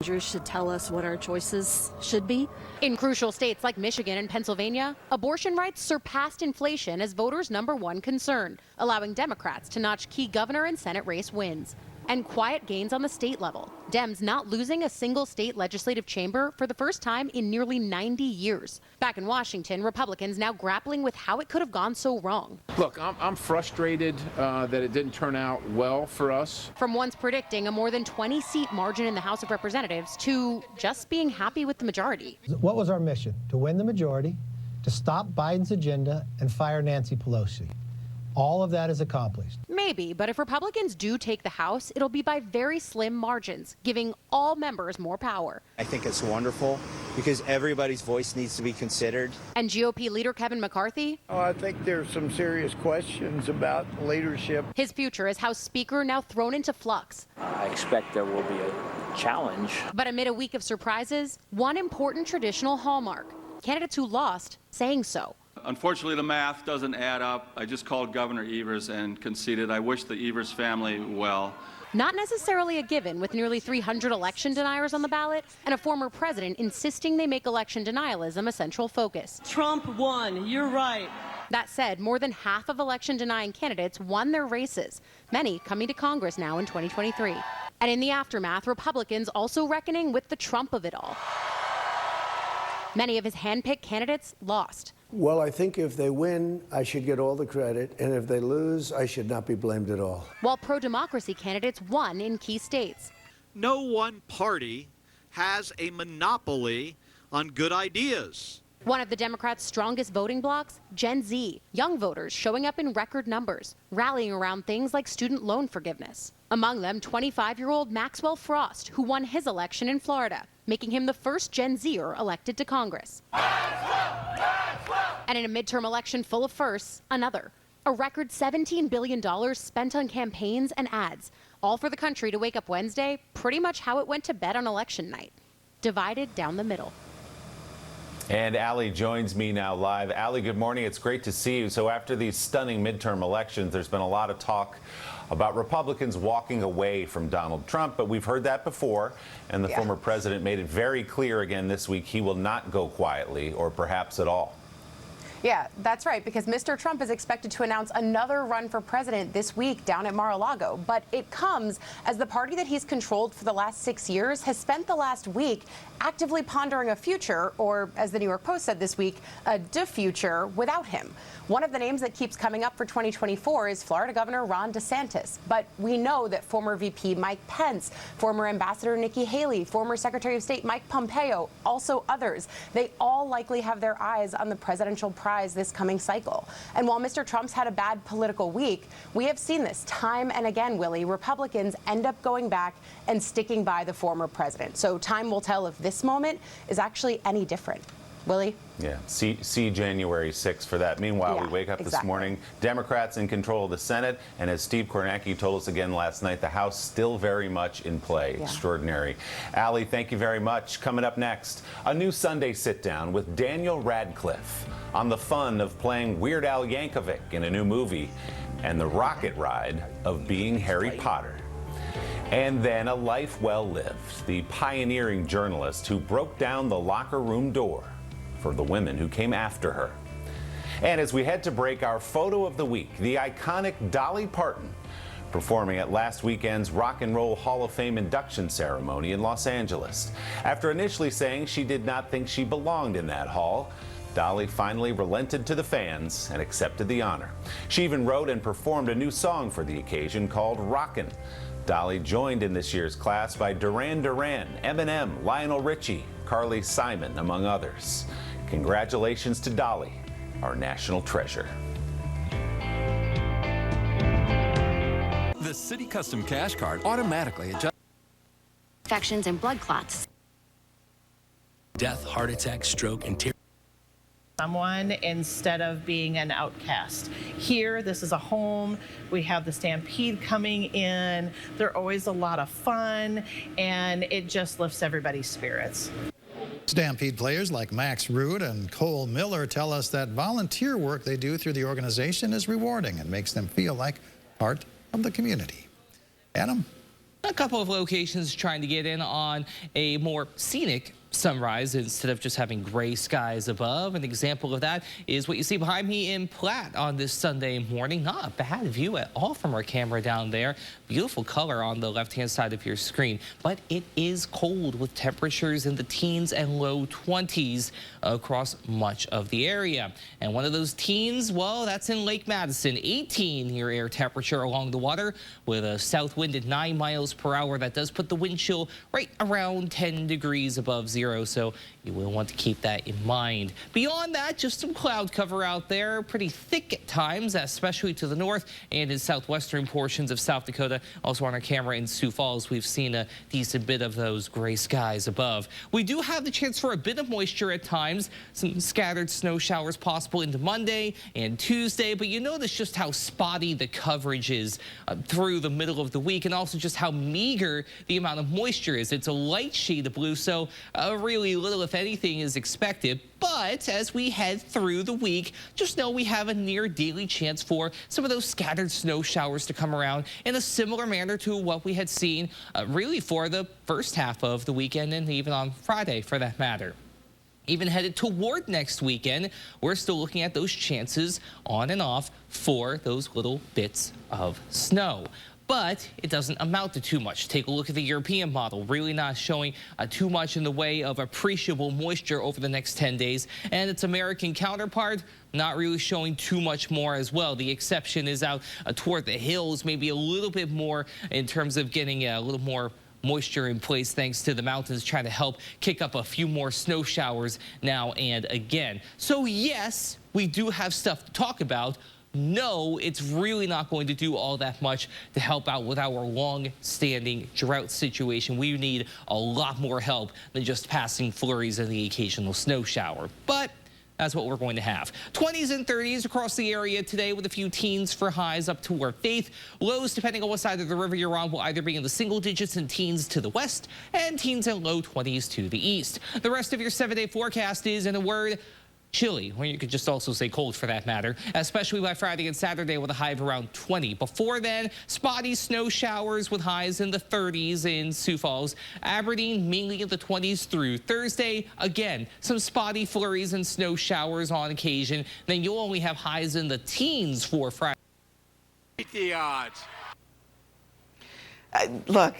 Should tell us what our choices should be. In crucial states like Michigan and Pennsylvania, abortion rights surpassed inflation as voters' #1 concern, allowing Democrats to notch key governor and Senate race wins. And quiet gains on the state level. Dems not losing a single state legislative chamber for the first time in nearly 90 years. Back in Washington, Republicans now grappling with how it could have gone so wrong. Look, I'm frustrated that it didn't turn out well for us. From once predicting a more than 20-seat margin in the House of Representatives to just being happy with the majority. What was our mission? To win the majority, to stop Biden's agenda, and fire Nancy Pelosi. All of that is accomplished. Maybe, but if Republicans do take the House, it'll be by very slim margins, giving all members more power. I think it's wonderful because everybody's voice needs to be considered. And GOP leader Kevin McCarthy? I think there's some serious questions about leadership. His future as House Speaker now thrown into flux. I expect there will be a challenge. But amid a week of surprises, one important traditional hallmark, candidates who lost saying so. Unfortunately, the math doesn't add up. I just called Governor Evers and conceded. I wish the Evers family well. Not necessarily a given with nearly 300 election deniers on the ballot and a former president insisting they make election denialism a central focus. Trump won, you're right. That said, more than half of election-denying candidates won their races, many coming to Congress now in 2023. And in the aftermath, Republicans also reckoning with the Trump of it all. Many of his hand-picked candidates lost. Well, I think if they win, I should get all the credit, and if they lose, I should not be blamed at all. While pro-democracy candidates won in key states. No one party has a monopoly on good ideas. One of the Democrats' strongest voting blocs, Gen Z, young voters showing up in record numbers, rallying around things like student loan forgiveness. Among them, 25-year-old Maxwell Frost, who won his election in Florida, making him the first Gen Zer elected to Congress. And in a midterm election full of firsts, another. A record $17 billion spent on campaigns and ads, all for the country to wake up Wednesday pretty much how it went to bed on election night, divided down the middle. And Allie joins me now live. Allie, good morning. It's great to see you. So after these stunning midterm elections, there's been a lot of talk about Republicans walking away from Donald Trump, but we've heard that before, and the former president made it very clear again this week he will not go quietly or perhaps at all. Yeah, that's right, because Mr. Trump is expected to announce another run for president this week down at Mar-a-Lago. But it comes as the party that he's controlled for the last 6 years has spent the last week actively pondering a future, or as the New York Post said this week, a de-future without him. One of the names that keeps coming up for 2024 is Florida Governor Ron DeSantis. But we know that former VP Mike Pence, former Ambassador Nikki Haley, former Secretary of State Mike Pompeo, also others, they all likely have their eyes on the presidential prize this coming cycle. And while Mr. Trump's had a bad political week, we have seen this time and again, Willie. Republicans end up going back and sticking by the former president. So time will tell if this moment is actually any different. Willie? Yeah, see January 6th for that. Meanwhile, we wake up this morning, Democrats in control of the Senate, and as Steve Kornacki told us again last night, the House still very much in play. Extraordinary. Allie, thank you very much. Coming up next, a new Sunday sit-down with Daniel Radcliffe on the fun of playing Weird Al Yankovic in a new movie and the rocket ride of being Harry Potter. And then a life well lived, the pioneering journalist who broke down the locker room door for the women who came after her. And as we head to break, our photo of the week, the iconic Dolly Parton performing at last weekend's Rock and Roll Hall of Fame induction ceremony in Los Angeles. After initially saying she did not think she belonged in that hall, Dolly finally relented to the fans and accepted the honor. She even wrote and performed a new song for the occasion called Rockin'. Dolly joined in this year's class by Duran Duran, Eminem, Lionel Richie, Carly Simon, among others. Congratulations to Dolly, our national treasure. The City Custom Cash Card automatically adjusts infections and blood clots. death, heart attack, stroke, and tear. Someone instead of being an outcast. Here, this is a home. We have the Stampede coming in. They're always a lot of fun, and it just lifts everybody's spirits. Stampede players like Max Root and Cole Miller tell us that volunteer work they do through the organization is rewarding and makes them feel like part of the community. Adam? a couple of locations trying to get in on a more scenic sunrise instead of just having gray skies above. An example of that is what you see behind me in Platte on this Sunday morning. Not a bad view at all from our camera down there. Beautiful color on the left-hand side of your screen, but it is cold with temperatures in the teens and low 20s across much of the area. And one of those teens, well, that's in Lake Madison. 18 near air temperature along the water with a south wind at 9 miles per hour. That does put the wind chill right around 10 degrees above zero, so you will want to keep that in mind. Beyond that, just some cloud cover out there, pretty thick at times, especially to the north and in southwestern portions of South Dakota. Also on our camera in Sioux Falls, we've seen a decent bit of those gray skies above. We do have the chance for a bit of moisture at times, some scattered snow showers possible into Monday and Tuesday, but you notice just how spotty the coverage is through the middle of the week, and also just how meager the amount of moisture is. It's a light shade of blue, so really little, if anything, is expected. But as we head through the week, just know we have a near daily chance for some of those scattered snow showers to come around in a similar manner to what we had seen really for the first half of the weekend and even on Friday for that matter. Even headed toward next weekend, we're still looking at those chances on and off for those little bits of snow. But it doesn't amount to too much. Take a look at the European model, really not showing too much in the way of appreciable moisture over the next 10 days. And its American counterpart, not really showing too much more as well. The exception is out toward the hills, maybe a little bit more in terms of getting a little more moisture in place thanks to the mountains trying to help kick up a few more snow showers now and again. So yes, we do have stuff to talk about. No, it's really not going to do all that much to help out with our long-standing drought situation. We need a lot more help than just passing flurries and the occasional snow shower. But that's what we're going to have. 20s and 30s across the area today with a few teens for highs up toward Faith. Lows, depending on what side of the river you're on, will either be in the single digits and teens to the west and teens and low 20s to the east. The rest of your 7-day forecast is, in a word, chilly, or you could just also say cold for that matter, especially by Friday and Saturday with a high of around 20. Before then, spotty snow showers with highs in the 30s in Sioux Falls. Aberdeen mainly in the 20s through Thursday. Again, some spotty flurries and snow showers on occasion. Then you'll only have highs in the teens for Friday. The odds. Look,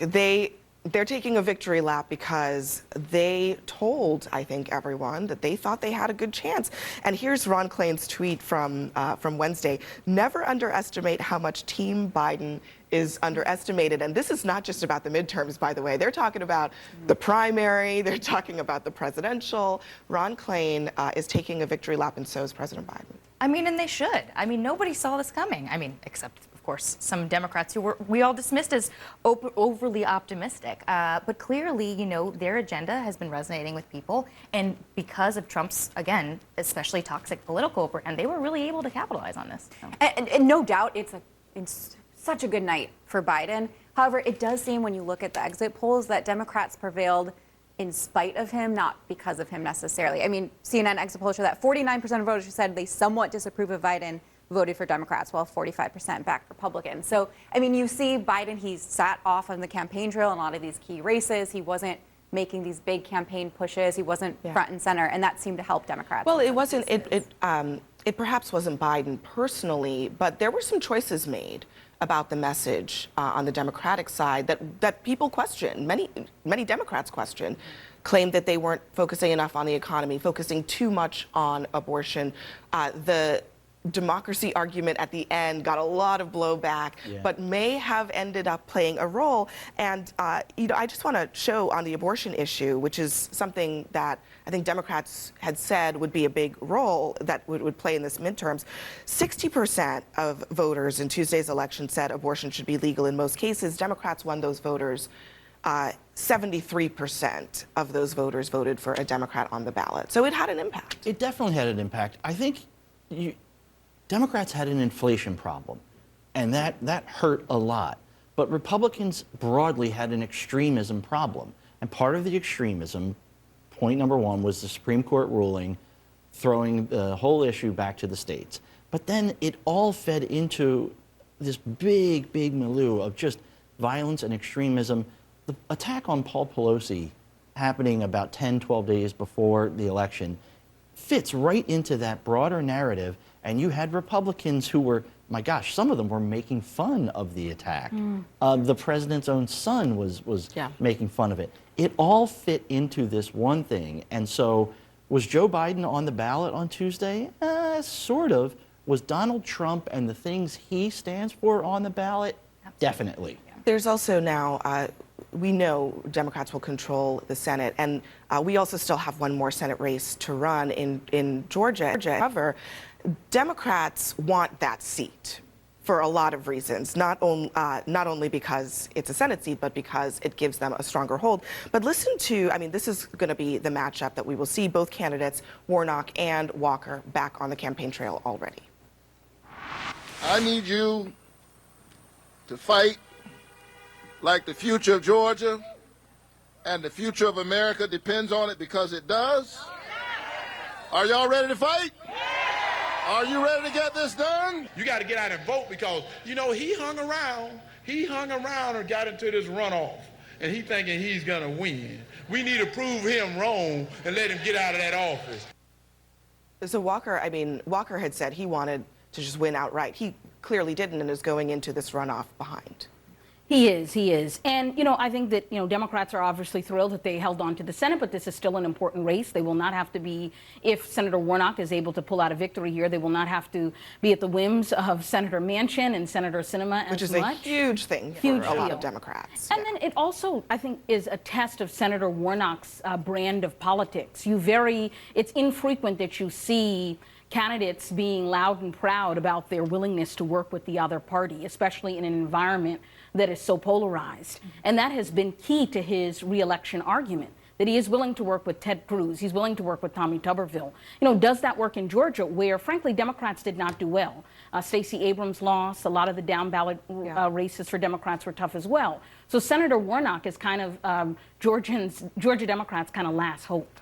they're taking a victory lap because they told, I think, everyone that they thought they had a good chance. And here's Ron Klain's tweet from Wednesday. Never underestimate how much Team Biden is underestimated. And this is not just about the midterms, by the way. They're talking about the primary. They're talking about the presidential. Ron Klain is taking a victory lap, and so is President Biden. I mean, and they should. I mean, nobody saw this coming. I mean, except, of course, some Democrats who we all dismissed as overly optimistic. But clearly, you know, their agenda has been resonating with people. And because of Trump's, again, especially toxic political brand, they were really able to capitalize on this. So. And no doubt it's such a good night for Biden. However, it does seem when you look at the exit polls that Democrats prevailed in spite of him, not because of him necessarily. I mean, CNN exit polls show that 49% of voters who said they somewhat disapprove of Biden voted for Democrats, while 45% backed Republicans. So, I mean, you see Biden, he's sat off on the campaign trail in a lot of these key races. He wasn't making these big campaign pushes. He wasn't front and center, and that seemed to help Democrats. Well, it wasn't, it perhaps wasn't Biden personally, but there were some choices made about the message on the Democratic side that people question, many Democrats question, claimed that they weren't focusing enough on the economy, focusing too much on abortion. The democracy argument at the end got a lot of blowback, but may have ended up playing a role. And you know, I just want to show on the abortion issue, which is something that I think Democrats had said would be a big role that would play in this midterms. 60% of voters in Tuesday's election said abortion should be legal in most cases. Democrats won those voters. 73% of those voters voted for a Democrat on the ballot. So it had an impact. It definitely had an impact. I think Democrats had an inflation problem, and that hurt a lot. But Republicans broadly had an extremism problem. And part of the extremism, point number one, was the Supreme Court ruling throwing the whole issue back to the states. But then it all fed into this big milieu of just violence and extremism. The attack on Paul Pelosi happening about 10, 12 days before the election fits right into that broader narrative. And you had Republicans who were, my gosh, some of them were making fun of the attack. The president's own son was making fun of it. It all fit into this one thing. And so was Joe Biden on the ballot on Tuesday? Sort of. Was Donald Trump and the things he stands for on the ballot? Definitely. There's also now, we know Democrats will control the Senate, and we also still have one more Senate race to run in Georgia. However, Democrats want that seat for a lot of reasons, not only because it's a Senate seat, but because it gives them a stronger hold. But listen to, I mean, this is going to be the matchup that we will see both candidates, Warnock and Walker, back on the campaign trail already. I need you to fight like the future of Georgia and the future of America depends on it, because it does. Are y'all ready to fight? Are you ready to get this done? You got to get out and vote, because, you know, he hung around and got into this runoff, and he thinking he's going to win. We need to prove him wrong and let him get out of that office. So Walker had said he wanted to just win outright. He clearly didn't and is going into this runoff behind. He is. And, you know, I think that, you know, Democrats are obviously thrilled that they held on to the Senate, but this is still an important race. They will not have to be, if Senator Warnock is able to pull out a victory here, they will not have to be at the whims of Senator Manchin and Senator Sinema as much. Which is a huge thing for a lot of Democrats. And then it also, I think, is a test of Senator Warnock's brand of politics. It's infrequent that you see candidates being loud and proud about their willingness to work with the other party, especially in an environment that is so polarized. And that has been key to his re-election argument, that he is willing to work with Ted Cruz, he's willing to work with Tommy Tuberville. You know, does that work in Georgia, where, frankly, Democrats did not do well? Stacey Abrams lost. A lot of the down-ballot races for Democrats were tough as well. So Senator Warnock is kind of Georgia Democrats' kind of last hope.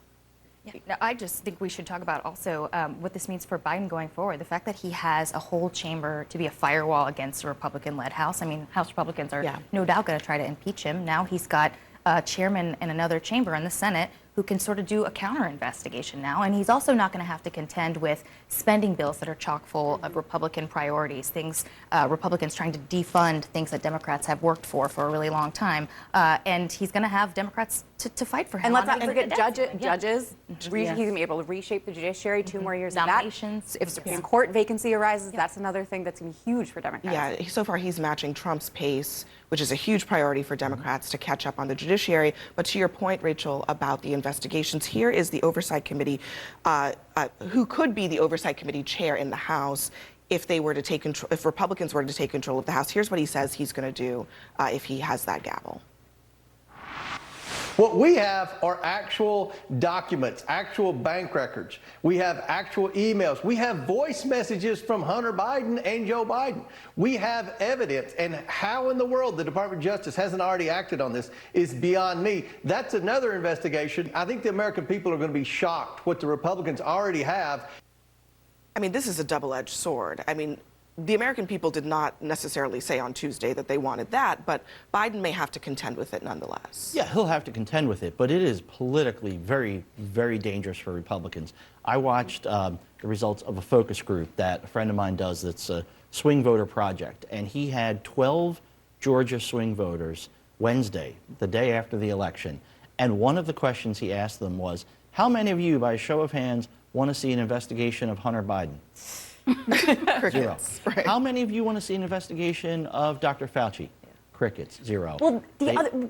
No, I just think we should talk about also what this means for Biden going forward. The fact that he has a whole chamber to be a firewall against a Republican-led House. I mean, House Republicans are no doubt going to try to impeach him. Now he's got a chairman in another chamber in the Senate who can sort of do a counter investigation now. And he's also not going to have to contend with spending bills that are chock full of Republican priorities, things Republicans trying to defund things that Democrats have worked for a really long time. And he's going to have Democrats to fight for him. And let's not forget judges. He's going to be able to reshape the judiciary, 2 more years of nominations. If Supreme Court vacancy arises, that's another thing that's going to be huge for Democrats. Yeah, so far he's matching Trump's pace, which is a huge priority for Democrats to catch up on the judiciary. But to your point, Rachel, about the investigations, here is the Oversight Committee, who could be the Oversight Committee chair in the House if they were to take control, if Republicans were to take control of the House. Here's what he says he's going to do if he has that gavel. What we have are actual documents, actual bank records. We have actual emails. We have voice messages from Hunter Biden and Joe Biden. We have evidence. And how in the world the Department of Justice hasn't already acted on this is beyond me. That's another investigation. I think the American people are going to be shocked what the Republicans already have. I mean, this is a double-edged sword. I mean, the American people did not necessarily say on Tuesday that they wanted that, but Biden may have to contend with it nonetheless. Yeah, he'll have to contend with it, but it is politically very, very dangerous for Republicans. I watched the results of a focus group that a friend of mine does that's a swing voter project, and he had 12 Georgia swing voters Wednesday, the day after the election, and one of the questions he asked them was, how many of you, by a show of hands, want to see an investigation of Hunter Biden? 0. Right. How many of you want to see an investigation of Dr. Fauci? Crickets, 0. Well,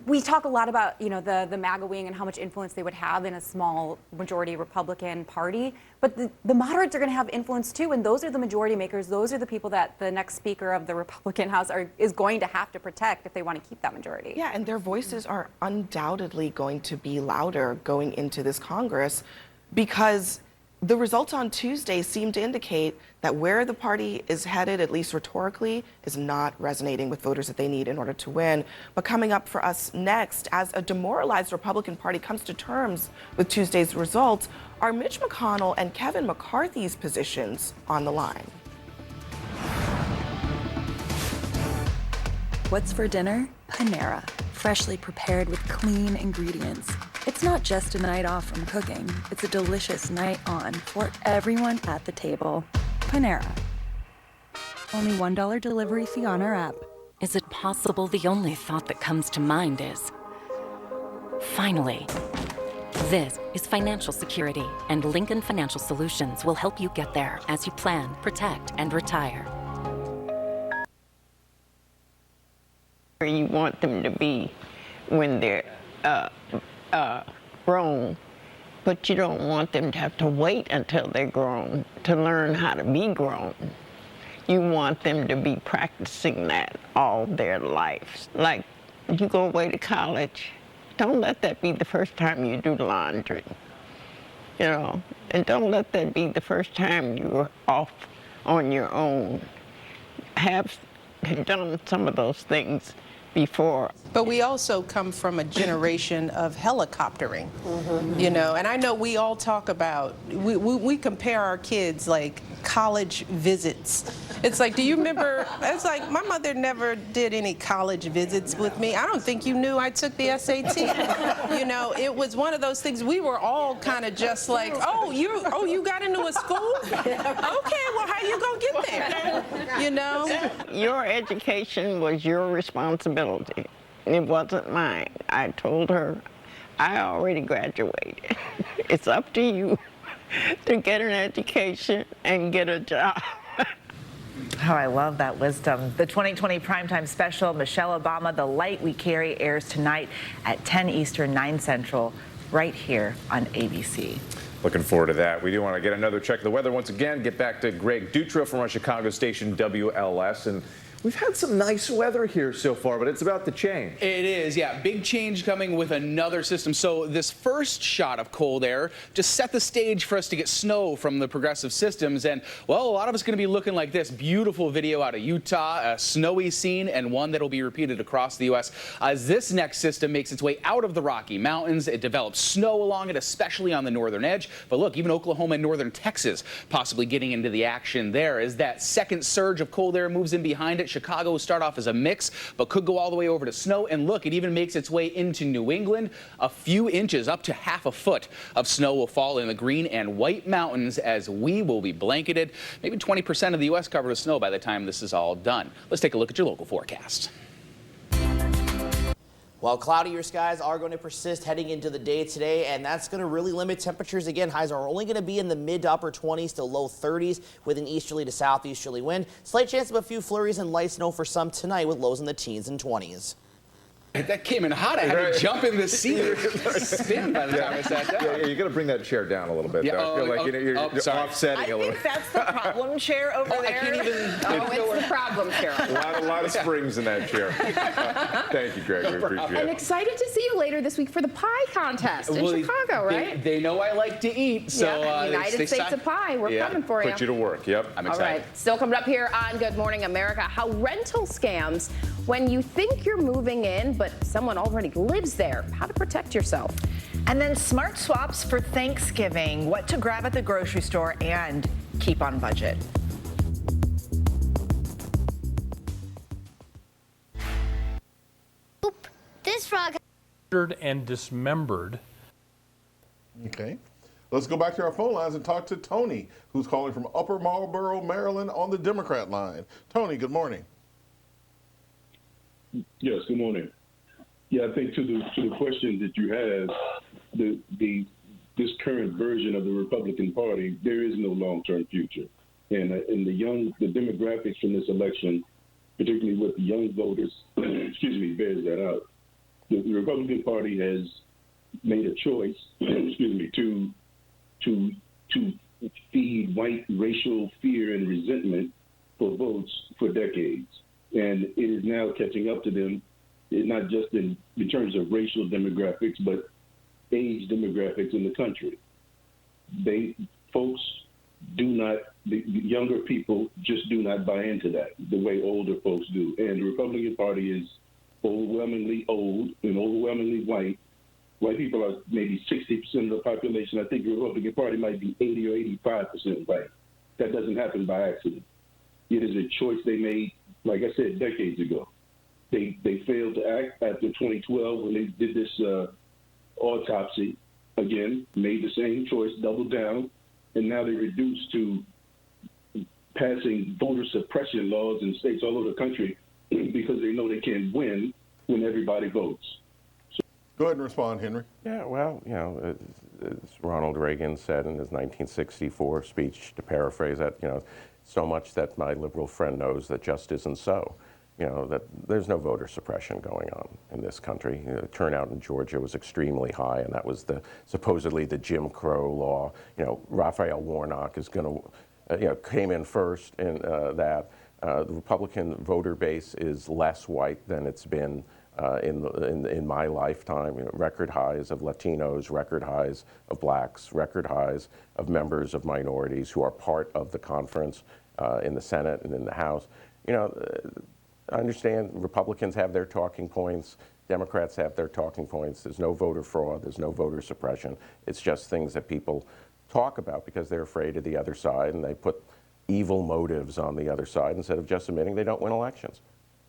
we talk a lot about, you know, the MAGA wing and how much influence they would have in a small majority Republican party, but the moderates are going to have influence too, and those are the majority makers. Those are the people that the next Speaker of the Republican House is going to have to protect if they want to keep that majority. Yeah, and their voices are undoubtedly going to be louder going into this Congress, because the results on Tuesday seem to indicate that where the party is headed, at least rhetorically, is not resonating with voters that they need in order to win. But coming up for us next, as a demoralized Republican Party comes to terms with Tuesday's results, are Mitch McConnell and Kevin McCarthy's positions on the line? What's for dinner? Panera, freshly prepared with clean ingredients. It's not just a night off from cooking, it's a delicious night on for everyone at the table. Panera. Only $1 delivery fee on our app. Is it possible the only thought that comes to mind is, finally? This is financial security, and Lincoln Financial Solutions will help you get there as you plan, protect, and retire. Where you want them to be when they're grown, but you don't want them to have to wait until they're grown to learn how to be grown. You want them to be practicing that all their lives. Like, you go away to college, don't let that be the first time you do laundry, you know, and don't let that be the first time you're off on your own. Have done some of those things before. But we also come from a generation of helicoptering, you know, and I know we all talk about, we compare our kids like college visits. It's like, do you remember, it's like, my mother never did any college visits with me. I don't think you knew I took the SAT. You know, it was one of those things, we were all kind of just like, oh, you got into a school? Okay, well, how you gonna get there? You know? Your education was your responsibility. It wasn't mine. I told her, I already graduated. It's up to you to get an education and get a job. Oh, I love that wisdom. The 2020 primetime special, Michelle Obama, The Light We Carry, airs tonight at 10 Eastern, 9 Central, right here on ABC. Looking forward to that. We do want to get another check of the weather once again. Get back to Greg Dutra from our Chicago station WLS. And we've had some nice weather here so far, but it's about to change. It is, yeah. Big change coming with another system. So this first shot of cold air just set the stage for us to get snow from the progressive systems. And, well, a lot of us going to be looking like this. Beautiful video out of Utah, a snowy scene, and one that will be repeated across the U.S. As this next system makes its way out of the Rocky Mountains, it develops snow along it, especially on the northern edge. But look, even Oklahoma and northern Texas possibly getting into the action there as that second surge of cold air moves in behind it. Chicago will start off as a mix, but could go all the way over to snow. And look, it even makes its way into New England. A few inches, up to half a foot of snow will fall in the Green and White Mountains as we will be blanketed. Maybe 20% of the U.S. covered with snow by the time this is all done. Let's take a look at your local forecast. Well, cloudier skies are going to persist heading into the day today, and that's going to really limit temperatures. Again, highs are only going to be in the mid to upper 20s to low 30s with an easterly to southeasterly wind. Slight chance of a few flurries and light snow for some tonight with lows in the teens and 20s. That came in hot. I had to jump in the seat and spin by the time I sat down. Yeah, you got to bring that chair down a little bit. Yeah, I feel like you're offsetting a little. I think that's the problem chair over there. I can't even. It's the problem chair. A lot of springs in that chair. Thank you, Greg. We appreciate it. And excited to see you later this week for the pie contest in Chicago, right? They know I like to eat, so yeah, United States of Pie. We're coming for you. Put you to work. Yep. I'm excited. All right. Still coming up here on Good Morning America, how rental scams when you think you're moving in, but someone already lives there. How to protect yourself. And then smart swaps for Thanksgiving, what to grab at the grocery store and keep on budget. This frog and dismembered. Okay. Let's go back to our phone lines and talk to Tony, who's calling from Upper Marlboro, Maryland on the Democrat line. Tony, good morning. Yes, good morning. Yeah, I think to the question that you have, this current version of the Republican Party, there is no long-term future, and the demographics from this election, particularly with the young voters, bears that out. The Republican Party has made a choice, to feed white racial fear and resentment for votes for decades, and it is now catching up to them. Not just in terms of racial demographics, but age demographics in the country. The younger people just do not buy into that the way older folks do. And the Republican Party is overwhelmingly old and overwhelmingly white. White people are maybe 60% of the population. I think the Republican Party might be 80 or 85% white. That doesn't happen by accident. It is a choice they made, like I said, decades ago. They failed to act after 2012 when they did this autopsy. Again, made the same choice, doubled down, and now they're reduced to passing voter suppression laws in states all over the country because they know they can't win when everybody votes. Go ahead and respond, Henry. Yeah, well, you know, as Ronald Reagan said in his 1964 speech, to paraphrase that, you know, so much that my liberal friend knows that just isn't so. You know, that there's no voter suppression going on in this country. You know, turnout in Georgia was extremely high, and that was supposedly the Jim Crow law. You know, Raphael Warnock is going to, you know, came in first in that. The Republican voter base is less white than it's been in my lifetime. You know, record highs of Latinos, record highs of blacks, record highs of members of minorities who are part of the conference in the Senate and in the House. You know, I understand Republicans have their talking points, Democrats have their talking points. There's no voter fraud, there's no voter suppression. It's just things that people talk about because they're afraid of the other side, and they put evil motives on the other side instead of just admitting they don't win elections.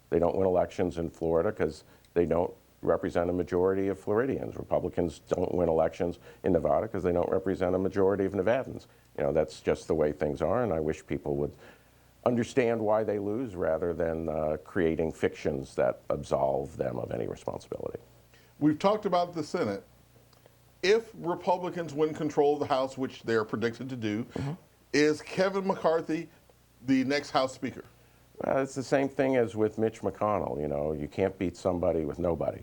They don't win elections in Florida because they don't represent a majority of Floridians. Republicans don't win elections in Nevada because they don't represent a majority of Nevadans. You know, that's just the way things are, and I wish people would understand why they lose rather than creating fictions that absolve them of any responsibility. We've talked about the Senate. If Republicans win control of the House, which they're predicted to do, is Kevin McCarthy the next House Speaker? Well, it's the same thing as with Mitch McConnell. You know, you can't beat somebody with nobody.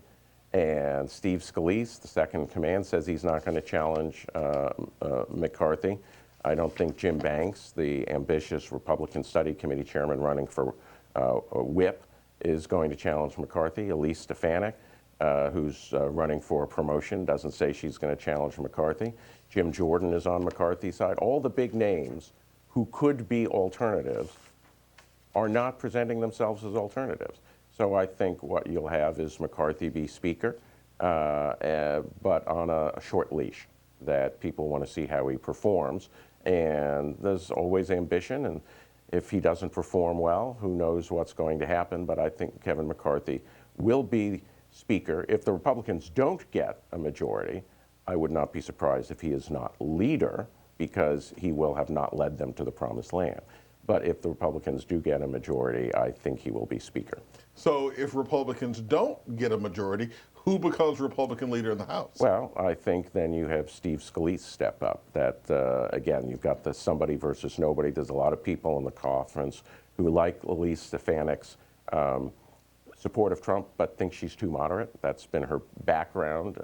And Steve Scalise, the second in command, says he's not going to challenge McCarthy. I don't think Jim Banks, the ambitious Republican Study Committee chairman running for whip, is going to challenge McCarthy. Elise Stefanik, who's running for promotion, doesn't say she's going to challenge McCarthy. Jim Jordan is on McCarthy's side. All the big names who could be alternatives are not presenting themselves as alternatives. So I think what you'll have is McCarthy be Speaker, but on a short leash, that people want to see how he performs. And there's always ambition, and if he doesn't perform well, who knows what's going to happen. But I think Kevin McCarthy will be Speaker. If the Republicans don't get a majority, I would not be surprised if he is not leader, because he will have not led them to the promised land. But if the Republicans do get a majority, I think he will be Speaker. So if Republicans don't get a majority, who becomes Republican leader in the House? Well, I think then you have Steve Scalise step up. That, again, you've got the somebody versus nobody. There's a lot of people in the conference who like Elise Stefanik's support of Trump, but think she's too moderate. That's been her background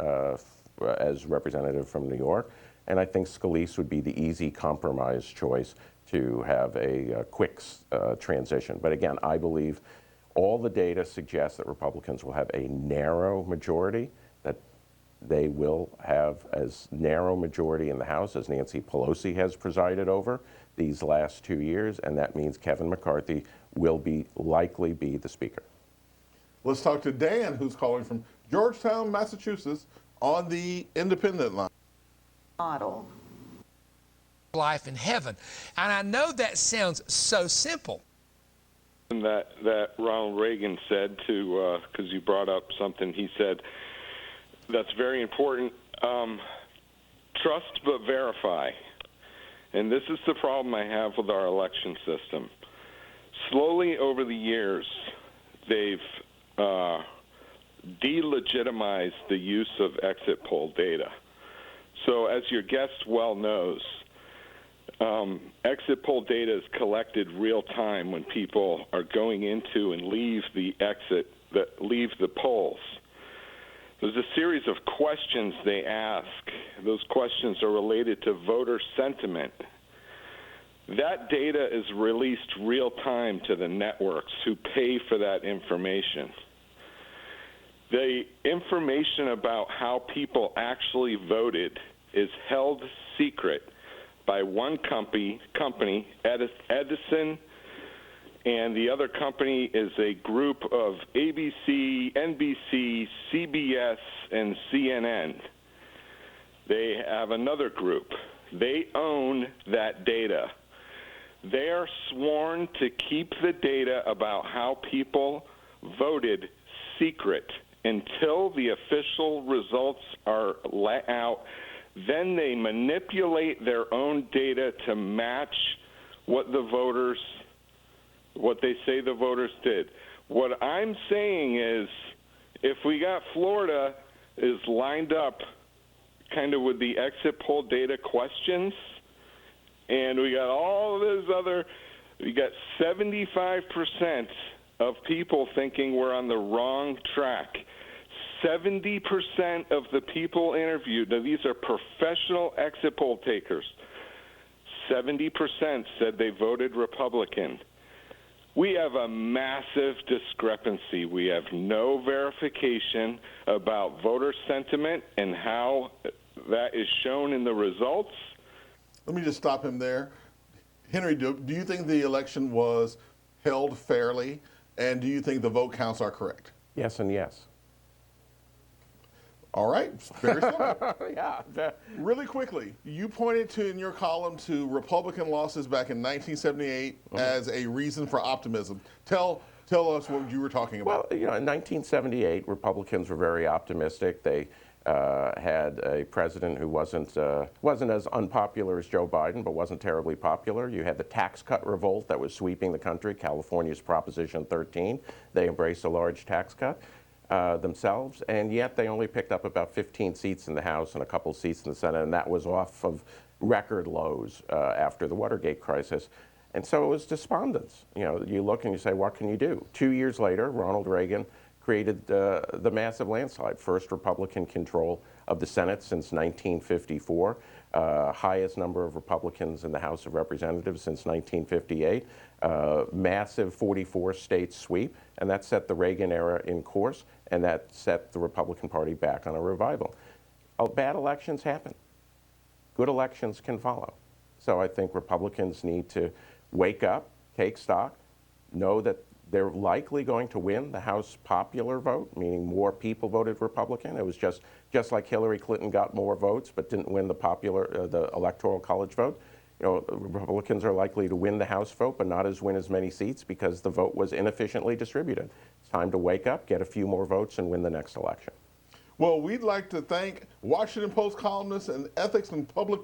as representative from New York. And I think Scalise would be the easy compromise choice to have a quick transition. But again, I believe all the data suggests that Republicans will have a narrow majority, that they will have as narrow majority in the House as Nancy Pelosi has presided over these last 2 years, and that means Kevin McCarthy will likely be the Speaker. Let's talk to Dan, who's calling from Georgetown, Massachusetts, on the independent line. Model. Life in heaven. And I know that sounds so simple. That Ronald Reagan said to, because you brought up something, he said, that's very important, trust but verify. And this is the problem I have with our election system. Slowly over the years, they've delegitimized the use of exit poll data. So as your guest well knows, exit poll data is collected real time when people are going into and leave the polls. There's a series of questions they ask. Those questions are related to voter sentiment. That data is released real time to the networks who pay for that information. The information about how people actually voted is held secret by one company, Edison, and the other company is a group of ABC, NBC, CBS, and CNN. They have another group. They own that data. They are sworn to keep the data about how people voted secret until the official results are let out. Then they manipulate their own data to match what they say the voters did. What I'm saying is, if we got Florida is lined up kind of with the exit poll data questions, and we got all this other, we got 75% of people thinking we're on the wrong track. 70% of the people interviewed, now these are professional exit poll takers, 70% said they voted Republican. We have a massive discrepancy. We have no verification about voter sentiment and how that is shown in the results. Let me just stop him there. Henry, do you think the election was held fairly, and do you think the vote counts are correct? Yes and yes. All right, very simple. Yeah. Really quickly, you pointed to in your column to Republican losses back in 1978 as a reason for optimism. Tell us what you were talking about. Well, you know, in 1978, Republicans were very optimistic. They had a president who wasn't as unpopular as Joe Biden, but wasn't terribly popular. You had the tax cut revolt that was sweeping the country, California's Proposition 13. They embraced a large tax cut themselves, and yet they only picked up about 15 seats in the House and a couple seats in the Senate, and that was off of record lows after the Watergate crisis. And so it was despondence. You know, you look and you say, what can you do? 2 years later, Ronald Reagan created the massive landslide, first Republican control of the Senate since 1954, highest number of Republicans in the House of Representatives since 1958, massive 44-state sweep, and that set the Reagan era in course, and that set the Republican Party back on a revival. Bad elections happen. Good elections can follow. So I think Republicans need to wake up, take stock, know that they're likely going to win the House popular vote, meaning more people voted Republican. It was just like Hillary Clinton got more votes but didn't win the Electoral College vote. You know, Republicans are likely to win the House vote but not win as many seats because the vote was inefficiently distributed. It's time to wake up, get a few more votes, and win the next election. Well, we'd like to thank Washington Post columnist and ethics and public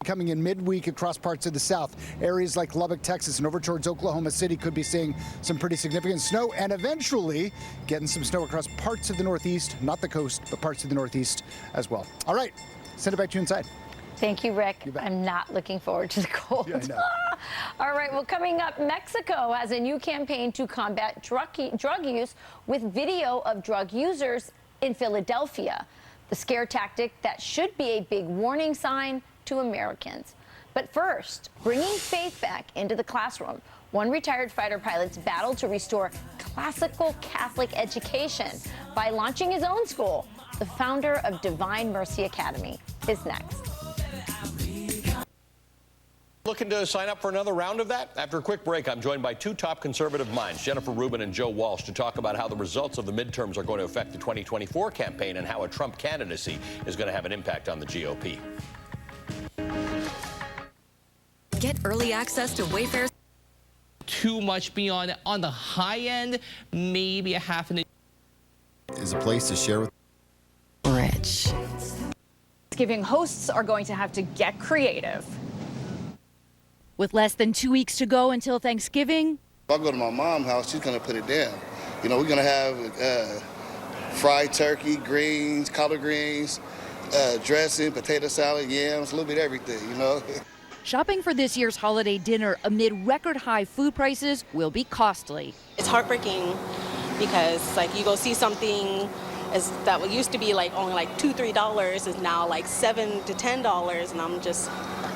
coming in midweek across parts of the South. Areas like Lubbock, Texas, and over towards Oklahoma City could be seeing some pretty significant snow, and eventually getting some snow across parts of the Northeast, not the coast, but parts of the Northeast as well. All right, send it back to you inside. Thank you, Rick. I'm not looking forward to the cold. Yeah, I know. All right, well, coming up, Mexico has a new campaign to combat drug use with video of drug users in Philadelphia. The scare tactic that should be a big warning sign to Americans. But first, bringing faith back into the classroom. One retired fighter pilot's battle to restore classical Catholic education by launching his own school. The founder of Divine Mercy Academy is next. Looking to sign up for another round of that? After a quick break, I'm joined by two top conservative minds, Jennifer Rubin and Joe Walsh, to talk about how the results of the midterms are going to affect the 2024 campaign and how a Trump candidacy is going to have an impact on the GOP. Get early access to Wayfair's. Too much beyond on the high end, maybe a half an inch. Is a place to share with. Rich. Thanksgiving hosts are going to have to get creative. With less than 2 weeks to go until Thanksgiving. If I go to my mom's house, she's going to put it down. You know, we're going to have fried turkey, greens, collard greens, dressing, potato salad, yams, a little bit of everything, you know. Shopping for this year's holiday dinner amid record high food prices will be costly. It's heartbreaking because like you go see something that used to be like only like $2-3 is now like $7 to $10, and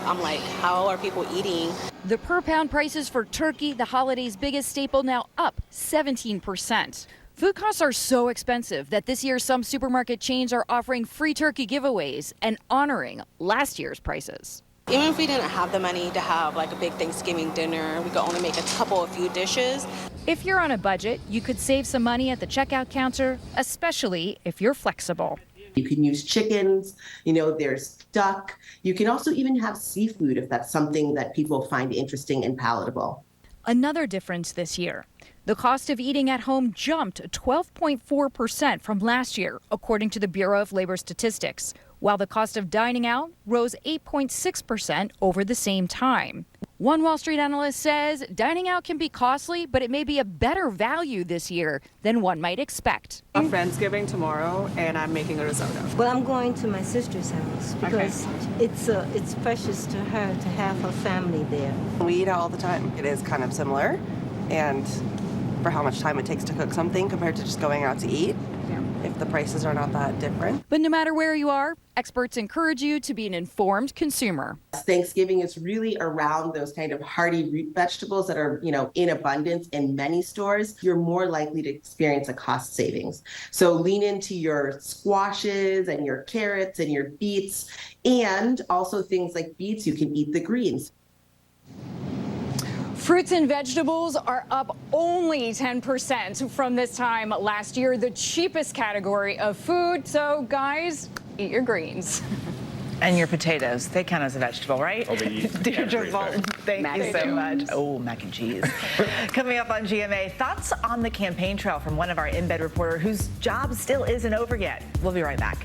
I'm like, how are people eating? The per pound prices for turkey, the holiday's biggest staple, now up 17%. Food costs are so expensive that this year some supermarket chains are offering free turkey giveaways and honoring last year's prices. Even if we didn't have the money to have like a big Thanksgiving dinner, we could only make a few dishes. If you're on a budget, you could save some money at the checkout counter, especially if you're flexible. You can use chickens, you know, there's duck. You can also even have seafood if that's something that people find interesting and palatable. Another difference this year. The cost of eating at home jumped 12.4% from last year, according to the Bureau of Labor Statistics, while the cost of dining out rose 8.6% over the same time. One Wall Street analyst says dining out can be costly, but it may be a better value this year than one might expect. A Friendsgiving tomorrow, and I'm making a risotto. Well, I'm going to my sister's house because it's precious to her to have her family there. We eat out all the time. It is kind of similar, and for how much time it takes to cook something compared to just going out to eat, if the prices are not that different. But no matter where you are, experts encourage you to be an informed consumer. Thanksgiving is really around those kind of hearty root vegetables that are, in abundance in many stores. You're more likely to experience a cost savings. So lean into your squashes and your carrots and your beets, and also things like beets, you can eat the greens. Fruits and vegetables are up only 10% from this time last year, the cheapest category of food. So, guys, eat your greens. And your potatoes, they count as a vegetable, right? Oh, they eat Deirdre Bolton, thank you so much. Oh, mac and cheese. Coming up on GMA, thoughts on the campaign trail from one of our in-bed reporter whose job still isn't over yet. We'll be right back.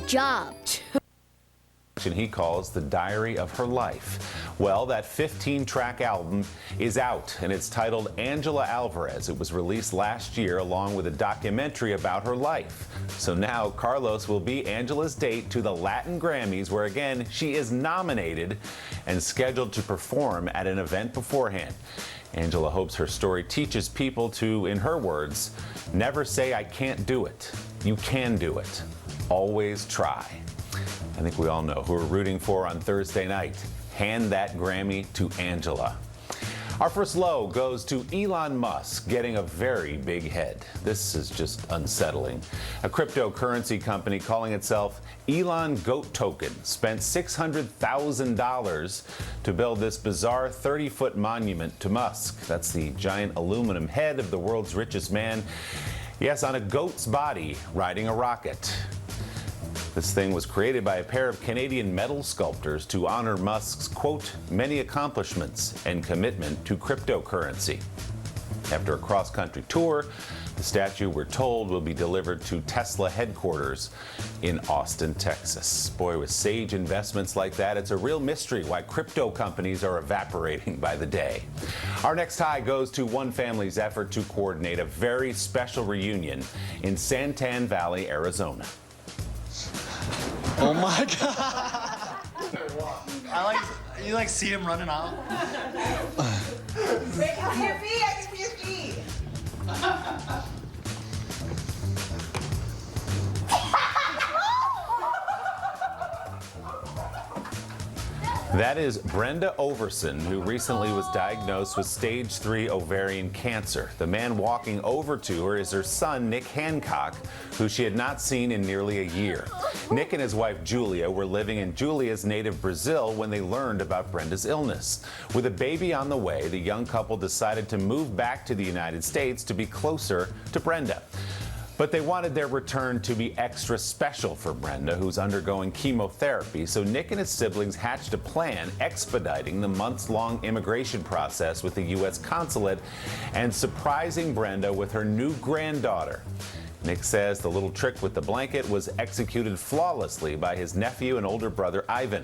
Job. He calls the diary of her life. Well, that 15-track album is out, and it's titled Angela Alvarez. It was released last year along with a documentary about her life. So now Carlos will be Angela's date to the Latin Grammys, where again she is nominated and scheduled to perform at an event beforehand. Angela hopes her story teaches people to, in her words, never say I can't do it. You can do it. Always try. I think we all know who we're rooting for on Thursday night. Hand that Grammy to Angela. Our first low goes to Elon Musk getting a very big head. This is just unsettling. A cryptocurrency company calling itself Elon Goat Token spent $600,000 to build this bizarre 30-foot monument to Musk. That's the giant aluminum head of the world's richest man. Yes, on a goat's body, riding a rocket. This thing was created by a pair of Canadian metal sculptors to honor Musk's, quote, many accomplishments and commitment to cryptocurrency. After a cross-country tour, the statue, we're told, will be delivered to Tesla headquarters in Austin, Texas. Boy, with sage investments like that, it's a real mystery why crypto companies are evaporating by the day. Our next high goes to one family's effort to coordinate a very special reunion in Santan Valley, Arizona. Oh my God! You see him running out. Wait, come here, B. I can be his G. That is Brenda Overson, who recently was diagnosed with stage 3 ovarian cancer. The man walking over to her is her son, Nick Hancock, who she had not seen in nearly a year. Nick and his wife, Julia, were living in Julia's native Brazil when they learned about Brenda's illness. With a baby on the way, the young couple decided to move back to the United States to be closer to Brenda. But they wanted their return to be extra special for Brenda, who's undergoing chemotherapy, so Nick and his siblings hatched a plan expediting the months-long immigration process with the U.S. consulate and surprising Brenda with her new granddaughter. Nick says the little trick with the blanket was executed flawlessly by his nephew and older brother, Ivan.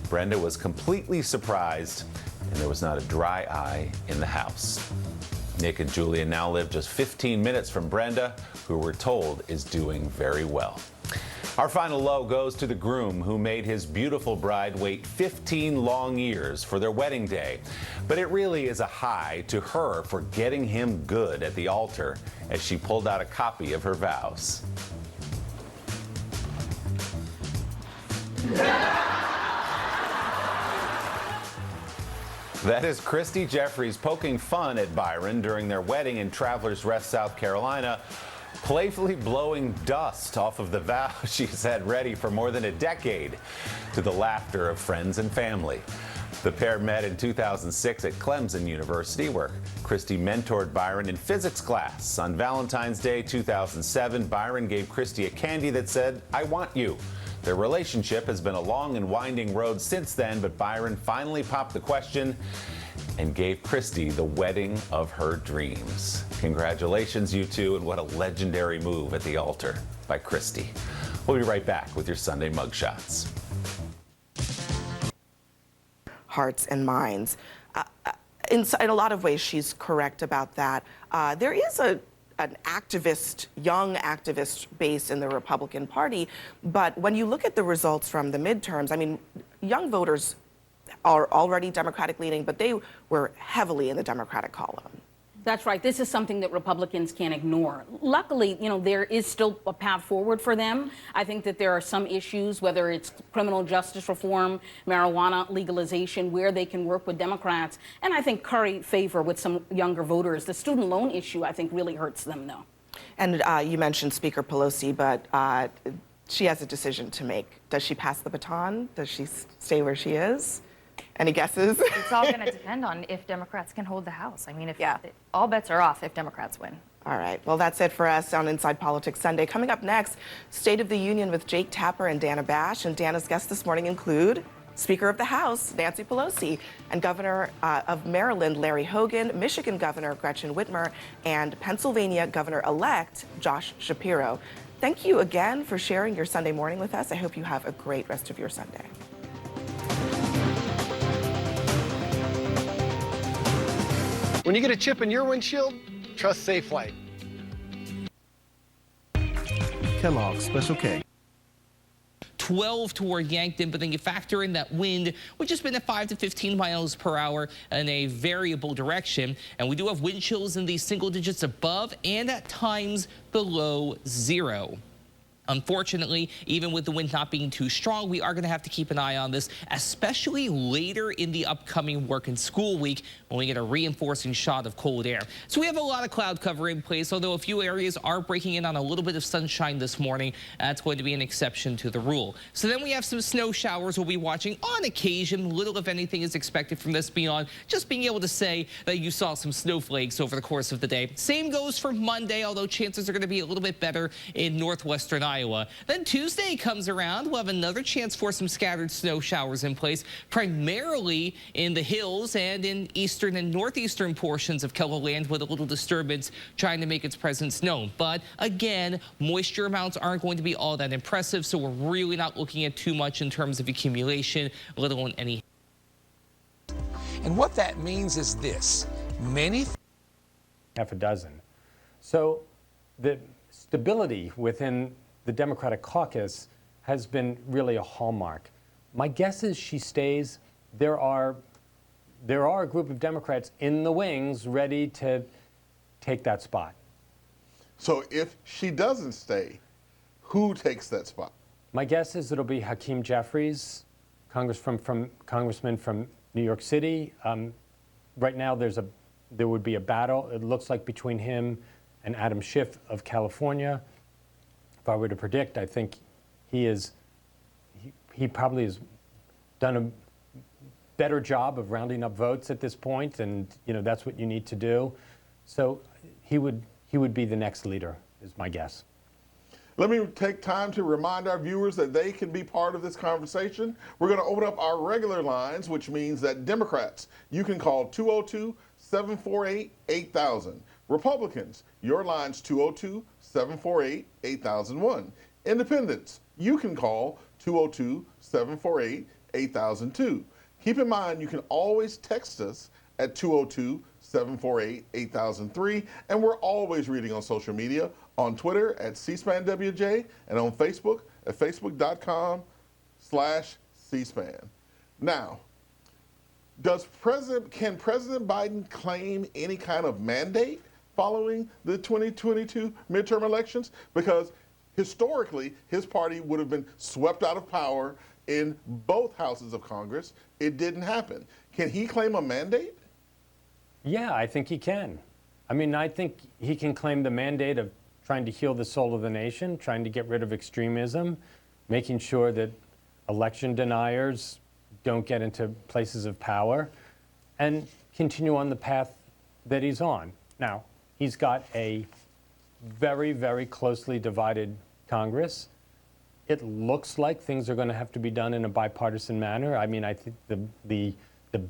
Brenda was completely surprised, and there was not a dry eye in the house. Nick and Julia now live just 15 minutes from Brenda, who we're told is doing very well. Our final low goes to the groom who made his beautiful bride wait 15 long years for their wedding day. But it really is a high to her for getting him good at the altar as she pulled out a copy of her vows. That is Christy Jeffries poking fun at Byron during their wedding in Travelers Rest, South Carolina, playfully blowing dust off of the vow she's had ready for more than a decade, to the laughter of friends and family. The pair met in 2006 at Clemson University, where Christy mentored Byron in physics class. On Valentine's Day 2007, Byron gave Christy a candy that said, "I want you." Their relationship has been a long and winding road since then, but Byron finally popped the question and gave Christie the wedding of her dreams. Congratulations, you two, and what a legendary move at the altar by Christie. We'll be right back with your Sunday mugshots. Hearts and minds. In a lot of ways, she's correct about that. There is an activist, young activist base in the Republican Party, but when you look at the results from the midterms, I mean, young voters are already Democratic leaning, but they were heavily in the Democratic column. That's right. This is something that Republicans can't ignore. Luckily, you know, there is still a path forward for them. I think that there are some issues, whether it's criminal justice reform, marijuana legalization, where they can work with Democrats, and I think curry favor with some younger voters. The student loan issue, I think, really hurts them, though. And you mentioned Speaker Pelosi, but she has a decision to make. Does she pass the baton? Does she stay where she is? Any guesses? It's all going to depend on if Democrats can hold the House. I mean, if all bets are off if Democrats win. All right. Well, that's it for us on Inside Politics Sunday. Coming up next, State of the Union with Jake Tapper and Dana Bash. And Dana's guests this morning include Speaker of the House, Nancy Pelosi, and Governor of Maryland, Larry Hogan, Michigan Governor Gretchen Whitmer, and Pennsylvania Governor-elect Josh Shapiro. Thank you again for sharing your Sunday morning with us. I hope you have a great rest of your Sunday. When you get a chip in your windshield, trust SafeLight. Kellogg's Special K. 12 toward Yankton, but then you factor in that wind, which has been at 5 to 15 miles per hour in a variable direction. And we do have wind chills in the single digits above and at times below zero. Unfortunately, even with the wind not being too strong, we are going to have to keep an eye on this, especially later in the upcoming work and school week when we get a reinforcing shot of cold air. So we have a lot of cloud cover in place, although a few areas are breaking in on a little bit of sunshine this morning. That's going to be an exception to the rule. So then we have some snow showers we'll be watching on occasion. Little, if anything, is expected from this beyond just being able to say that you saw some snowflakes over the course of the day. Same goes for Monday, although chances are going to be a little bit better in northwestern Iowa. Then Tuesday comes around, we'll have another chance for some scattered snow showers in place, primarily in the hills and in eastern and northeastern portions of KELO land with a little disturbance trying to make its presence known. But again, moisture amounts aren't going to be all that impressive, so we're really not looking at too much in terms of accumulation, let alone any. And what that means is this, half a dozen. So the stability within the Democratic caucus has been really a hallmark. My guess is she stays. There are a group of Democrats in the wings ready to take that spot. So if she doesn't stay, who takes that spot? My guess is it'll be Hakeem Jeffries, congressman from New York City. Right now there would be a battle, it looks like, between him and Adam Schiff of California. If I were to predict, I think he probably has done a better job of rounding up votes at this point, and that's what you need to do. So he would be the next leader, is my guess. Let me take time to remind our viewers that they can be part of this conversation. We're going to open up our regular lines, which means that Democrats, you can call 202-748-8000. Republicans, your line's 202-748-8001. Independents, you can call 202-748-8002. Keep in mind, you can always text us at 202-748-8003, and we're always reading on social media, on Twitter at CSpanWJ, and on Facebook at facebook.com/CSpan. Now, can President Biden claim any kind of mandate following the 2022 midterm elections? Because historically, his party would have been swept out of power in both houses of Congress. It didn't happen. Can he claim a mandate? Yeah, I think he can. I mean, I think he can claim the mandate of trying to heal the soul of the nation, trying to get rid of extremism, making sure that election deniers don't get into places of power, and continue on the path that he's on. Now, he's got a very, very closely divided Congress. it looks like things are going to have to be done in a bipartisan manner. I mean, I think the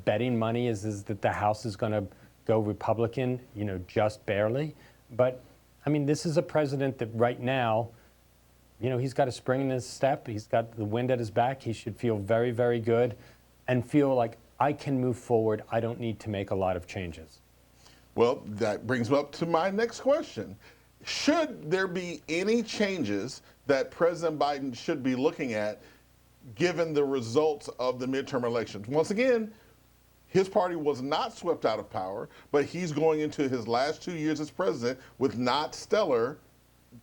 betting money is that the House is going to go Republican, you know, just barely. But, I mean, this is a president that right now, you know, he's got a spring in his step. He's got the wind at his back. He should feel very, very good and feel like I can move forward. I don't need to make a lot of changes. Well, that brings me up to my next question. Should there be any changes that President Biden should be looking at given the results of the midterm elections? Once again, his party was not swept out of power, but he's going into his last 2 years as president with not stellar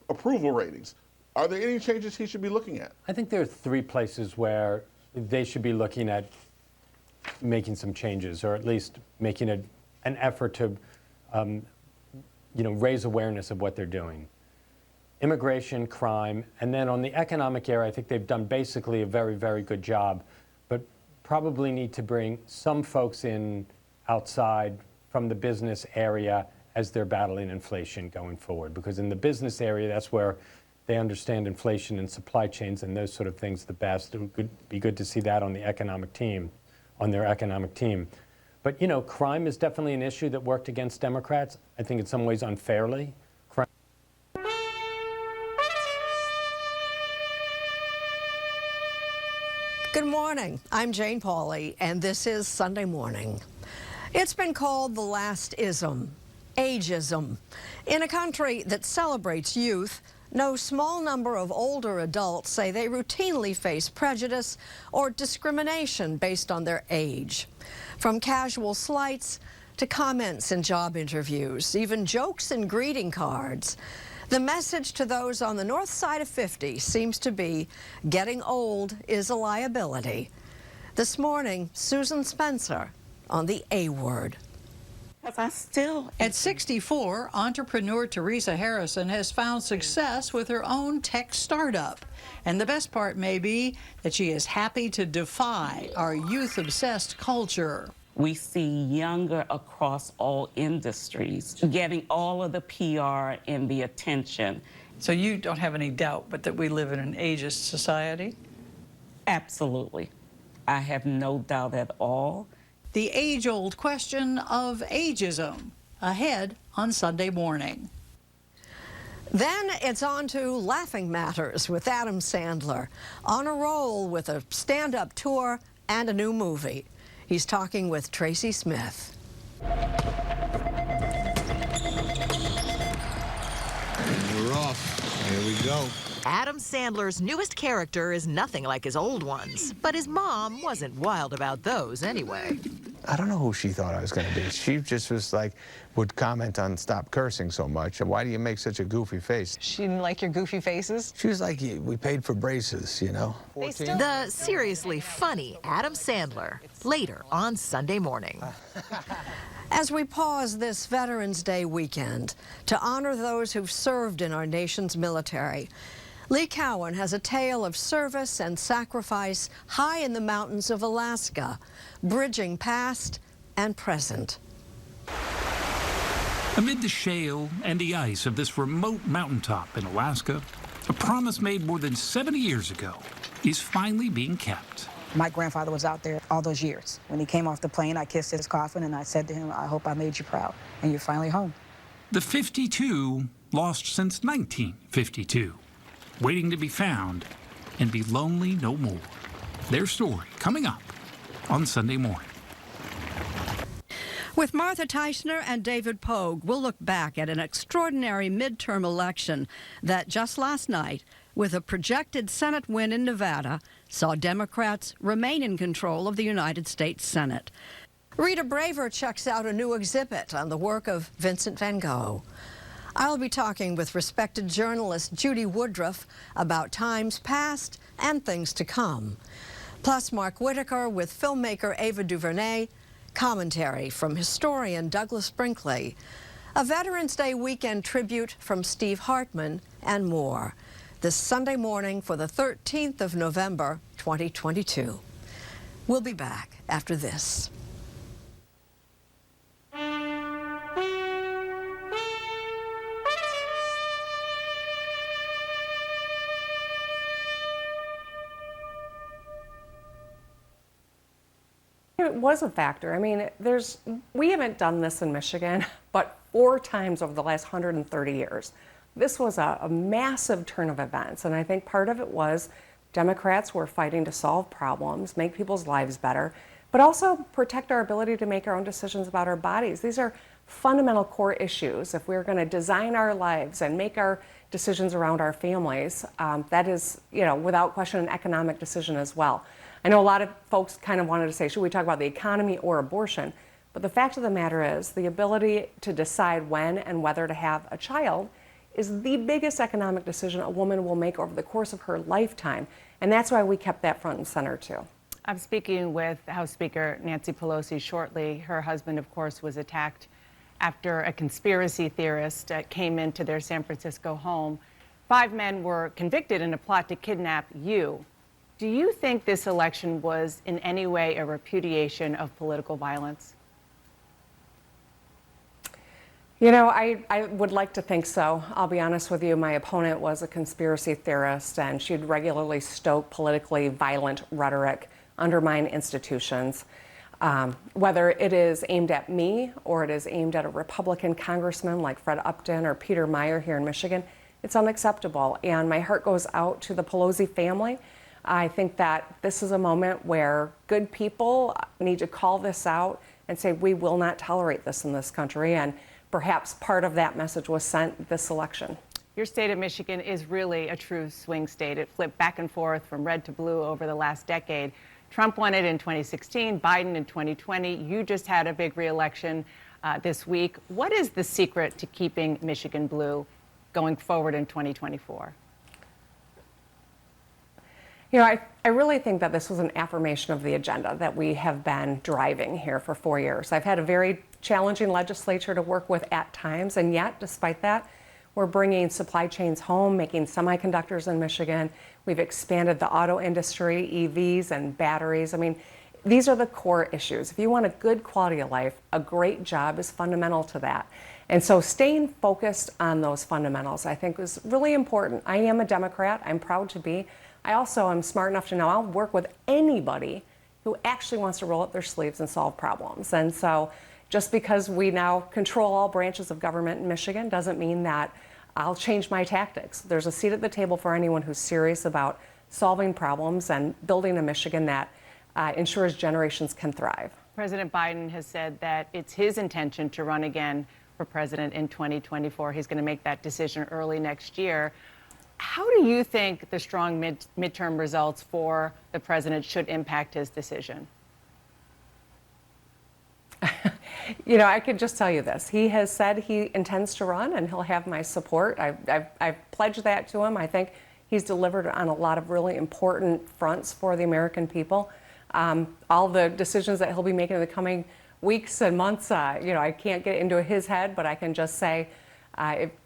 approval ratings. Are there any changes he should be looking at? I think there are 3 places where they should be looking at making some changes, or at least making an effort to you know, raise awareness of what they're doing. Immigration, crime, and then on the economic area, I think they've done basically a very, very good job, but probably need to bring some folks in outside from the business area as they're battling inflation going forward. Because in the business area, that's where they understand inflation and supply chains and those sort of things the best. It would be good to see that on the economic team, on their economic team. But, you know, crime is definitely an issue that worked against Democrats, I think in some ways unfairly. Good morning. I'm Jane Pauley, and this is Sunday Morning. It's been called the last ism, ageism. In a country that celebrates youth, no small number of older adults say they routinely face prejudice or discrimination based on their age. From casual slights to comments in job interviews, even jokes in greeting cards. The message to those on the north side of 50 seems to be getting old is a liability. This morning, Susan Spencer on the A word. At 64, entrepreneur Teresa Harrison has found success with her own tech startup. And the best part may be that she is happy to defy our youth-obsessed culture. We see younger across all industries getting all of the PR and the attention. So you don't have any doubt but that we live in an ageist society? Absolutely. I have no doubt at all. The age-old question of ageism, ahead on Sunday Morning. Then it's on to Laughing Matters with Adam Sandler, on a roll with a stand-up tour and a new movie. He's talking with Tracy Smith. We're off. Here we go. Adam Sandler's newest character is nothing like his old ones, but his mom wasn't wild about those anyway. I don't know who she thought I was going to be. She just was like, would comment on stop cursing so much. And why do you make such a goofy face? She didn't like your goofy faces? She was like, we paid for braces, you know? The seriously funny Adam Sandler, later on Sunday Morning. As we pause this Veterans Day weekend to honor those who've served in our nation's military, Lee Cowan has a tale of service and sacrifice high in the mountains of Alaska, bridging past and present. Amid the shale and the ice of this remote mountaintop in Alaska, a promise made more than 70 years ago is finally being kept. My grandfather was out there all those years. When he came off the plane, I kissed his coffin and I said to him, I hope I made you proud, and you're finally home. The 52 lost since 1952, waiting to be found and be lonely no more. Their story coming up on Sunday Morning. With Martha Teichner and David Pogue, we'll look back at an extraordinary midterm election that just last night, with a projected Senate win in Nevada, saw Democrats remain in control of the United States Senate. Rita Braver checks out a new exhibit on the work of Vincent van Gogh. I'll be talking with respected journalist Judy Woodruff about times past and things to come. Plus, Mark Whitaker with filmmaker Ava DuVernay, commentary from historian Douglas Brinkley, a Veterans Day weekend tribute from Steve Hartman, and more. This Sunday morning for the 13th of November, 2022. We'll be back after this. it was a factor. I mean, we haven't done this in Michigan, but 4 times over the last 130 years. This was a massive turn of events, and I think part of it was Democrats were fighting to solve problems, make people's lives better, but also protect our ability to make our own decisions about our bodies. These are fundamental core issues. If we're going to design our lives and make our decisions around our families, that is, without question, an economic decision as well. I know a lot of folks kind of wanted to say, should we talk about the economy or abortion? But the fact of the matter is, the ability to decide when and whether to have a child is the biggest economic decision a woman will make over the course of her lifetime. And that's why we kept that front and center, too. I'm speaking with House Speaker Nancy Pelosi shortly. Her husband, of course, was attacked after a conspiracy theorist came into their San Francisco home. 5 men were convicted in a plot to kidnap you. Do you think this election was in any way a repudiation of political violence? I would like to think so. I'll be honest with you, my opponent was a conspiracy theorist, and she'd regularly stoke politically violent rhetoric, undermine institutions. Whether it is aimed at me or it is aimed at a Republican congressman like Fred Upton or Peter Meyer here in Michigan, it's unacceptable. And my heart goes out to the Pelosi family. I think that this is a moment where good people need to call this out and say, we will not tolerate this in this country. And perhaps part of that message was sent this election. Your state of Michigan is really a true swing state. It flipped back and forth from red to blue over the last decade. Trump won it in 2016, Biden in 2020. You just had a big re-election this week. What is the secret to keeping Michigan blue going forward in 2024? I really think that this was an affirmation of the agenda that we have been driving here for 4 years. I've had a very challenging legislature to work with at times, and yet, despite that, we're bringing supply chains home, making semiconductors in Michigan. We've expanded the auto industry, EVs and batteries. I mean, these are the core issues. If you want a good quality of life, a great job is fundamental to that. And so staying focused on those fundamentals, I think, is really important. I am a Democrat. I'm proud to be. I also am smart enough to know I'll work with anybody who actually wants to roll up their sleeves and solve problems. And so just because we now control all branches of government in Michigan doesn't mean that I'll change my tactics. There's a seat at the table for anyone who's serious about solving problems and building a Michigan that ensures generations can thrive. President Biden has said that it's his intention to run again for president in 2024. He's going to make that decision early next year. How do you think the strong midterm results for the president should impact his decision? I could just tell you this. He has said he intends to run, and he'll have my support. I've pledged that to him. I think he's delivered on a lot of really important fronts for the American people. All the decisions that he'll be making in the coming weeks and months, I can't get into his head, but I can just say,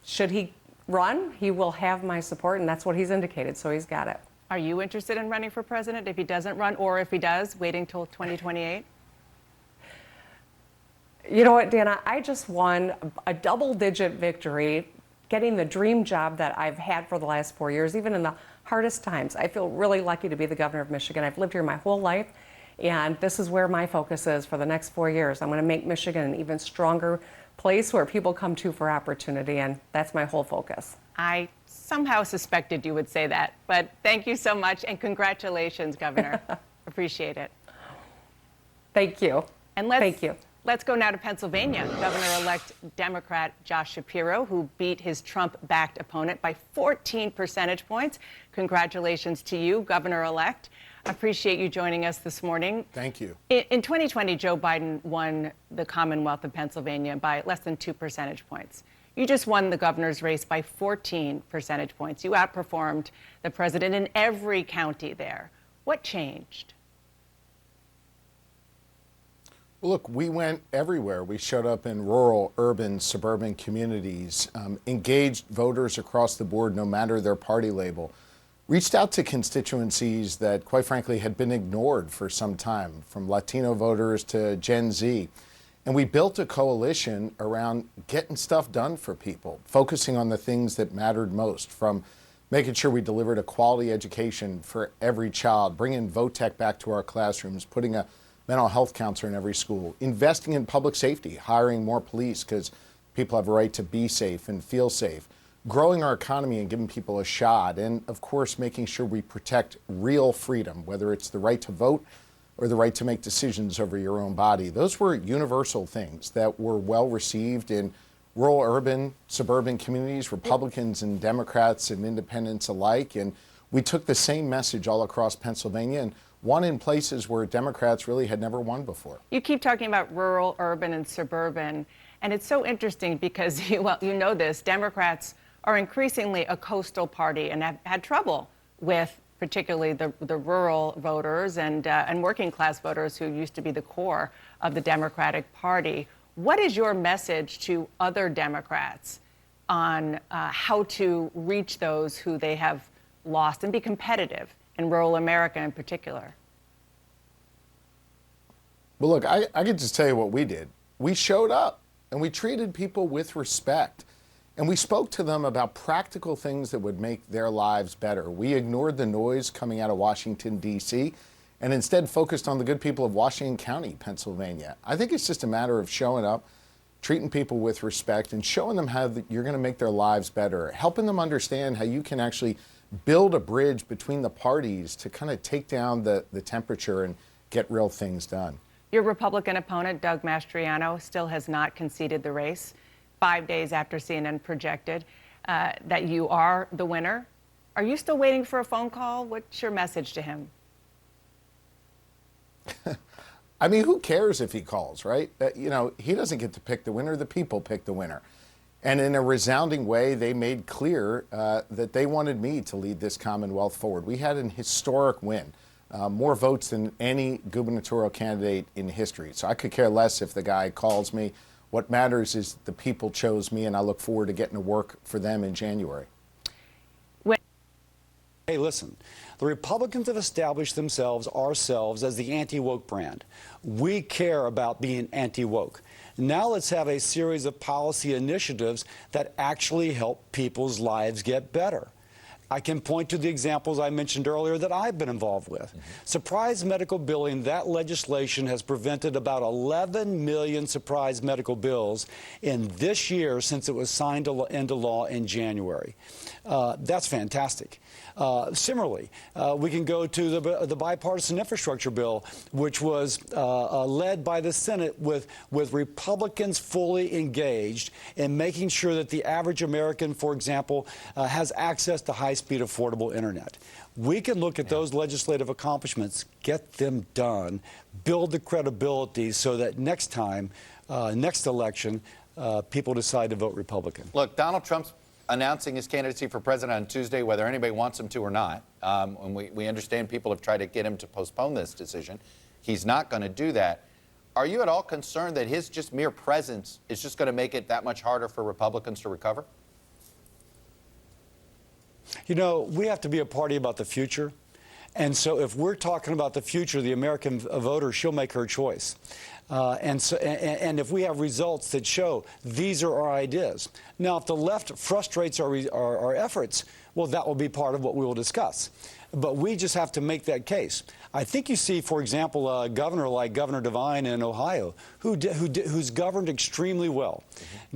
should he run, he will have my support, and that's what he's indicated, so he's got it. Are you interested in running for president if he doesn't run, or if he does, waiting till 2028? You know what, Dana, I just won a double-digit victory, getting the dream job that I've had for the last 4 years, even in the hardest times. I feel really lucky to be the governor of Michigan. I've lived here my whole life, and this is where my focus is for the next 4 years. I'm going to make Michigan an even stronger place where people come to for opportunity, and that's my whole focus. I somehow suspected you would say that, but thank you so much, and congratulations, Governor. Appreciate it. Thank you. And let's go now to Pennsylvania. Governor-elect Democrat Josh Shapiro, who beat his Trump-backed opponent by 14 percentage points. Congratulations to you, Governor-elect. Appreciate you joining us this morning. Thank you. In 2020, Joe Biden won the Commonwealth of Pennsylvania by less than 2 percentage points. You just won the governor's race by 14 percentage points. You outperformed the president in every county there. What changed? Well, look, we went everywhere. We showed up in rural, urban, suburban communities, engaged voters across the board, no matter their party label. Reached out to constituencies that, quite frankly, had been ignored for some time, from Latino voters to Gen Z. And we built a coalition around getting stuff done for people, focusing on the things that mattered most, from making sure we delivered a quality education for every child, bringing vote tech back to our classrooms, putting a mental health counselor in every school, investing in public safety, hiring more police because people have a right to be safe and feel safe, growing our economy and giving people a shot, and of course making sure we protect real freedom, whether it's the right to vote or the right to make decisions over your own body. Those were universal things that were well received in rural, urban, suburban communities, Republicans and Democrats and independents alike. And we took the same message all across Pennsylvania and won in places where Democrats really had never won before. You keep talking about rural, urban, and suburban, and it's so interesting because, well, you know this, Democrats are increasingly a coastal party and have had trouble with particularly the rural voters and working class voters who used to be the core of the Democratic Party. What is your message to other Democrats on how to reach those who they have lost and be competitive in rural America in particular? Well, look, I could just tell you what we did. We showed up and we treated people with respect. And we spoke to them about practical things that would make their lives better. We ignored the noise coming out of Washington, D.C., and instead focused on the good people of Washington County, Pennsylvania. I think it's just a matter of showing up, treating people with respect, and showing them how you're going to make their lives better, helping them understand how you can actually build a bridge between the parties to kind of take down the temperature and get real things done. Your Republican opponent, Doug Mastriano, still has not conceded the race. 5 days after CNN projected that you are the winner. Are you still waiting for a phone call? What's your message to him? I mean, who cares if he calls, right? You know, he doesn't get to pick the winner. The people pick the winner. And in a resounding way, they made clear that they wanted me to lead this Commonwealth forward. We had an historic win, more votes than any gubernatorial candidate in history. So I could care less if the guy calls me. What matters is the people chose me, and I look forward to getting to work for them in January. Hey, listen, the Republicans have established ourselves as the anti-woke brand. We care about being anti-woke. Now let's have a series of policy initiatives that actually help people's lives get better. I can point to the examples I mentioned earlier that I've been involved with. Surprise medical billing, that legislation has prevented about 11 million surprise medical bills in this year since it was signed into law in January. That's fantastic. Similarly, we can go to the bipartisan infrastructure bill, which was led by the Senate with Republicans fully engaged in making sure that the average American, for example, has access to high-speed, affordable internet. We can look at those legislative accomplishments, get them done, build the credibility so that next time, next election, people decide to vote Republican. Look, Donald Trump's announcing his candidacy for president on Tuesday, whether anybody wants him to or not. And we understand people have tried to get him to postpone this decision. He's not going to do that. Are you at all concerned that his just mere presence is just going to make it that much harder for Republicans to recover? You know, we have to be a party about the future. And so if we're talking about the future of the American voter, she'll make her choice. And if we have results that show these are our ideas. Now, if the left frustrates our efforts, well, that will be part of what we will discuss. But we just have to make that case. I think you see, for example, a governor like Governor DeWine in Ohio, who's governed extremely well,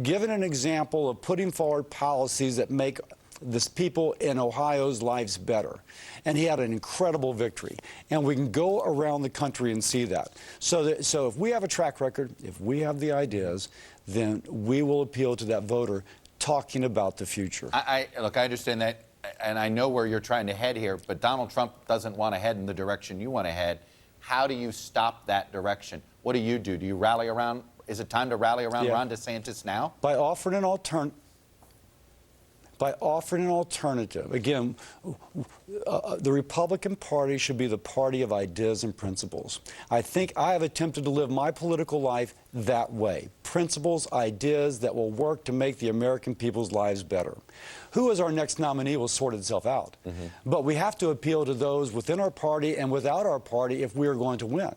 given an example of putting forward policies that make the people in Ohio's lives better. And he had an incredible victory. And we can go around the country and see that. So if we have a track record, if we have the ideas, then we will appeal to that voter talking about the future. Look, I understand that, and I know where you're trying to head here, but Donald Trump doesn't want to head in the direction you want to head. How do you stop that direction? What do? Do you rally around? Is it time to rally around Ron DeSantis now? By offering an alternative. Again, the Republican Party should be the party of ideas and principles. I think I have attempted to live my political life that way. Principles, ideas that will work to make the American people's lives better. Who is our next nominee will sort itself out. But we have to appeal to those within our party and without our party if we are going to win.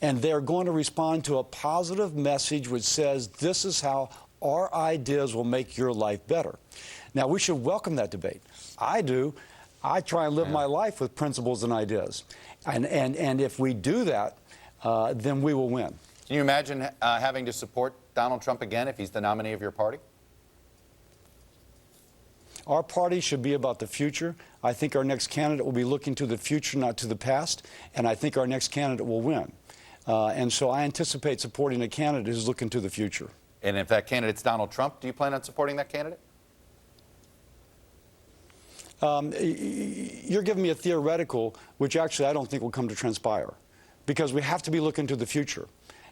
And they're going to respond to a positive message which says this is how our ideas will make your life better. Now, we should welcome that debate. I do. I try and live my life with principles and ideas. And if we do that, then we will win. Can you imagine having to support Donald Trump again if he's the nominee of your party? Our party should be about the future. I think our next candidate will be looking to the future, not to the past, and I think our next candidate will win. And so I anticipate supporting a candidate who's looking to the future. And if that candidate's Donald Trump, do you plan on supporting that candidate? You're giving me a theoretical, which actually I don't think will come to transpire, because we have to be looking to the future.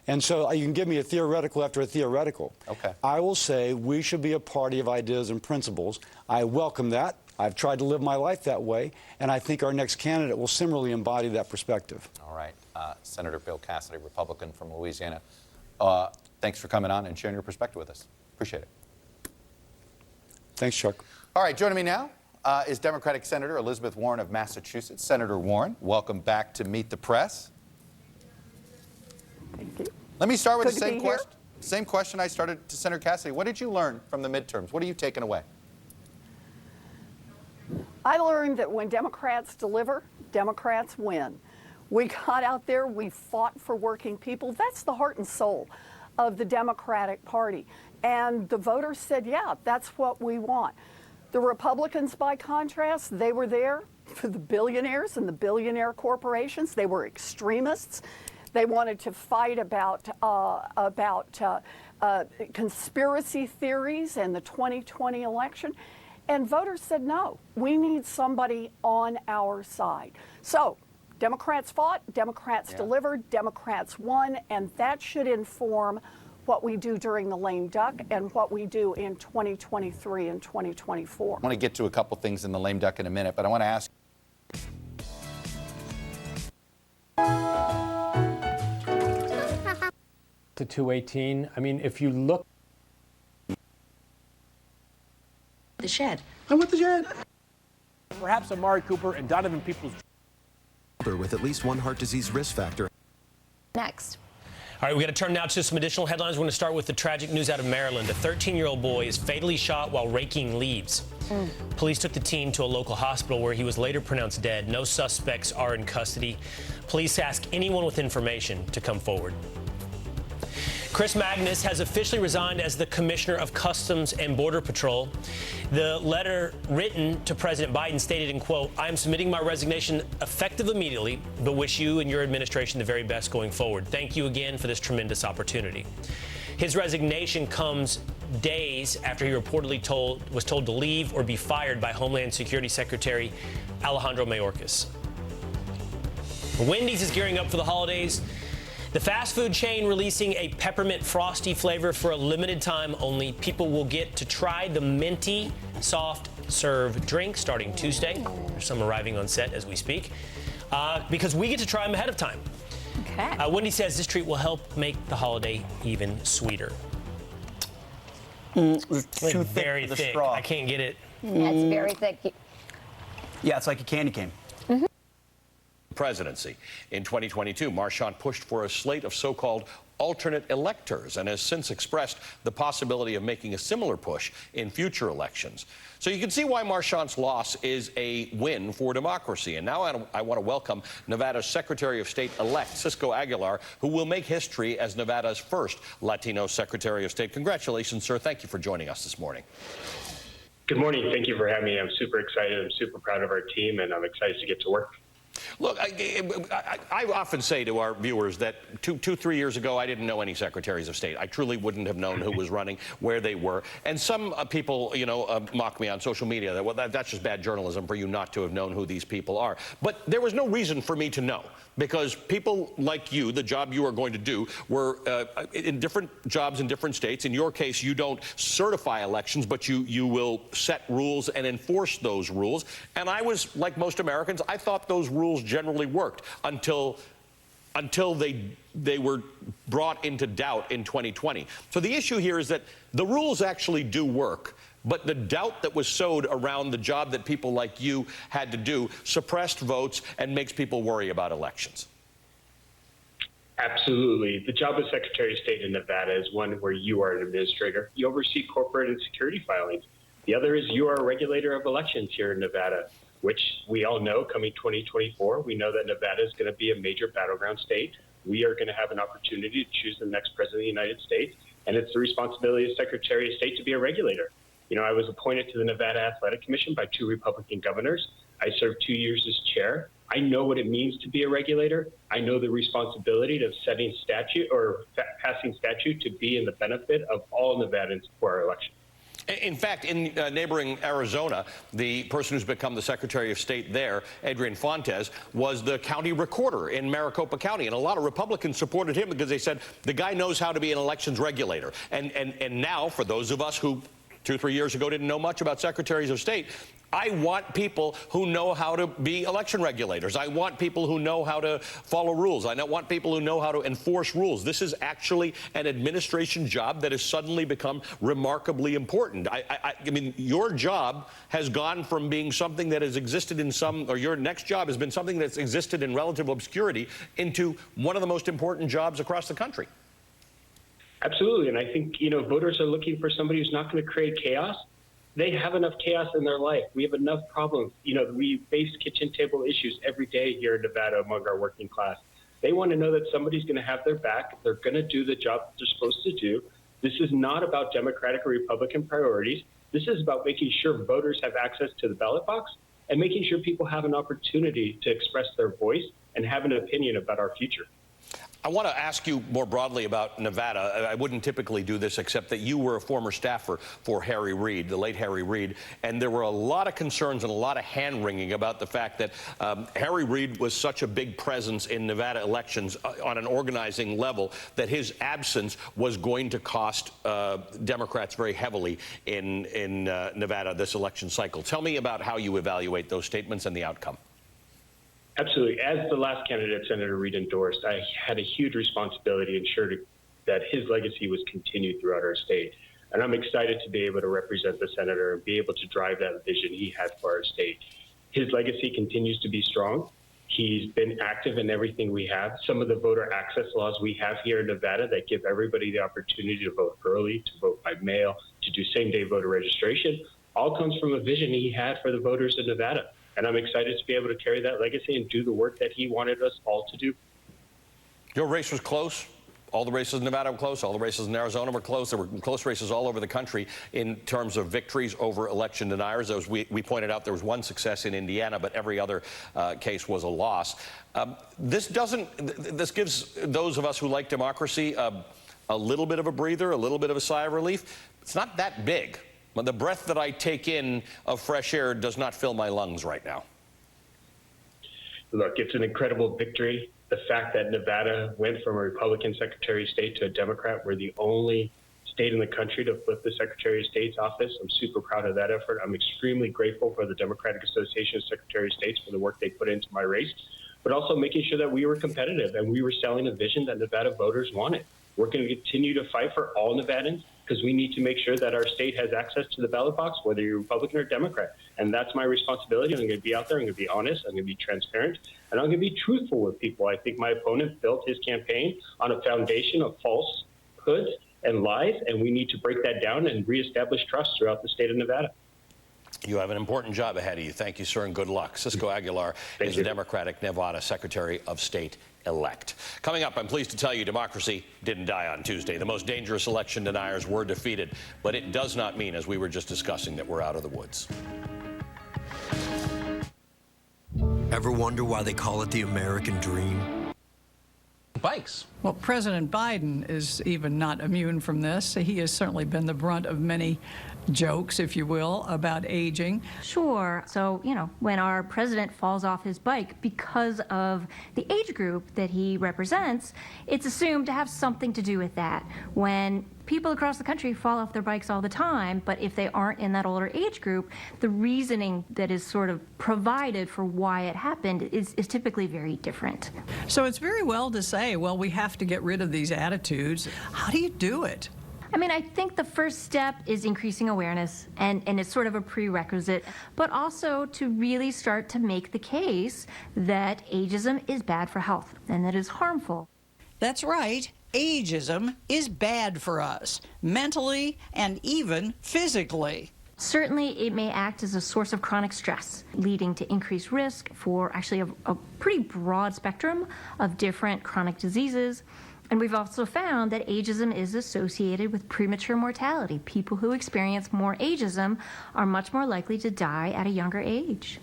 And so you can give me a theoretical after a theoretical. Okay. I will say we should be a party of ideas and principles. I welcome that. I've tried to live my life that way, and I think our next candidate will similarly embody that perspective. All right. Senator Bill Cassidy, Republican from Louisiana. Thanks for coming on and sharing your perspective with us. Appreciate it. Thanks, Chuck. All right, joining me now is Democratic Senator Elizabeth Warren of Massachusetts. Senator Warren, welcome back to Meet the Press. Thank you. Let me start with the Good to same question I started to Senator Cassidy. What did you learn from the midterms? What are you taking away? I learned that when Democrats deliver, Democrats win. We got out there, we fought for working people. That's the heart and soul of the Democratic Party. And the voters said, yeah, that's what we want. The Republicans, by contrast, they were there for the billionaires and the billionaire corporations. They were extremists. They wanted to fight about conspiracy theories and the 2020 election. And voters said, no, we need somebody on our side. So Democrats fought, Democrats delivered, Democrats won, and that should inform what we do during the lame duck and what we do in 2023 and 2024. I want to get to a couple things in the lame duck in a minute, but I want to ask. To 218, I mean, if you look. The shed. I went to the shed. Perhaps Amari Cooper and Donovan Peoples. With at least one heart disease risk factor. Next. All right, we're going to turn now to some additional headlines. We're going to start with the tragic news out of Maryland. A 13-year-old boy is fatally shot while raking leaves. Police took the teen to a local hospital where he was later pronounced dead. No suspects are in custody. Police ask anyone with information to come forward. Chris Magnus has officially resigned as the Commissioner of Customs and Border Patrol. The letter written to President Biden stated, in quote, I am submitting my resignation effective immediately, but wish you and your administration the very best going forward. Thank you again for this tremendous opportunity. His resignation comes days after he reportedly was told to leave or be fired by Homeland Security Secretary Alejandro Mayorkas. Wendy's is gearing up for the holidays. The fast food chain releasing a peppermint frosty flavor for a limited time only. People will get to try the minty soft serve drink starting Tuesday. There's some arriving on set as we speak because we get to try them ahead of time. Okay. Wendy says this treat will help make the holiday even sweeter. It's too thick very for the thick. straw. I can't get it. That's very thick. Yeah, it's like a candy cane. Presidency. In 2022, Marchant pushed for a slate of so-called alternate electors and has since expressed the possibility of making a similar push in future elections. So you can see why Marchant's loss is a win for democracy. And now I want to welcome Nevada's Secretary of State-elect, Cisco Aguilar, who will make history as Nevada's first Latino Secretary of State. Congratulations, sir. Thank you for joining us this morning. Good morning. Thank you for having me. I'm super excited. I'm super proud of our team, and I'm excited to get to work. Look, I often say to our viewers that 3 years ago, I didn't know any secretaries of state. I truly wouldn't have known who was running, where they were. And some people, mock me on social media that, well, that's just bad journalism for you not to have known who these people are. But there was no reason for me to know, because people like you, the job you are going to do, were in different jobs in different states. In your case, you don't certify elections, but you will set rules and enforce those rules. And I was, like most Americans, I thought those rules generally worked until they were brought into doubt in 2020. So the issue here is that the rules actually do work, but the doubt that was sowed around the job that people like you had to do suppressed votes and makes people worry about elections. Absolutely. The job of Secretary of State in Nevada is one where you are an administrator. You oversee corporate and security filings. The other is you are a regulator of elections here in Nevada, which we all know coming 2024, we know that Nevada is going to be a major battleground state We are going to have an opportunity to choose the next president of the United States, and it's the responsibility of the Secretary of State to be a regulator. You know, I was appointed to the Nevada Athletic Commission by 2 Republican governors. I served 2 years as chair. I know what it means to be a regulator. I know the responsibility of setting statute or passing statute to be in the benefit of all Nevadans for our election. In fact, in neighboring Arizona, the person who's become the Secretary of State there, Adrian Fontes, was the county recorder in Maricopa County. And a lot of Republicans supported him because they said the guy knows how to be an elections regulator. And now, for those of us who 2 or 3 years ago didn't know much about secretaries of state, I want people who know how to be election regulators. I want people who know how to follow rules. I want people who know how to enforce rules. This is actually an administration job that has suddenly become remarkably important. I mean, your job has gone from being something that has existed in some, or your next job has been something that's existed in relative obscurity, into one of the most important jobs across the country. Absolutely, and I think, you know, voters are looking for somebody who's not going to create chaos. They have enough chaos in their life. We have enough problems. You know, we face kitchen table issues every day here in Nevada among our working class. They want to know that somebody's going to have their back. They're going to do the job they're supposed to do. This is not about Democratic or Republican priorities. This is about making sure voters have access to the ballot box and making sure people have an opportunity to express their voice and have an opinion about our future. I want to ask you more broadly about Nevada. I wouldn't typically do this, except that you were a former staffer for Harry Reid, the late Harry Reid, and there were a lot of concerns and a lot of hand-wringing about the fact that Harry Reid was such a big presence in Nevada elections on an organizing level that his absence was going to cost Democrats very heavily in Nevada this election cycle. Tell me about how you evaluate those statements and the outcome. Absolutely. As the last candidate Senator Reid endorsed, I had a huge responsibility to ensure that his legacy was continued throughout our state. And I'm excited to be able to represent the senator and be able to drive that vision he had for our state. His legacy continues to be strong. He's been active in everything we have. Some of the voter access laws we have here in Nevada that give everybody the opportunity to vote early, to vote by mail, to do same-day voter registration, all comes from a vision he had for the voters of Nevada. And I'm excited to be able to carry that legacy and do the work that he wanted us all to do. Your race was close. All the races in Nevada were close. All the races in Arizona were close. There were close races all over the country in terms of victories over election deniers. As we pointed out, there was one success in Indiana, but every other case was a loss. This gives those of us who like democracy a little bit of a breather, a little bit of a sigh of relief. It's not that big. The breath that I take in of fresh air does not fill my lungs right now. Look, it's an incredible victory. The fact that Nevada went from a Republican Secretary of State to a Democrat, we're the only state in the country to flip the Secretary of State's office. I'm super proud of that effort. I'm extremely grateful for the Democratic Association of Secretary of States for the work they put into my race, but also making sure that we were competitive and we were selling a vision that Nevada voters wanted. We're going to continue to fight for all Nevadans, because we need to make sure that our state has access to the ballot box, whether you're Republican or Democrat. And that's my responsibility. I'm going to be out there. I'm going to be honest. I'm going to be transparent. And I'm going to be truthful with people. I think my opponent built his campaign on a foundation of falsehoods and lies, and we need to break that down and reestablish trust throughout the state of Nevada. You have an important job ahead of you. Thank you, sir, and good luck. Cisco Aguilar is the Democratic Nevada Secretary of State elect. Coming up, I'm pleased to tell you democracy didn't die on Tuesday. The most dangerous election deniers were defeated, but it does not mean, as we were just discussing, that we're out of the woods. Ever wonder why they call it the American dream? Bikes. Well, President Biden is even not immune from this. He has certainly been the brunt of many jokes, if you will, about aging. Sure. So, you know, when our president falls off his bike because of the age group that he represents, it's assumed to have something to do with that. When people across the country fall off their bikes all the time, but if they aren't in that older age group, the reasoning that is sort of provided for why it happened is typically very different. So it's very well to say, well, we have to get rid of these attitudes. How do you do it? I mean, I think the first step is increasing awareness, and it's sort of a prerequisite, but also to really start to make the case that ageism is bad for health and that is harmful. That's right. Ageism is bad for us, mentally and even physically. Certainly, it may act as a source of chronic stress, leading to increased risk for actually a pretty broad spectrum of different chronic diseases. And we've also found that ageism is associated with premature mortality. People who experience more ageism are much more likely to die at a younger age.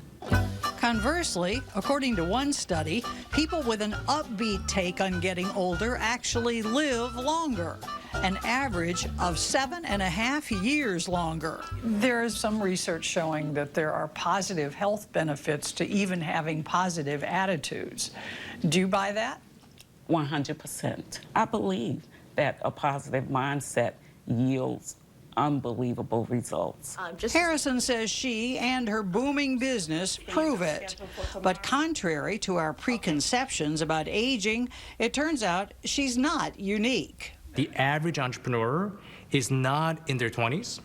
Conversely, according to one study, people with an upbeat take on getting older actually live longer, an average of 7.5 years longer. There is some research showing that there are positive health benefits to even having positive attitudes. Do you buy that? 100%. I believe that a positive mindset yields unbelievable results. Harrison says she and her booming business prove it. But contrary to our preconceptions about aging, it turns out she's not unique. The average entrepreneur is not in their 20s.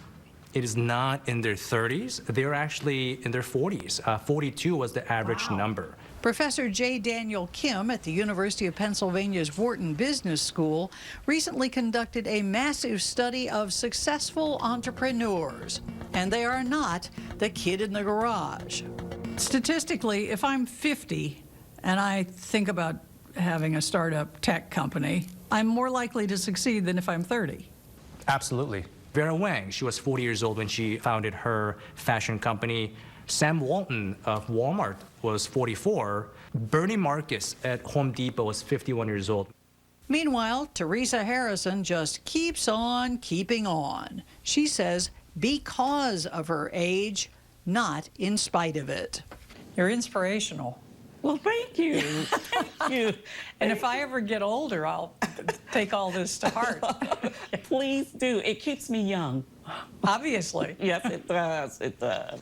It is not in their 30s. They're actually in their 40s. 42 was the average number. Professor J. Daniel Kim at the University of Pennsylvania's Wharton Business School recently conducted a massive study of successful entrepreneurs, and they are not the kid in the garage. Statistically, if I'm 50 and I think about having a startup tech company, I'm more likely to succeed than if I'm 30. Absolutely. Vera Wang, she was 40 years old when she founded her fashion company. Sam Walton of Walmart was 44. Bernie Marcus at Home Depot was 51 years old. Meanwhile, Teresa Harrison just keeps on keeping on. She says because of her age, not in spite of it. You're inspirational. Well, thank you. Thank you. And if I ever get older, I'll take all this to heart. Please do. It keeps me young. Obviously. Yes, it does. It does.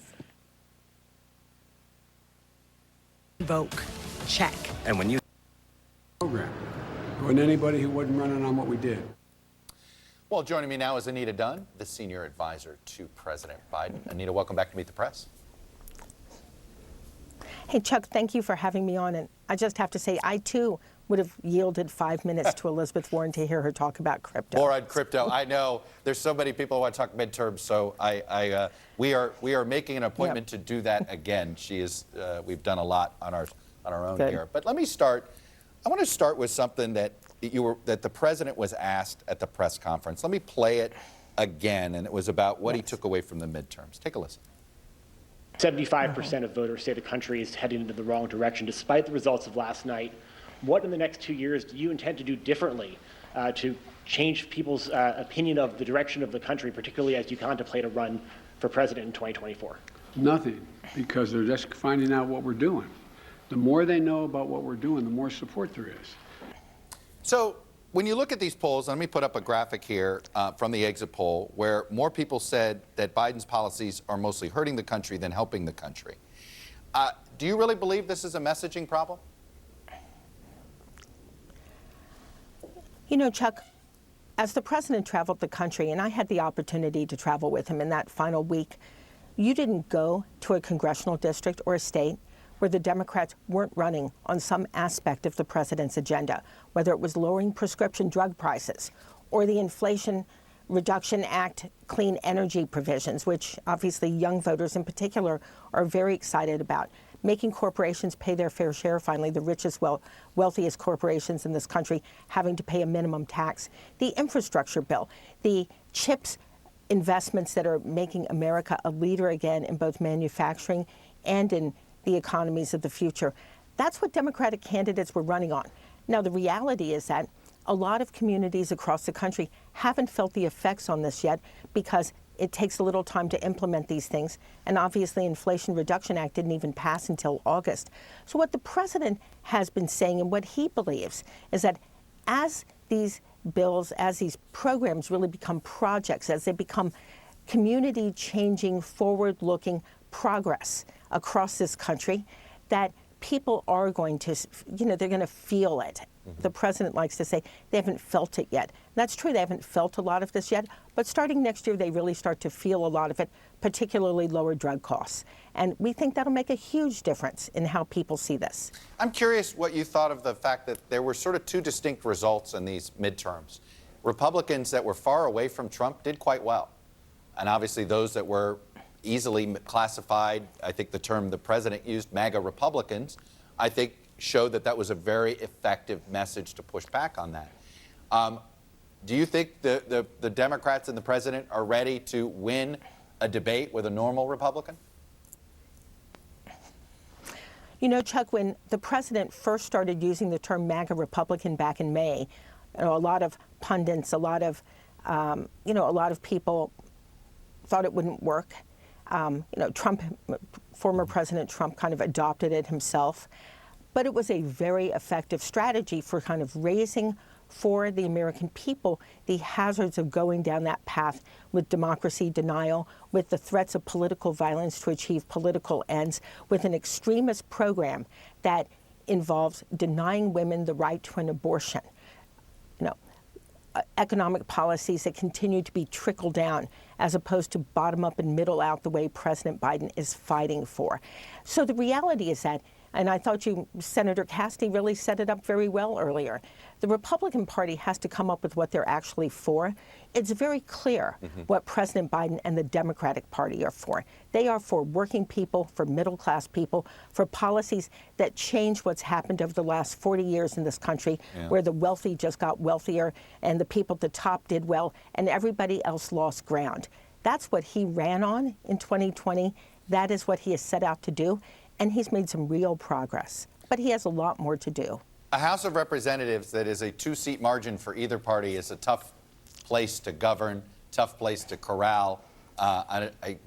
Vote. Check. And when you program, there wasn't anybody who wasn't running on what we did. Well, joining me now is Anita Dunn, the senior advisor to President Biden. Anita, welcome back to Meet the Press. Hey, Chuck, thank you for having me on. And I just have to say, I too would have yielded 5 minutes to Elizabeth Warren to hear her talk about crypto. More on crypto. I know there's so many people who want to talk midterms, so we are making an appointment to do that again. We've done a lot on our own here. But let me start. I want to start with something that the president was asked at the press conference. Let me play it again, and it was about what he took away from the midterms. Take a listen. 75% of voters say the country is heading into the wrong direction, despite the results of last night. What in the next 2 years do you intend to do differently to change people's opinion of the direction of the country, particularly as you contemplate a run for president in 2024? Nothing, because they're just finding out what we're doing. The more they know about what we're doing, the more support there is. So when you look at these polls, let me put up a graphic here from the exit poll where more people said that Biden's policies are mostly hurting the country than helping the country. Do you really believe this is a messaging problem? You know, Chuck, as the president traveled the country, and I had the opportunity to travel with him in that final week, you didn't go to a congressional district or a state where the Democrats weren't running on some aspect of the president's agenda, whether it was lowering prescription drug prices or the Inflation Reduction Act clean energy provisions, which obviously young voters in particular are very excited about. Making corporations pay their fair share, finally, the richest, wealthiest corporations in this country having to pay a minimum tax. The infrastructure bill, the CHIPS investments that are making America a leader again in both manufacturing and in the economies of the future. That's what Democratic candidates were running on. Now, the reality is that a lot of communities across the country haven't felt the effects on this yet because it takes a little time to implement these things. And obviously, Inflation Reduction Act didn't even pass until August. So what the president has been saying and what he believes is that as these bills, as these programs really become projects, as they become community-changing, forward-looking progress across this country, that people are going to, they're going to feel it. The president likes to say they haven't felt it yet. That's true, they haven't felt a lot of this yet, but starting next year, they really start to feel a lot of it, particularly lower drug costs. And we think that'll make a huge difference in how people see this. I'm curious what you thought of the fact that there were sort of two distinct results in these midterms. Republicans that were far away from Trump did quite well. And obviously those that were easily classified, I think the term the president used, MAGA Republicans, I think showed that that was a very effective message to push back on that. Do you think the Democrats and the president are ready to win a debate with a normal Republican? You know, Chuck, when the president first started using the term MAGA Republican back in May, a lot of pundits, a lot of people thought it wouldn't work. Trump, former President Trump, kind of adopted it himself. But it was a very effective strategy for kind of raising for the American people the hazards of going down that path with democracy denial, with the threats of political violence to achieve political ends, with an extremist program that involves denying women the right to an abortion. Economic policies that continue to be trickle down as opposed to bottom up and middle out the way President Biden is fighting for. So the reality is that, and I thought Senator Cassidy really set it up very well earlier, the Republican Party has to come up with what they're actually for. It's very clear what President Biden and the Democratic Party are for. They are for working people, for middle-class people, for policies that change what's happened over the last 40 years in this country, where the wealthy just got wealthier and the people at the top did well and everybody else lost ground. That's what he ran on in 2020. That is what he has set out to do, and he's made some real progress. But he has a lot more to do. A House of Representatives that is a two-seat margin for either party is a tough place to govern, tough place to corral.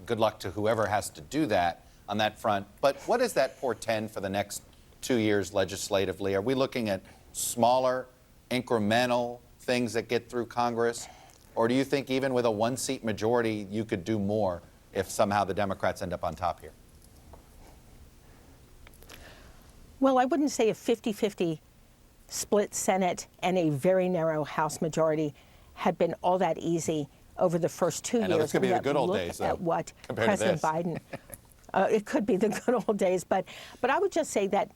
Good luck to whoever has to do that on that front. But what does that portend for the next 2 years legislatively? Are we looking at smaller, incremental things that get through Congress? Or do you think even with a one-seat majority, you could do more if somehow the Democrats end up on top here? Well, I wouldn't say a 50-50 split Senate and a very narrow House majority had been all that easy over the first 2 years. This could be the good old days, though, at what President Biden. It could be the good old days, but I would just say that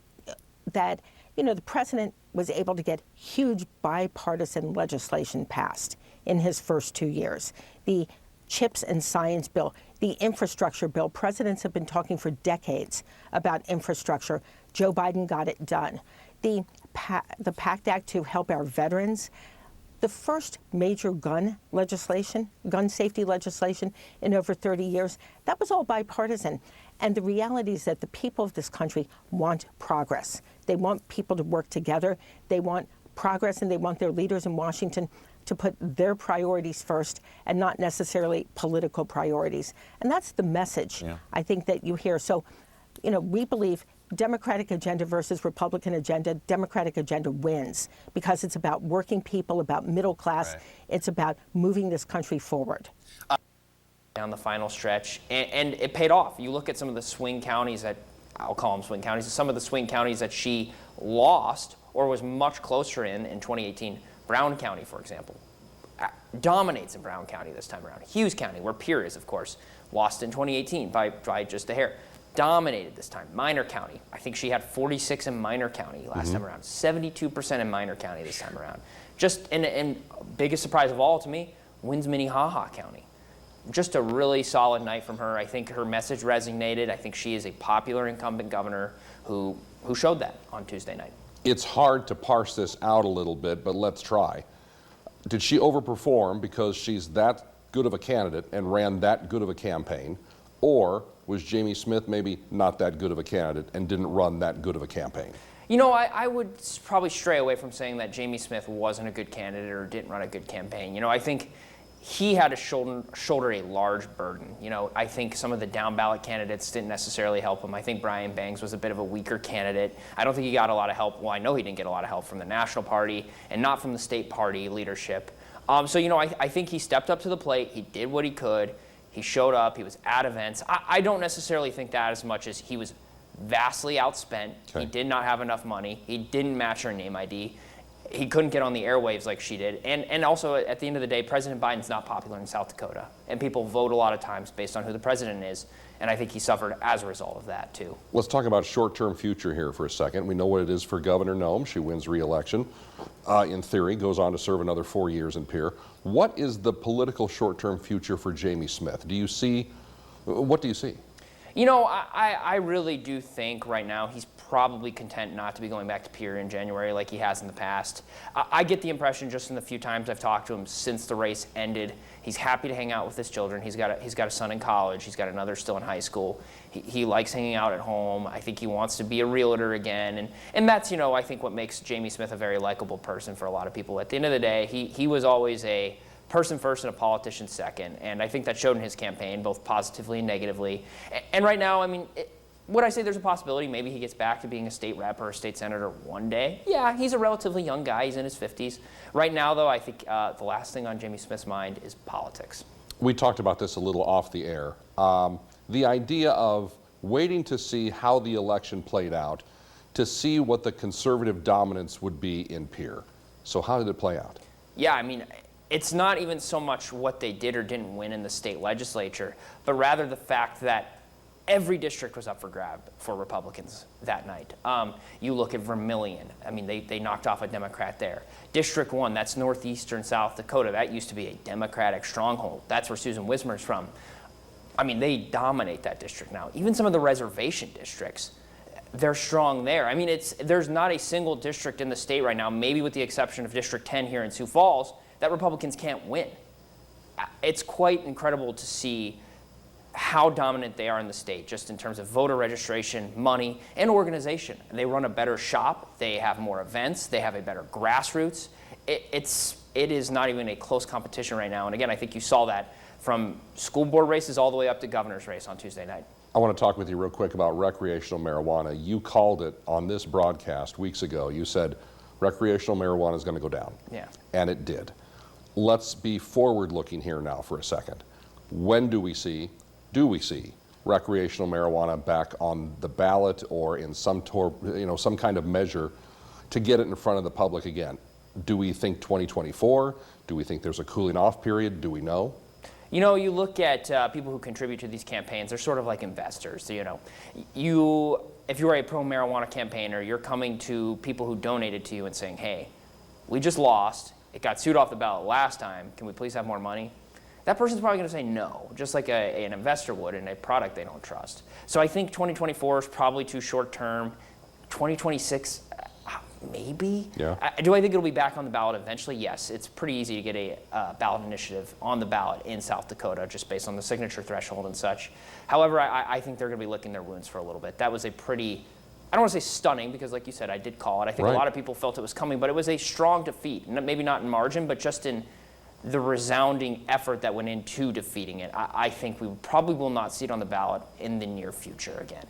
the president was able to get huge bipartisan legislation passed in his first 2 years. The CHIPS and Science bill, the infrastructure bill. Presidents have been talking for decades about infrastructure. Joe Biden got it done. The PACT Act to help our veterans. The first major gun safety legislation in over 30 years, that was all bipartisan. And the reality is that the people of this country want progress. They want people to work together. They want progress, and they want their leaders in Washington to put their priorities first and not necessarily political priorities. And that's the message, I think, that you hear. So, we believe Democratic agenda versus Republican agenda, Democratic agenda wins because it's about working people, about middle class. Right. It's about moving this country forward. Down the final stretch, and it paid off. You look at some of the swing counties that, I'll call them swing counties, some of the swing counties that she lost or was much closer in 2018. Brown County, for example, dominates in Brown County this time around. Hughes County, where Pierre is, of course, lost in 2018 by just a hair. Dominated this time. Minor County, I think she had 46 in Minor County last time around. 72% in Minor County this time around. Just, and biggest surprise of all to me, wins Minnehaha County. Just a really solid night from her. I think her message resonated. I think she is a popular incumbent governor who showed that on Tuesday night. It's hard to parse this out a little bit, but let's try. Did she overperform because she's that good of a candidate and ran that good of a campaign? Or was Jamie Smith maybe not that good of a candidate and didn't run that good of a campaign? I would probably stray away from saying that Jamie Smith wasn't a good candidate or didn't run a good campaign. I think he had to shoulder a large burden. I think some of the down ballot candidates didn't necessarily help him. I think Brian Bangs was a bit of a weaker candidate. I don't think he got a lot of help. Well, I know he didn't get a lot of help from the national party and not from the state party leadership. I think he stepped up to the plate. He did what he could. He showed up. He was at events. I don't necessarily think that as much as he was vastly outspent. Okay. He did not have enough money. He didn't match her name ID. He couldn't get on the airwaves like she did. And also, at the end of the day, President Biden's not popular in South Dakota. And people vote a lot of times based on who the president is. And I think he suffered as a result of that, too. Let's talk about short-term future here for a second. We know what it is for Governor Noem. She wins re-election, in theory, goes on to serve another 4 years in Pierre. What is the political short-term future for Jamie Smith? Do you see What do you see? You know, I really do think right now he's probably content not to be going back to Pierre in January like he has in the past. I get the impression just in the few times I've talked to him since the race ended, he's happy to hang out with his children. He's got a son in college. He's got another still in high school. He likes hanging out at home. I think he wants to be a realtor again. And that's, you know, I think what makes Jamie Smith a very likable person for a lot of people. At the end of the day, he was always a person first and a politician second. And I think that showed in his campaign, both positively and negatively. And right now, I mean, would I say there's a possibility maybe he gets back to being a state rep or a state senator one day? Yeah, he's a relatively young guy. He's in his 50s. Right now, though, I think the last thing on Jamie Smith's mind is politics. We talked about this a little off the air. The idea of waiting to see how the election played out, to see what the conservative dominance would be in Pierre. So how did it play out? Yeah, I mean, it's not even so much what they did or didn't win in the state legislature, but rather the fact that every district was up for grab for Republicans that night. You look at Vermilion. I mean, they knocked off a Democrat there. District 1, that's northeastern South Dakota. That used to be a Democratic stronghold. That's where Susan Wismer's from. I mean, they dominate that district now. Even some of the reservation districts, they're strong there. I mean, there's not a single district in the state right now, maybe with the exception of District 10 here in Sioux Falls, that Republicans can't win. It's quite incredible to see how dominant they are in the state, just in terms of voter registration, money, and organization. They run a better shop. They have more events. They have a better grassroots. It is not even a close competition right now. And again, I think you saw that from school board races all the way up to governor's race on Tuesday night. I want to talk with you real quick about recreational marijuana. You called it on this broadcast weeks ago. You said recreational marijuana is going to go down. Yeah. And it did. Let's be forward-looking here now for a second. When do we see recreational marijuana back on the ballot or in some kind of measure to get it in front of the public again? Do we think 2024? Do we think there's a cooling off period? Do we know? You know, you look at people who contribute to these campaigns, they're sort of like investors. You know, if you're a pro-marijuana campaigner, you're coming to people who donated to you and saying, hey, we just lost. It got sued off the ballot last time. Can we please have more money? That person's probably going to say no, just like an investor would in a product they don't trust. So I think 2024 is probably too short term. 2026, maybe? Yeah. Do I think it'll be back on the ballot eventually? Yes. It's pretty easy to get a ballot initiative on the ballot in South Dakota just based on the signature threshold and such. However, I think they're going to be licking their wounds for a little bit. That was a pretty, I don't want to say stunning because like you said, I did call it. I think a lot of people felt it was coming, but it was a strong defeat. Maybe not in margin, but just in the resounding effort that went into defeating it. I think we probably will not see it on the ballot in the near future again.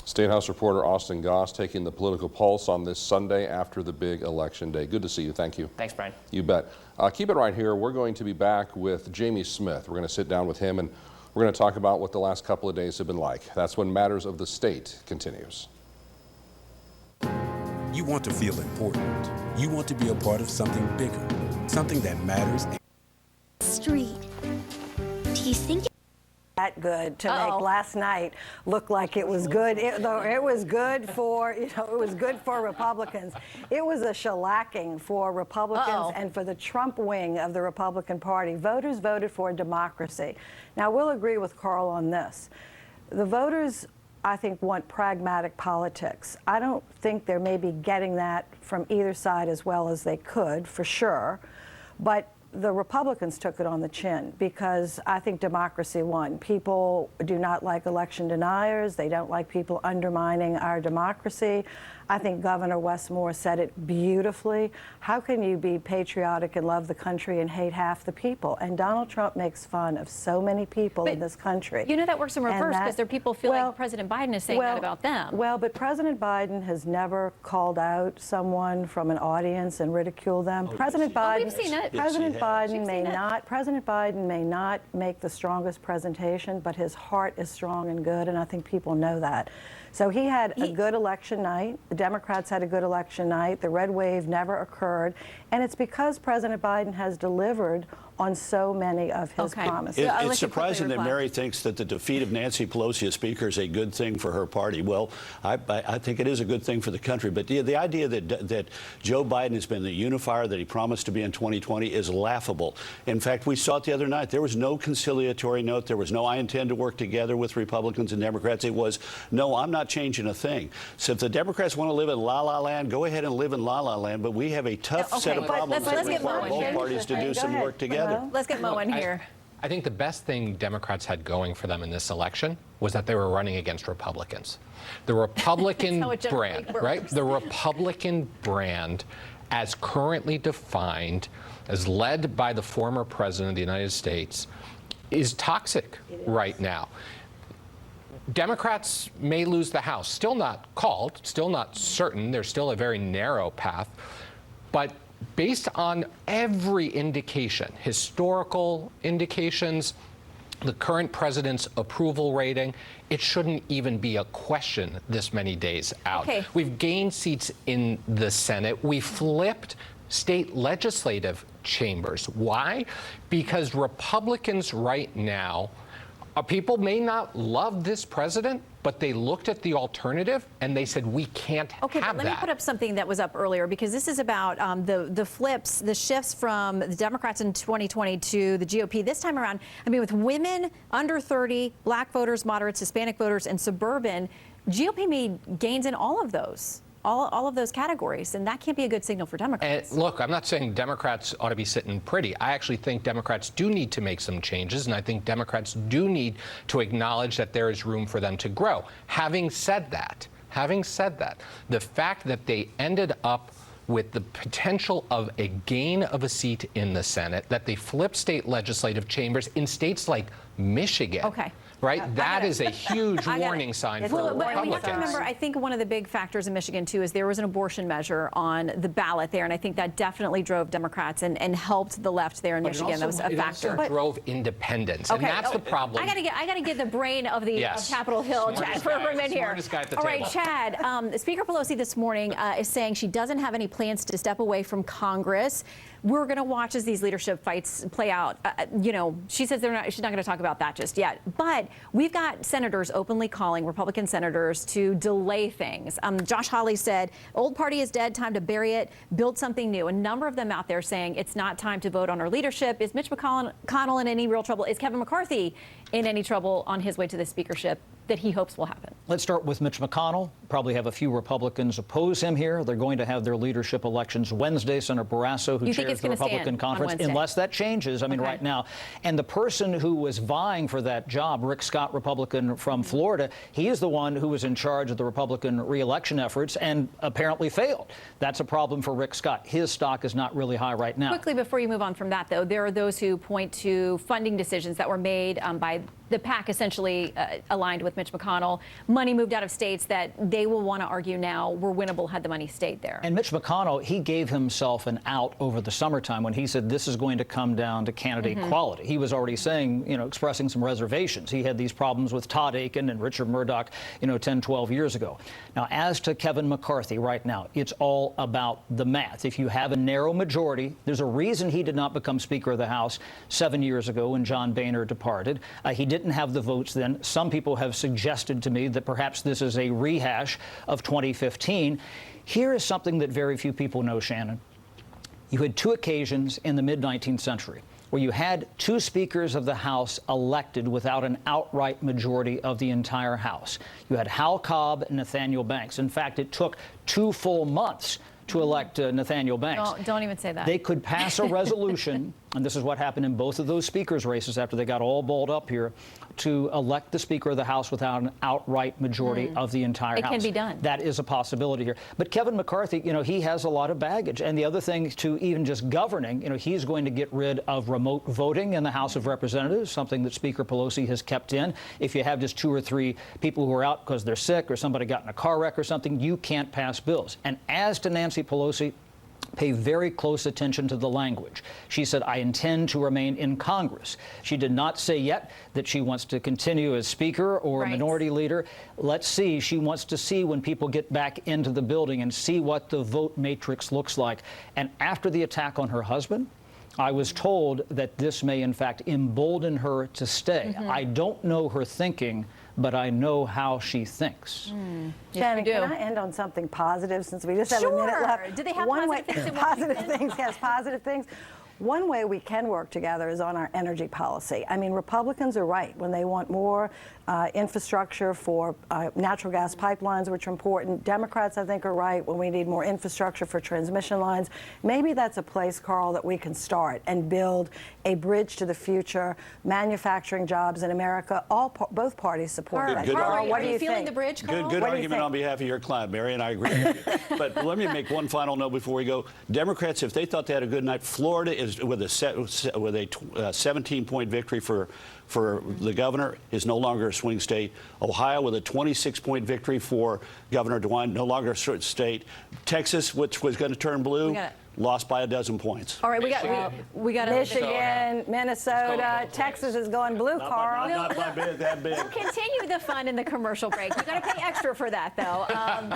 State House reporter Austin Goss taking the political pulse on this Sunday after the big election day. Good to see you. Thank you. Thanks, Brian. You bet. Keep it right here. We're going to be back with Jamie Smith. We're going to sit down with him and we're going to talk about what the last couple of days have been like. That's when Matters of the State continues. You want to feel important. You want to be a part of something bigger, something that matters. Street. Do you think that good to make last night look like it was good? It was good for, it was good for Republicans. It was a shellacking for Republicans and for the Trump wing of the Republican Party. Voters voted for democracy. Now, we'll agree with Carl on this. The voters, I think, want pragmatic politics. I don't think they're maybe getting that from either side as well as they could, for sure. But the Republicans took it on the chin because I think democracy won. People do not like election deniers. They don't like people undermining our democracy. I think Governor Wes Moore said it beautifully. How can you be patriotic and love the country and hate half the people? And Donald Trump makes fun of so many people in this country. You know that works in reverse because there are people who feel like President Biden is saying that about them. Well, but President Biden has never called out someone from an audience and ridiculed them. President Biden, we've seen it. President Biden may not make the strongest presentation, but his heart is strong and good, and I think people know that. So he had a good election night. The Democrats had a good election night. The red wave never occurred. And it's because President Biden has delivered on so many of his promises. It's surprising that Mary thinks that the defeat of Nancy Pelosi as Speaker is a good thing for her party. Well, I think it is a good thing for the country. But the idea that Joe Biden has been the unifier that he promised to be in 2020 is laughable. In fact, we saw it the other night. There was no conciliatory note. There was no I intend to work together with Republicans and Democrats. It was, no, I'm not changing a thing. So if the Democrats want to live in la-la land, go ahead and live in la-la land. But we have a tough set of problems that require both parties to do some work together. Let's get Mo in here. I think the best thing Democrats had going for them in this election was that they were running against Republicans. The Republican brand, right? The Republican brand, as currently defined, as led by the former president of the United States, is toxic right now. Democrats may lose the House. Still not called, still not certain. There's still a very narrow path. But based on every indication, historical indications, the current president's approval rating, it shouldn't even be a question this many days out. Okay. We've gained seats in the Senate. We flipped state legislative chambers. Why? Because Republicans right now, people may not love this president, but they looked at the alternative and they said, we can't have that. Let me put up something that was up earlier, because this is about the flips, the shifts from the Democrats in 2020 to the GOP this time around. I mean, with women under 30, black voters, moderates, Hispanic voters, and suburban, GOP made gains in all of those. All of those categories, and that can't be a good signal for Democrats. And look, I'm not saying Democrats ought to be sitting pretty. I actually think Democrats do need to make some changes, and I think Democrats do need to acknowledge that there is room for them to grow. Having said that, the fact that they ended up with the potential of a gain of a seat in the Senate, that they flipped state legislative chambers in states like Michigan. Okay. Right? That is a huge warning sign for Republicans. We have to remember, I think one of the big factors in Michigan, too, is there was an abortion measure on the ballot there, and I think that definitely drove Democrats and helped the left there in Michigan. That was a factor. It also drove independents, and that's the problem. I got to get the brain of the of Capitol Hill, Chad, for a minute here. Smartest guy at the All table. right, Chad, Speaker Pelosi this morning is saying she doesn't have any plans to step away from Congress. We're going to watch as these leadership fights play out. She says she's not going to talk about that just yet. But we've got senators openly calling Republican senators to delay things. Josh Hawley said, old party is dead, time to bury it, build something new. A number of them out there saying it's not time to vote on our leadership. Is Mitch McConnell in any real trouble? Is Kevin McCarthy in any trouble on his way to the speakership that he hopes will happen? Let's start with Mitch McConnell. Probably have a few Republicans oppose him here. They're going to have their leadership elections Wednesday. Senator Barrasso, who chairs the Republican conference, unless that changes, I mean, right now. And the person who was vying for that job, Rick Scott, Republican from Florida, he is the one who was in charge of the Republican re-election efforts and apparently failed. That's a problem for Rick Scott. His stock is not really high right now. Quickly, before you move on from that, though, there are those who point to funding decisions that were made by the PAC, essentially aligned with Mitch McConnell. Money moved out of states that they will want to argue now were winnable had the money stayed there. And Mitch McConnell, he gave himself an out over the summertime when he said this is going to come down to candidate quality. He was already saying, expressing some reservations. He had these problems with Todd Akin and Richard Murdoch, 10, 12 years ago. Now, as to Kevin McCarthy right now, it's all about the math. If you have a narrow majority, there's a reason he did not become Speaker of the House 7 years ago when John Boehner departed. He didn't have the votes then. Some people have suggested to me that perhaps this is a rehash of 2015. Here is something that very few people know, Shannon. You had two occasions in the mid-19th century where you had two speakers of the House elected without an outright majority of the entire House. You had Hal Cobb and Nathaniel Banks. In fact, it took 2 full months to elect Nathaniel Banks. Don't even say that. They could pass a resolution, and this is what happened in both of those speakers' races after they got all balled up here, to elect the Speaker of the House without an outright majority of the entire House. It can be done. That is a possibility here. But Kevin McCarthy, he has a lot of baggage. And the other thing, to even just governing, he's going to get rid of remote voting in the House of Representatives, something that Speaker Pelosi has kept in. If you have just 2 or 3 people who are out because they're sick or somebody got in a car wreck or something, you can't pass bills. And as to Nancy Pelosi, pay very close attention to the language. She said, I intend to remain in Congress. She did not say yet that she wants to continue as Speaker or a minority leader. Let's see. She wants to see when people get back into the building and see what the vote matrix looks like. And after the attack on her husband, I was told that this may, in fact, embolden her to stay. I don't know her thinking, but I know how she thinks. Shannon, can I end on something positive since we just have a minute left? Do they have One positive things in positive Washington? things, yes, positive things. One way we can work together is on our energy policy. I mean, Republicans are right when they want more infrastructure for natural gas pipelines, which are important. Democrats, I think, are right when we need more infrastructure for transmission lines. Maybe that's a place, Carl, that we can start and build a bridge to the future, manufacturing jobs in America. Both parties support that. Good Carl, what are do you you feeling think? the bridge, Carl? Good What do you argument think? on behalf of your client, Mary, and I agree with you. But let me make one final note before we go. Democrats, if they thought they had a good night, Florida is with a 17-point victory for the governor, is no longer a swing state. Ohio with a 26-point victory for Governor DeWine, no longer a state. Texas, which was going to turn blue, lost by 12 points. All right, we got Michigan, Minnesota, Texas is going blue, Carl. Not by that big. We'll continue the fun in the commercial break. You got to pay extra for that, though.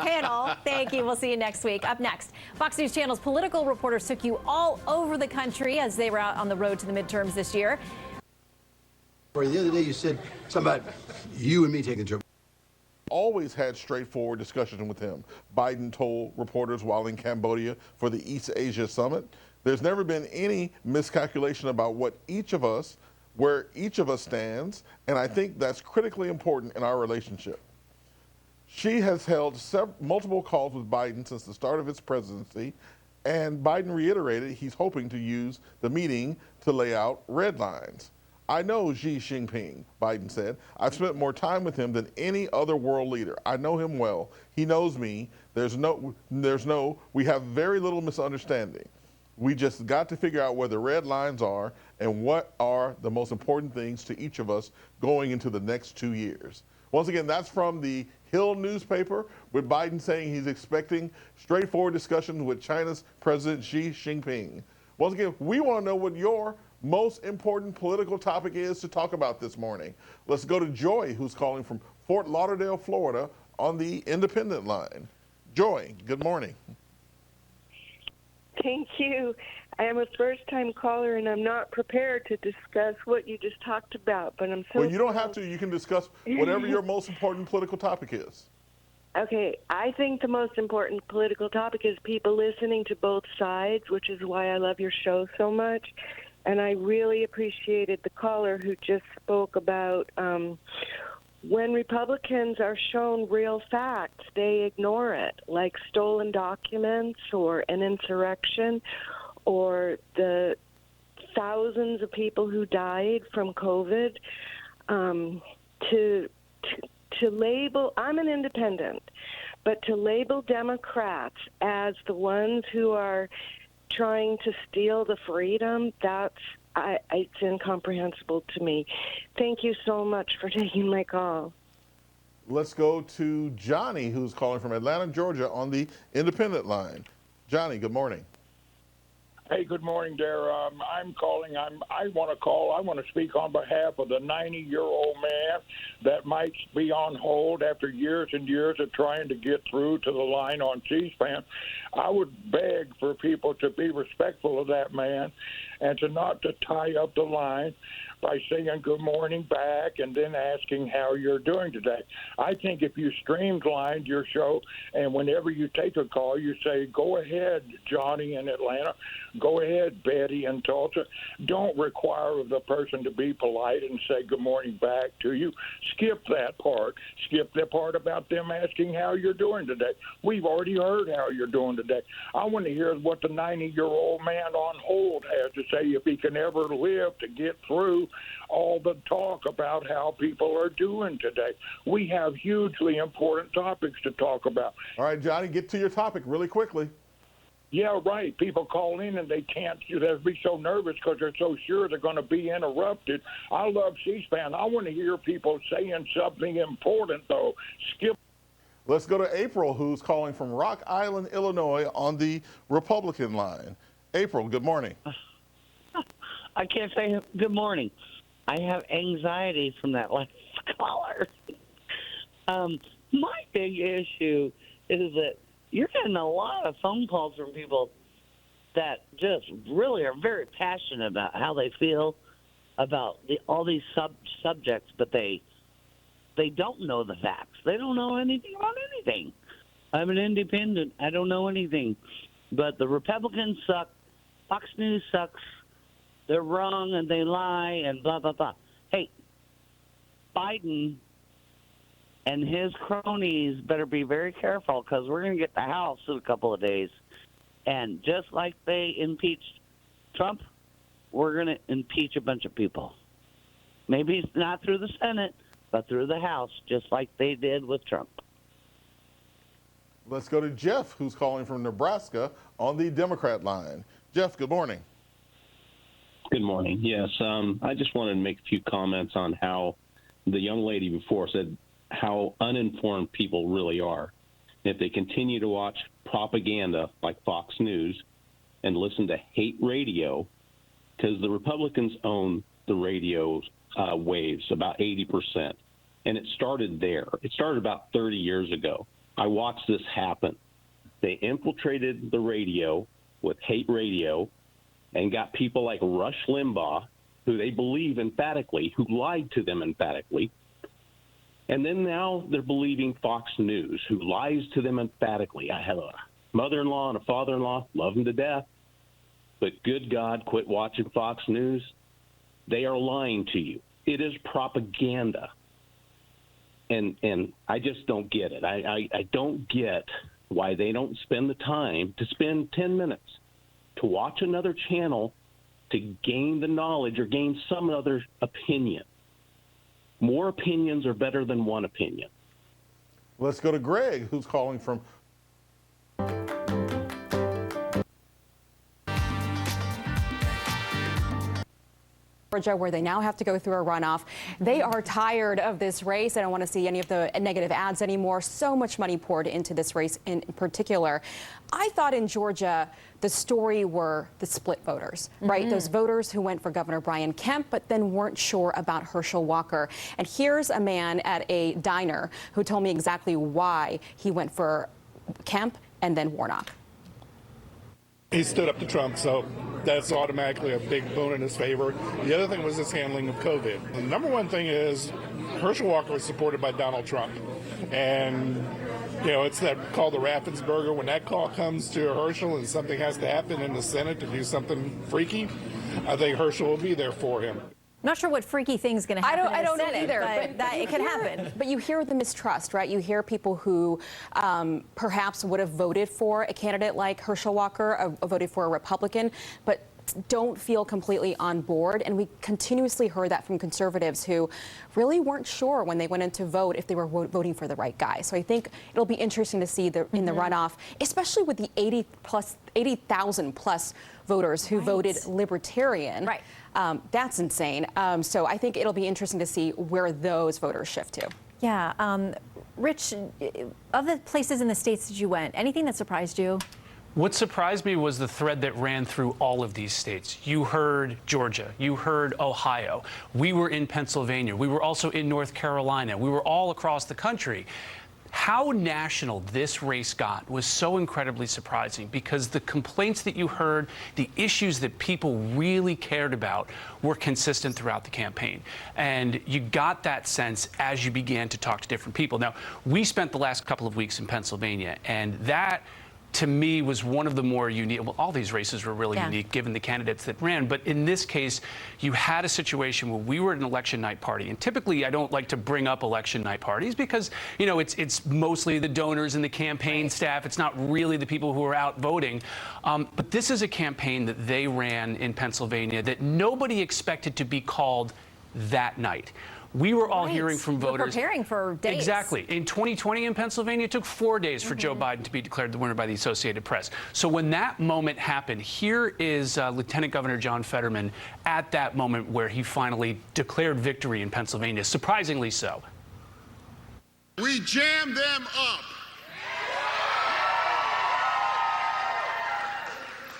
Panel, thank you. We'll see you next week. Up next, Fox News Channel's political reporters took you all over the country as they were out on the road to the midterms this year. The other day you said something about you and me taking a trip. Always had straightforward discussions with him. Biden told reporters while in Cambodia for the East Asia Summit, there's never been any miscalculation about where each of us stands, and I think that's critically important in our relationship. She has held multiple calls with Biden since the start of his presidency, and Biden reiterated he's hoping to use the meeting to lay out red lines. I know Xi Jinping, Biden said. I've spent more time with him than any other world leader. I know him well. He knows me. We have very little misunderstanding. We just got to figure out where the red lines are and what are the most important things to each of us going into the next 2 years. Once again, that's from the Hill newspaper, with Biden saying he's expecting straightforward discussions with China's President Xi Jinping. Once again, we want to know what your most important political topic is to talk about this morning. Let's go to Joy, who's calling from Fort Lauderdale, Florida, on the independent line. Joy, good morning. Thank you. I am a first-time caller, and I'm not prepared to discuss what you just talked about, but I'm so... Well, you don't have to. You can discuss whatever your most important political topic is. Okay, I think the most important political topic is people listening to both sides, which is why I love your show so much. And I really appreciated the caller who just spoke about when Republicans are shown real facts, they ignore it, like stolen documents or an insurrection or the thousands of people who died from COVID. To label, I'm an independent, but to label Democrats as the ones who are trying to steal the freedom, it's incomprehensible to me. Thank you so much for taking my call. Let's go to Johnny, who's calling from Atlanta, Georgia, on the independent line. Johnny, good morning. Hey, good morning, there. I'm calling. I want to speak on behalf of the 90-year-old man that might be on hold after years and years of trying to get through to the line on C-SPAN. I would beg for people to be respectful of that man and to not to tie up the line by saying good morning back and then asking how you're doing today. I think if you streamlined your show and whenever you take a call, you say, go ahead, Johnny in Atlanta, go ahead, Betty in Tulsa. Don't require the person to be polite and say good morning back to you. Skip that part. Skip the part about them asking how you're doing today. We've already heard how you're doing today. I want to hear what the 90-year-old man on hold has to say if he can ever live to get through all the talk about how people are doing today. We have hugely important topics to talk about. All right, Johnny, get to your topic really quickly. Yeah, right. People call in and they can't. They'll be so nervous because they're so sure they're going to be interrupted. I love C-SPAN. I want to hear people saying something important, though. Skip. Let's go to April, who's calling from Rock Island, Illinois, on the Republican line. April, good morning. I can't say good morning. I have anxiety from that last caller. My big issue is that you're getting a lot of phone calls from people that just really are very passionate about how they feel about all these subjects, but they don't know the facts. They don't know anything about anything. I'm an independent. I don't know anything. But the Republicans suck. Fox News sucks. They're wrong and they lie and blah, blah, blah. Hey, Biden and his cronies better be very careful, because we're going to get the House in a couple of days. And just like they impeached Trump, we're going to impeach a bunch of people. Maybe it's not through the Senate, but through the House, just like they did with Trump. Let's go to Jeff, who's calling from Nebraska on the Democrat line. Jeff, good morning. Good morning. Yes, I just wanted to make a few comments on how the young lady before said how uninformed people really are. If they continue to watch propaganda like Fox News and listen to hate radio, because the Republicans own the radio waves, about 80%. And it started there. It started about 30 years ago. I watched this happen. They infiltrated the radio with hate radio and got people like Rush Limbaugh, who they believe emphatically, who lied to them emphatically. And then now they're believing Fox News, who lies to them emphatically. I have a mother-in-law and a father-in-law, love them to death. But good God, quit watching Fox News. They are lying to you. It is propaganda. And I just don't get it. I don't get why they don't spend the time to spend 10 minutes to watch another channel to gain the knowledge or gain some other opinion. More opinions are better than one opinion. Let's go to Greg, who's calling from Georgia, where they now have to go through a runoff. They are tired of this race. They don't want to see any of the negative ads anymore. So much money poured into this race in particular. I thought in Georgia, the story were the split voters, right? Those voters who went for Governor Brian Kemp, but then weren't sure about Herschel Walker. And here's a man at a diner who told me exactly why he went for Kemp and then Warnock. He stood up to Trump, so that's automatically a big boon in his favor. The other thing was his handling of COVID. The number one thing is Herschel Walker was supported by Donald Trump. And, you know, it's that call to Raffensperger. When that call comes to Herschel and something has to happen in the Senate to do something freaky, I think Herschel will be there for him. I'm not sure what freaky thing's going to happen. I don't know Senate, either, but that it can happen. But you hear the mistrust, right? You hear people who perhaps would have voted for a candidate like Herschel Walker, voted for a Republican, but don't feel completely on board. And we continuously heard that from conservatives who really weren't sure when they went in to vote if they were voting for the right guy. So I think it'll be interesting to see in the runoff, especially with the 80,000 plus voters who voted Libertarian. Right. That's insane. So I think it'll be interesting to see where those voters shift to. Yeah. Rich, of the places in the states that you went, anything that surprised you? What surprised me was the thread that ran through all of these states. You heard Georgia, you heard Ohio, we were in Pennsylvania, we were also in North Carolina, we were all across the country. How national this race got was so incredibly surprising, because the complaints that you heard, the issues that people really cared about were consistent throughout the campaign. And you got that sense as you began to talk to different people. Now, we spent the last couple of weeks in Pennsylvania, and that, to me, was one of the more unique. Well, all these races were really unique given the candidates that ran. But in this case, you had a situation where we were at an election night party. And typically, I don't like to bring up election night parties because, you know, it's mostly the donors and the campaign staff. It's not really the people who are out voting. But this is a campaign that they ran in Pennsylvania that nobody expected to be called that night. We were all hearing from voters. We're preparing for days. Exactly. In 2020 in Pennsylvania, it took 4 days for Joe Biden to be declared the winner by the Associated Press. So when that moment happened, here is Lieutenant Governor John Fetterman at that moment where he finally declared victory in Pennsylvania, surprisingly so. We jammed them up.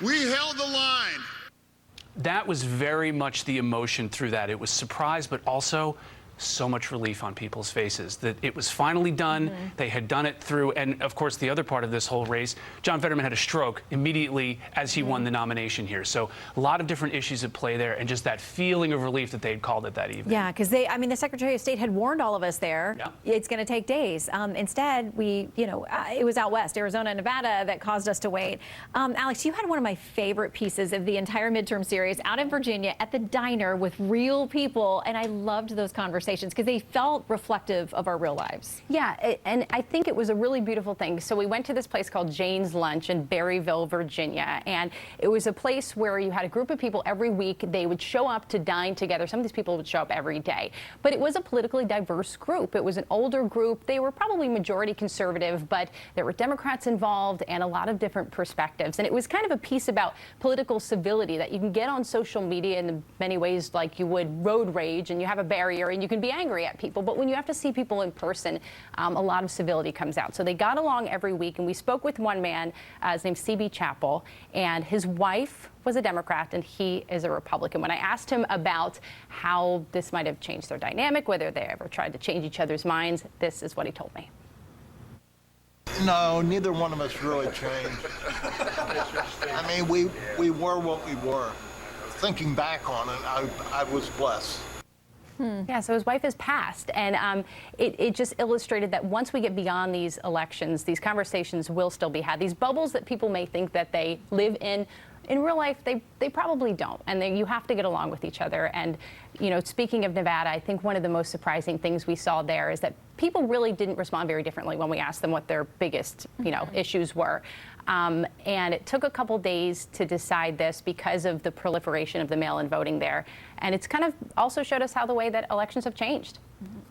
We held the line. That was very much the emotion through that. It was surprise, but also so much relief on people's faces that it was finally done. They had done it through, and of course, the other part of this whole race, John Fetterman had a stroke immediately as he won the nomination here. So a lot of different issues at play there, and just that feeling of relief that they'd called it that evening. Yeah, because the Secretary of State had warned all of us there. Yeah. It's going to take days. Instead, it was out west, Arizona and Nevada, that caused us to wait. Alex, you had one of my favorite pieces of the entire midterm series out in Virginia at the diner with real people, and I loved those conversations because they felt reflective of our real lives. Yeah, and I think it was a really beautiful thing. So we went to this place called Jane's Lunch in Berryville, Virginia, and it was a place where you had a group of people every week. They would show up to dine together. Some of these people would show up every day, but it was a politically diverse group. It was an older group. They were probably majority conservative, but there were Democrats involved and a lot of different perspectives. And it was kind of a piece about political civility that you can get on social media in many ways like you would road rage, and you have a barrier and you can be angry at people, but when you have to see people in person, a lot of civility comes out. So they got along every week, and we spoke with one man, his name's C.B. Chappell, and his wife was a Democrat and he is a Republican. When I asked him about how this might have changed their dynamic, whether they ever tried to change each other's minds, this is what he told me. No, neither one of us really changed. I mean, we were what we were. Thinking back on it, I was blessed. Yeah, so his wife has passed, and it just illustrated that once we get beyond these elections, these conversations will still be had. These bubbles that people may think that they live in real life, they probably don't, and you have to get along with each other. And, speaking of Nevada, I think one of the most surprising things we saw there is that people really didn't respond very differently when we asked them what their biggest, issues were. And it took a couple days to decide this because of the proliferation of the mail-in voting there. And it's kind of also showed us how the way that elections have changed.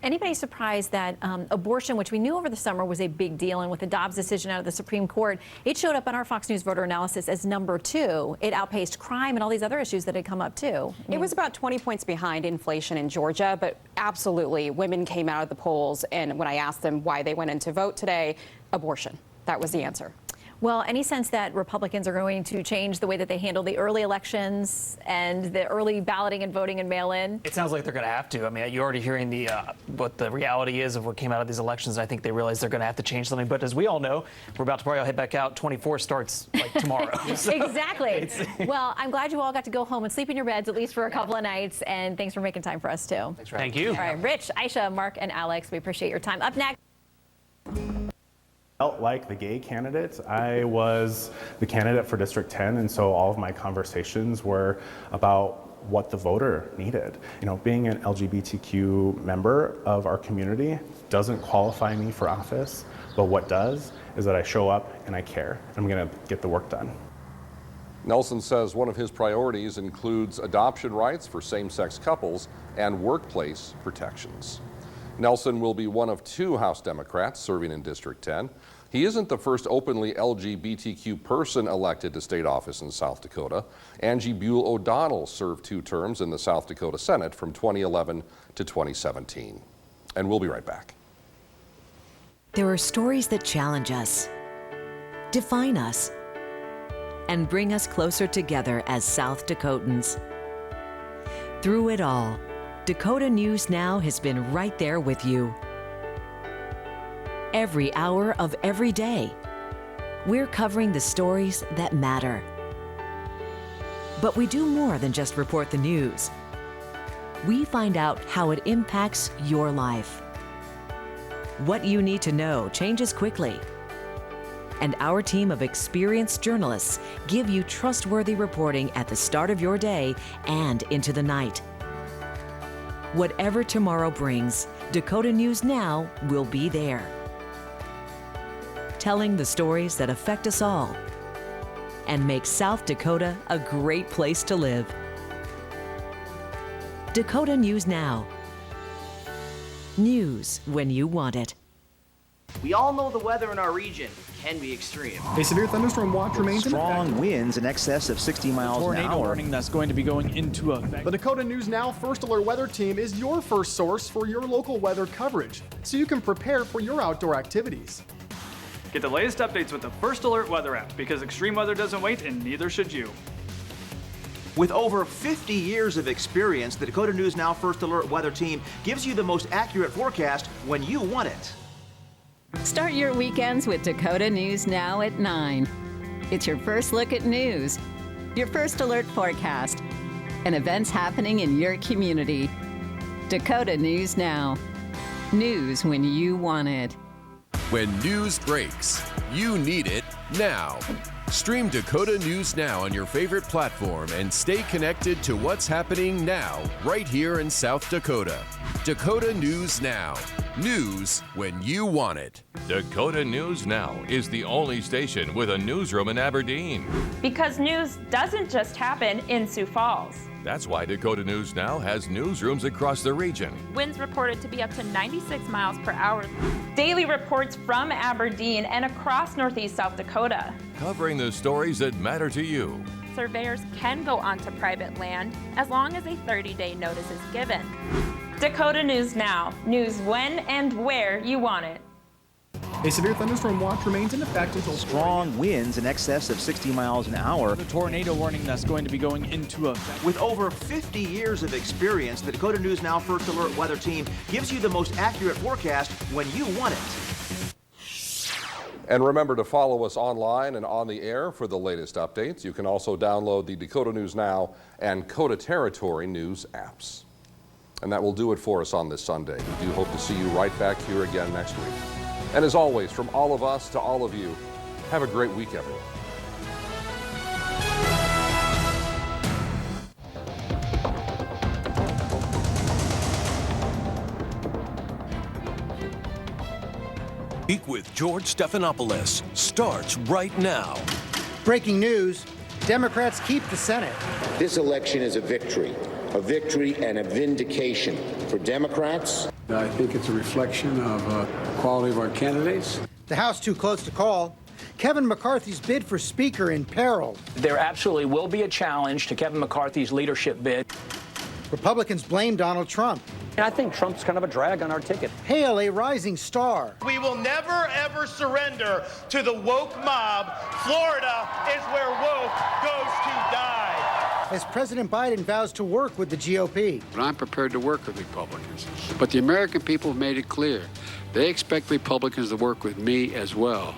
Anybody surprised that abortion, which we knew over the summer was a big deal, and with the Dobbs decision out of the Supreme Court, it showed up on our Fox News voter analysis as number 2. It outpaced crime and all these other issues that had come up too. It was about 20 points behind inflation in Georgia, but absolutely, women came out of the polls, and when I asked them why they went in to vote today, abortion. That was the answer. Well, any sense that Republicans are going to change the way that they handle the early elections and the early balloting and voting and mail-in? It sounds like they're going to have to. I mean, you're already hearing what the reality is of what came out of these elections. I think they realize they're going to have to change something. But as we all know, we're about to probably head back out. 24 starts like tomorrow. So exactly. Well, I'm glad you all got to go home and sleep in your beds at least for a couple of nights. And thanks for making time for us too. Thank you. All right, Rich, Aisha, Mark, and Alex, we appreciate your time. Up next. Felt like the gay candidate. I was the candidate for District 10, and so all of my conversations were about what the voter needed. Being an LGBTQ member of our community doesn't qualify me for office, but what does is that I show up and I care. I'm going to get the work done. Nelson says one of his priorities includes adoption rights for same-sex couples and workplace protections. Nelson will be one of 2 House Democrats serving in District 10. He isn't the first openly LGBTQ person elected to state office in South Dakota. Angie Buell O'Donnell served 2 terms in the South Dakota Senate from 2011 to 2017. And we'll be right back. There are stories that challenge us, define us, and bring us closer together as South Dakotans. Through it all, Dakota News Now has been right there with you. Every hour of every day, we're covering the stories that matter. But we do more than just report the news. We find out how it impacts your life. What you need to know changes quickly. And our team of experienced journalists give you trustworthy reporting at the start of your day and into the night. Whatever tomorrow brings, Dakota News Now will be there. Telling the stories that affect us all and make South Dakota a great place to live. Dakota News Now. News when you want it. We all know the weather in our region can be extreme. A severe thunderstorm watch remains strong winds in excess of 60 miles an hour. Tornado warning that's going to be going into effect. The Dakota News Now First Alert Weather Team is your first source for your local weather coverage, so you can prepare for your outdoor activities. Get the latest updates with the First Alert Weather app, because extreme weather doesn't wait and neither should you. With over 50 years of experience, the Dakota News Now First Alert weather team gives you the most accurate forecast when you want it. Start your weekends with Dakota News Now at 9. It's your first look at news, your first alert forecast, and events happening in your community. Dakota News Now. News when you want it. When news breaks, you need it now. Stream Dakota News Now on your favorite platform and stay connected to what's happening now, right here in South Dakota. Dakota News Now. News when you want it. Dakota News Now is the only station with a newsroom in Aberdeen. Because news doesn't just happen in Sioux Falls. That's why Dakota News Now has newsrooms across the region. Winds reported to be up to 96 miles per hour. Daily reports from Aberdeen and across northeast South Dakota. Covering the stories that matter to you. Surveyors can go onto private land as long as a 30-day notice is given. Dakota News Now. News when and where you want it. A severe thunderstorm watch remains in effect until strong winds in excess of 60 miles an hour. The tornado warning that's going to be going into effect. With over 50 years of experience, the Dakota News Now First Alert weather team gives you the most accurate forecast when you want it. And remember to follow us online and on the air for the latest updates. You can also download the Dakota News Now and Dakota Territory News apps. And that will do it for us on this Sunday. We do hope to see you right back here again next week. And as always, from all of us to all of you, have a great week, everyone. Speak with George Stephanopoulos starts right now. Breaking news, Democrats keep the Senate. This election is a victory and a vindication for Democrats. I think it's a reflection of the quality of our candidates. The House too close to call. Kevin McCarthy's bid for Speaker in peril. There absolutely will be a challenge to Kevin McCarthy's leadership bid. Republicans blame Donald Trump. I think Trump's kind of a drag on our ticket. Hail a rising star. We will never, ever surrender to the woke mob. Florida is where woke goes to die. As President Biden vows to work with the GOP. But I'm prepared to work with Republicans. But the American people have made it clear. They expect Republicans to work with me as well.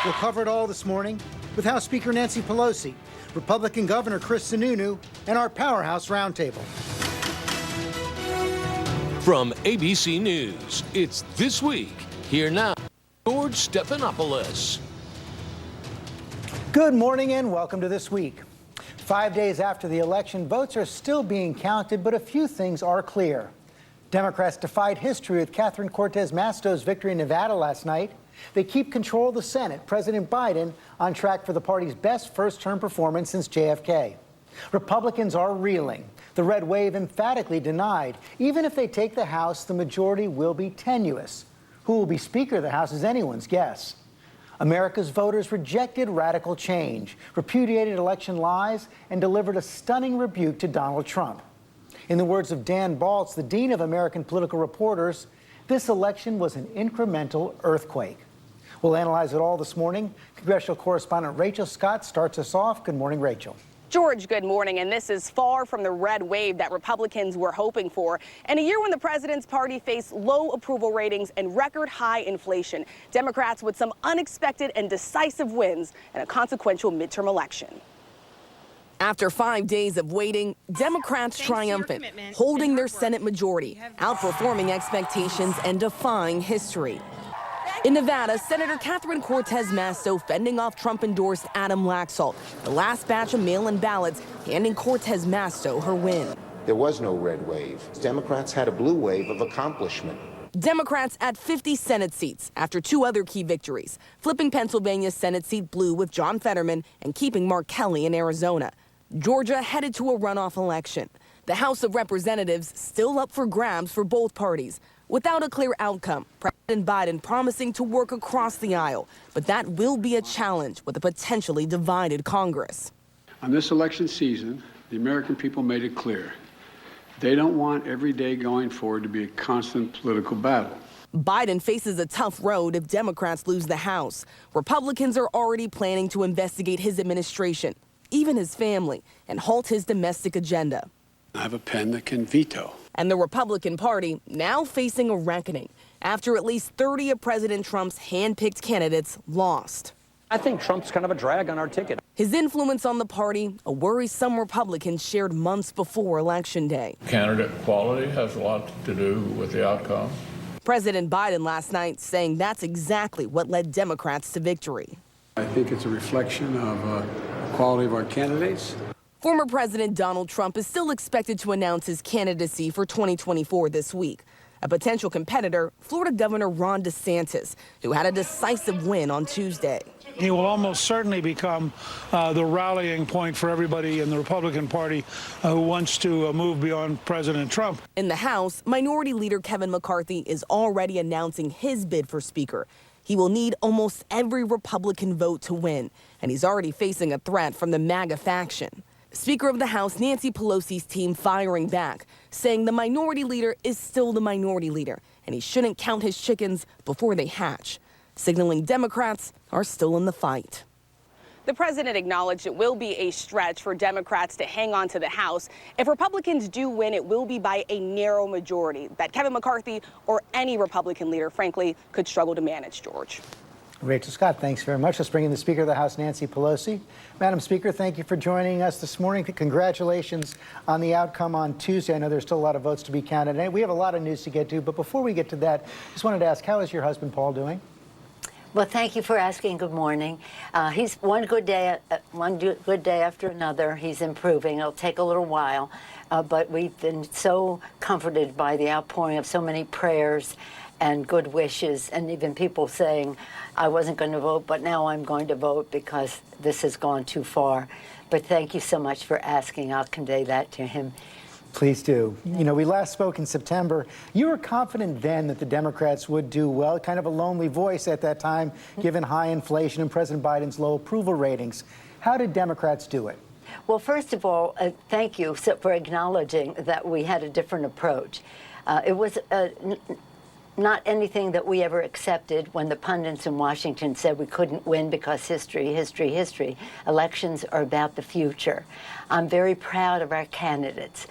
We'll cover it all this morning with House Speaker Nancy Pelosi, Republican Governor Chris Sununu, and our Powerhouse Roundtable. From ABC News, it's This Week. Here now, George Stephanopoulos. Good morning and welcome to This Week. 5 days after the election, votes are still being counted, but a few things are clear. Democrats defied history with Catherine Cortez Masto's victory in Nevada last night. They keep control of the Senate. President Biden on track for the party's best first-term performance since JFK. Republicans are reeling. The red wave emphatically denied. Even if they take the House, the majority will be tenuous. Who will be Speaker of the House is anyone's guess. America's voters rejected radical change, repudiated election lies, and delivered a stunning rebuke to Donald Trump. In the words of Dan Baltz, the Dean of American Political Reporters, this election was an incremental earthquake. We'll analyze it all this morning. Congressional correspondent Rachel Scott starts us off. Good morning, Rachel. George, good morning. And this is far from the red wave that Republicans were hoping for. In a year when the president's party faced low approval ratings and record high inflation, Democrats with some unexpected and decisive wins in a consequential midterm election. After 5 days of waiting, Democrats triumphant, holding their Senate majority, outperforming expectations and defying history. In Nevada, Senator Catherine Cortez Masto fending off Trump-endorsed Adam Laxalt, the last batch of mail-in ballots handing Cortez Masto her win. There was no red wave. Democrats had a blue wave of accomplishment. Democrats at 50 Senate seats after two other key victories, flipping Pennsylvania's Senate seat blue with John Fetterman and keeping Mark Kelly in Arizona. Georgia headed to a runoff election. The House of Representatives still up for grabs for both parties. Without a clear outcome, President Biden promising to work across the aisle. But that will be a challenge with a potentially divided Congress. On this election season, the American people made it clear. They don't want every day going forward to be a constant political battle. Biden faces a tough road if Democrats lose the House. Republicans are already planning to investigate his administration. even his family, and halt his domestic agenda. I have a pen that can veto. And the Republican Party now facing a reckoning after at least 30 of President Trump's hand-picked candidates lost. I think Trump's kind of a drag on our ticket. His influence on the party, a worry some Republicans shared months before Election Day. Candidate quality has a lot to do with the outcome. President Biden last night saying that's exactly what led Democrats to victory. I think it's a reflection of the quality of our candidates. Former President Donald Trump is still expected to announce his candidacy for 2024 this week. A potential competitor, Florida Governor Ron DeSantis, who had a decisive win on Tuesday. He will almost certainly become the rallying point for everybody in the Republican Party who wants to move beyond President Trump. In the House, Minority Leader Kevin McCarthy is already announcing his bid for Speaker. He will need almost every Republican vote to win, and he's already facing a threat from the MAGA faction. Speaker of the House Nancy Pelosi's team firing back, saying the Minority Leader is still the Minority Leader, and he shouldn't count his chickens before they hatch, signaling Democrats are still in the fight. The president acknowledged it will be a stretch for Democrats to hang on to the House. If Republicans do win, it will be by a narrow majority that Kevin McCarthy or any Republican leader, frankly, could struggle to manage, George. Rachel Scott, thanks very much. Let's bring in the Speaker of the House, Nancy Pelosi. Madam Speaker, thank you for joining us this morning. Congratulations on the outcome on Tuesday. I know there's still a lot of votes to be counted. And we have a lot of news to get to, but before we get to that, just wanted to ask, how is your husband, Paul, doing? Well, thank you for asking. Good morning. He's one good day after another. He's improving. It'll take a little while, but we've been so comforted by the outpouring of so many prayers and good wishes, and even people saying, I wasn't going to vote, but now I'm going to vote because this has gone too far. But thank you so much for asking. I'll convey that to him. Please do. You know, we last spoke in September. You were confident then that the Democrats would do well, kind of a lonely voice at that time, given high inflation and President Biden's low approval ratings. How did Democrats do it? Well, first of all, thank you for acknowledging that we had a different approach. It was not anything that we ever accepted when the pundits in Washington said we couldn't win because history. Elections are about the future. I'm very proud of our candidates,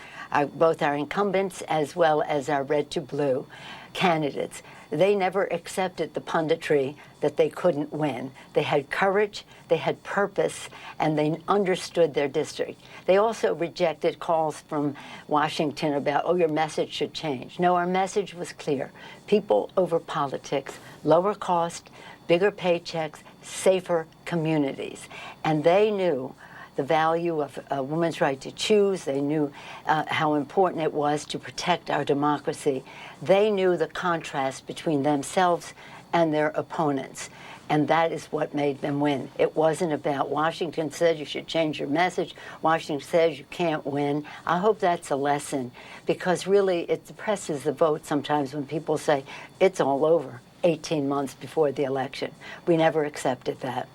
both our incumbents as well as our red to blue candidates. They never accepted the punditry that they couldn't win. They had courage, they had purpose, and they understood their district. They also rejected calls from Washington about, oh, your message should change. No, our message was clear. People over politics, lower cost, bigger paychecks, safer communities. And they knew the value of a woman's right to choose. They knew how important it was to protect our democracy. They knew the contrast between themselves and their opponents. And that is what made them win. It wasn't about Washington says you should change your message. Washington says you can't win. I hope that's a lesson, because really it depresses the vote sometimes when people say it's all over 18 months before the election. We never accepted that.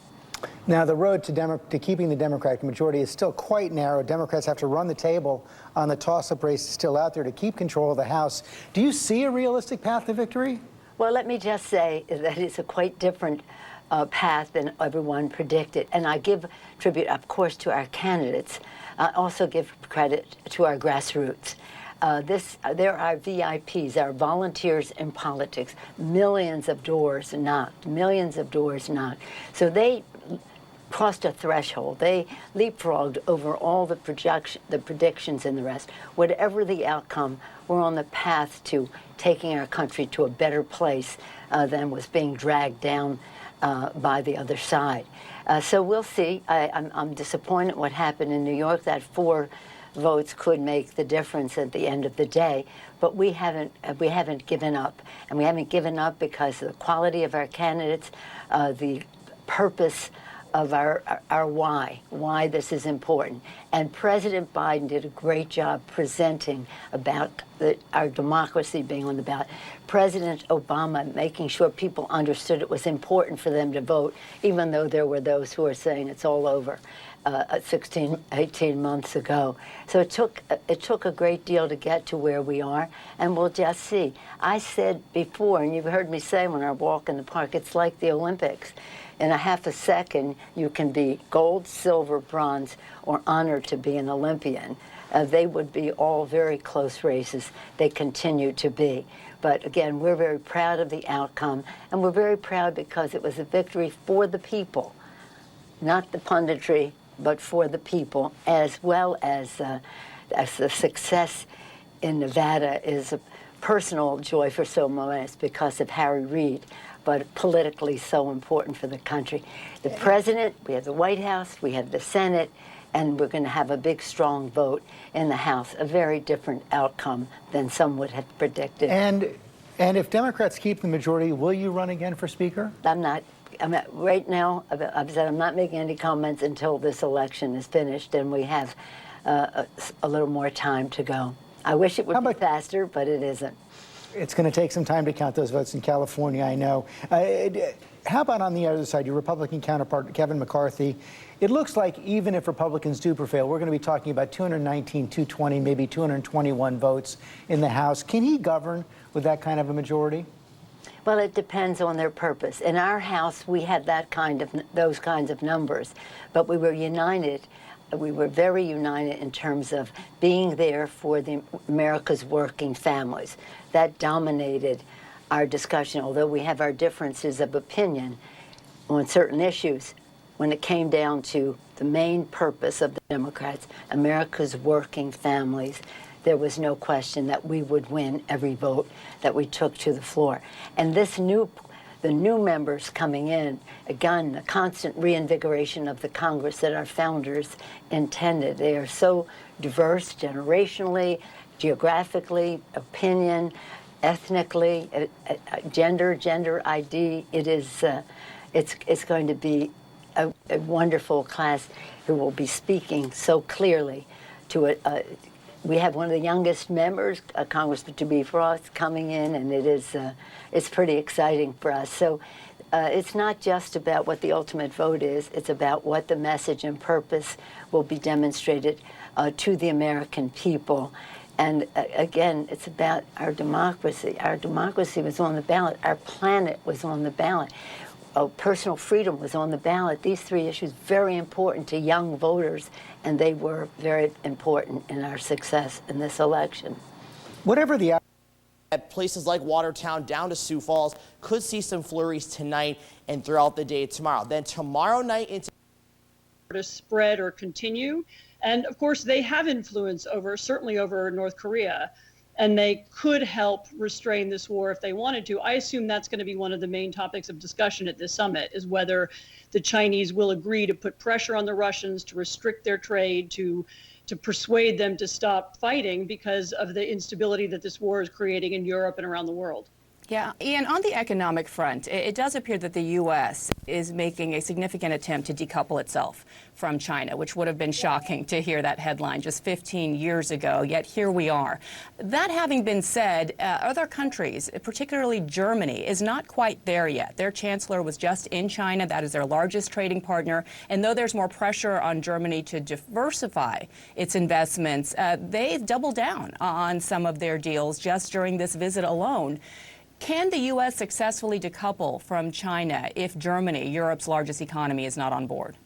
Now, the road to keeping the Democratic majority is still quite narrow. Democrats have to run the table on the toss-up race still out there to keep control of the House. Do you see a realistic path to victory? Well, let me just say that it's a quite different path than everyone predicted. And I give tribute, of course, to our candidates. I also give credit to our grassroots. There are VIPs, our volunteers in politics. Millions of doors knocked. So they crossed a threshold. They leapfrogged over all the predictions and the rest. Whatever the outcome, we're on the path to taking our country to a better place than was being dragged down by the other side. So we'll see. I'm disappointed what happened in New York. That 4 votes could make the difference at the end of the day, but we haven't given up, and we haven't given up because of the quality of our candidates, the purpose of our why this is important. And President Biden did a great job presenting about our democracy being on the ballot. President Obama making sure people understood it was important for them to vote, even though there were those who were saying it's all over 18 months ago. So it took a great deal to get to where we are, and we'll just see. I said before, and you've heard me say when I walk in the park, it's like the Olympics. In a half a second, you can be gold, silver, bronze, or honored to be an Olympian. They would be all very close races. They continue to be. But again, we're very proud of the outcome, and we're very proud because it was a victory for the people, not the punditry, but for the people, as well as the success in Nevada is a personal joy for so many because of Harry Reid, but politically so important for the country. The president, we have the White House, we have the Senate, and we're going to have a big, strong vote in the House, a very different outcome than some would have predicted. And if Democrats keep the majority, will you run again for Speaker? Right now, I've said I'm not making any comments until this election is finished and we have a little more time to go. I wish it would be faster, but it isn't. It's going to take some time to count those votes in California, I know. How about on the other side, your Republican counterpart, Kevin McCarthy? It looks like even if Republicans do prevail, we're going to be talking about 219, 220, maybe 221 votes in the House. Can he govern with that kind of a majority? Well, it depends on their purpose. In our House, we had those kinds of numbers, but we were united. We were very united in terms of being there for America's working families. That dominated our discussion, although we have our differences of opinion on certain issues. When it came down to the main purpose of the Democrats, America's working families, there was no question that we would win every vote that we took to the floor. And the new members coming in, again, the constant reinvigoration of the Congress that our founders intended. They are so diverse generationally, geographically, opinion, ethnically, gender ID. It's going to be a wonderful class who will be speaking so clearly to we have one of the youngest members, Congressman to-be Frost, coming in, and it's pretty exciting for us. So it's not just about what the ultimate vote is, it's about what the message and purpose will be demonstrated to the American people. And again, it's about our democracy. Our democracy was on the ballot. Our planet was on the ballot. Personal freedom was on the ballot. These three issues, very important to young voters, and they were very important in our success in this election. Whatever the at places like Watertown down to Sioux Falls, could see some flurries tonight and throughout the day tomorrow. Then tomorrow night into to spread or continue. And of course, they have influence certainly over North Korea. And they could help restrain this war if they wanted to. I assume that's going to be one of the main topics of discussion at this summit, is whether the Chinese will agree to put pressure on the Russians to restrict their trade, to persuade them to stop fighting because of the instability that this war is creating in Europe and around the world. Yeah, Ian, on the economic front, it does appear that the U.S. is making a significant attempt to decouple itself from China, which would have been shocking to hear that headline just 15 years ago, yet here we are. That having been said, other countries, particularly Germany, is not quite there yet. Their chancellor was just in China. That is their largest trading partner. And though there's more pressure on Germany to diversify its investments, they've doubled down on some of their deals just during this visit alone. Can the U.S. successfully decouple from China if Germany, Europe's largest economy, is not on board?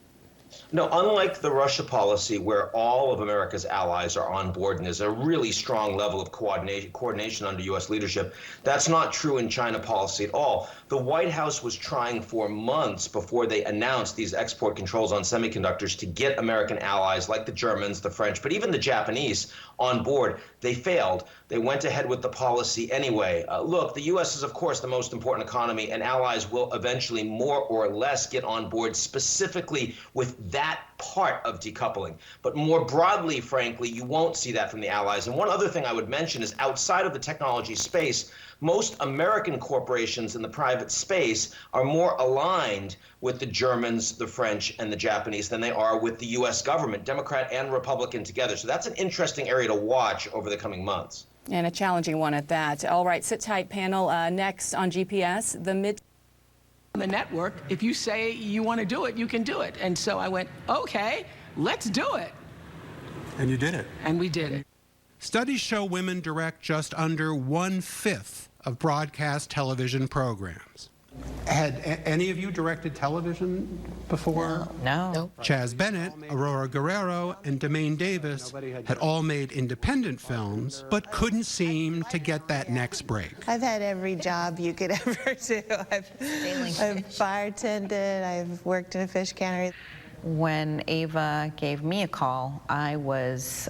No, unlike the Russia policy, where all of America's allies are on board and there's a really strong level of coordination under U.S. leadership, that's not true in China policy at all. The White House was trying for months before they announced these export controls on semiconductors to get American allies like the Germans, the French, but even the Japanese on board. They failed. They went ahead with the policy anyway. Look, the U.S. is, of course, the most important economy, and allies will eventually more or less get on board specifically with that part of decoupling. But more broadly, frankly, you won't see that from the allies. And one other thing I would mention is outside of the technology space, most American corporations in the private space are more aligned with the Germans, the French, and the Japanese than they are with the U.S. government, Democrat and Republican together. So that's an interesting area to watch over the coming months. And a challenging one at that. All right, sit tight, panel. Next on GPS, the On the network, if you say you want to do it, you can do it. And so I went, okay, let's do it. And you did it. And we did it. Studies show women direct just under 1/5 of broadcast television programs. Had any of you directed television before? No. Chaz Bennett, Aurora Guerrero, and Demaine Davis had all made independent films, but couldn't seem to get that next break. I've had every job you could ever do. I've bartended, I've worked in a fish cannery. When Ava gave me a call, I was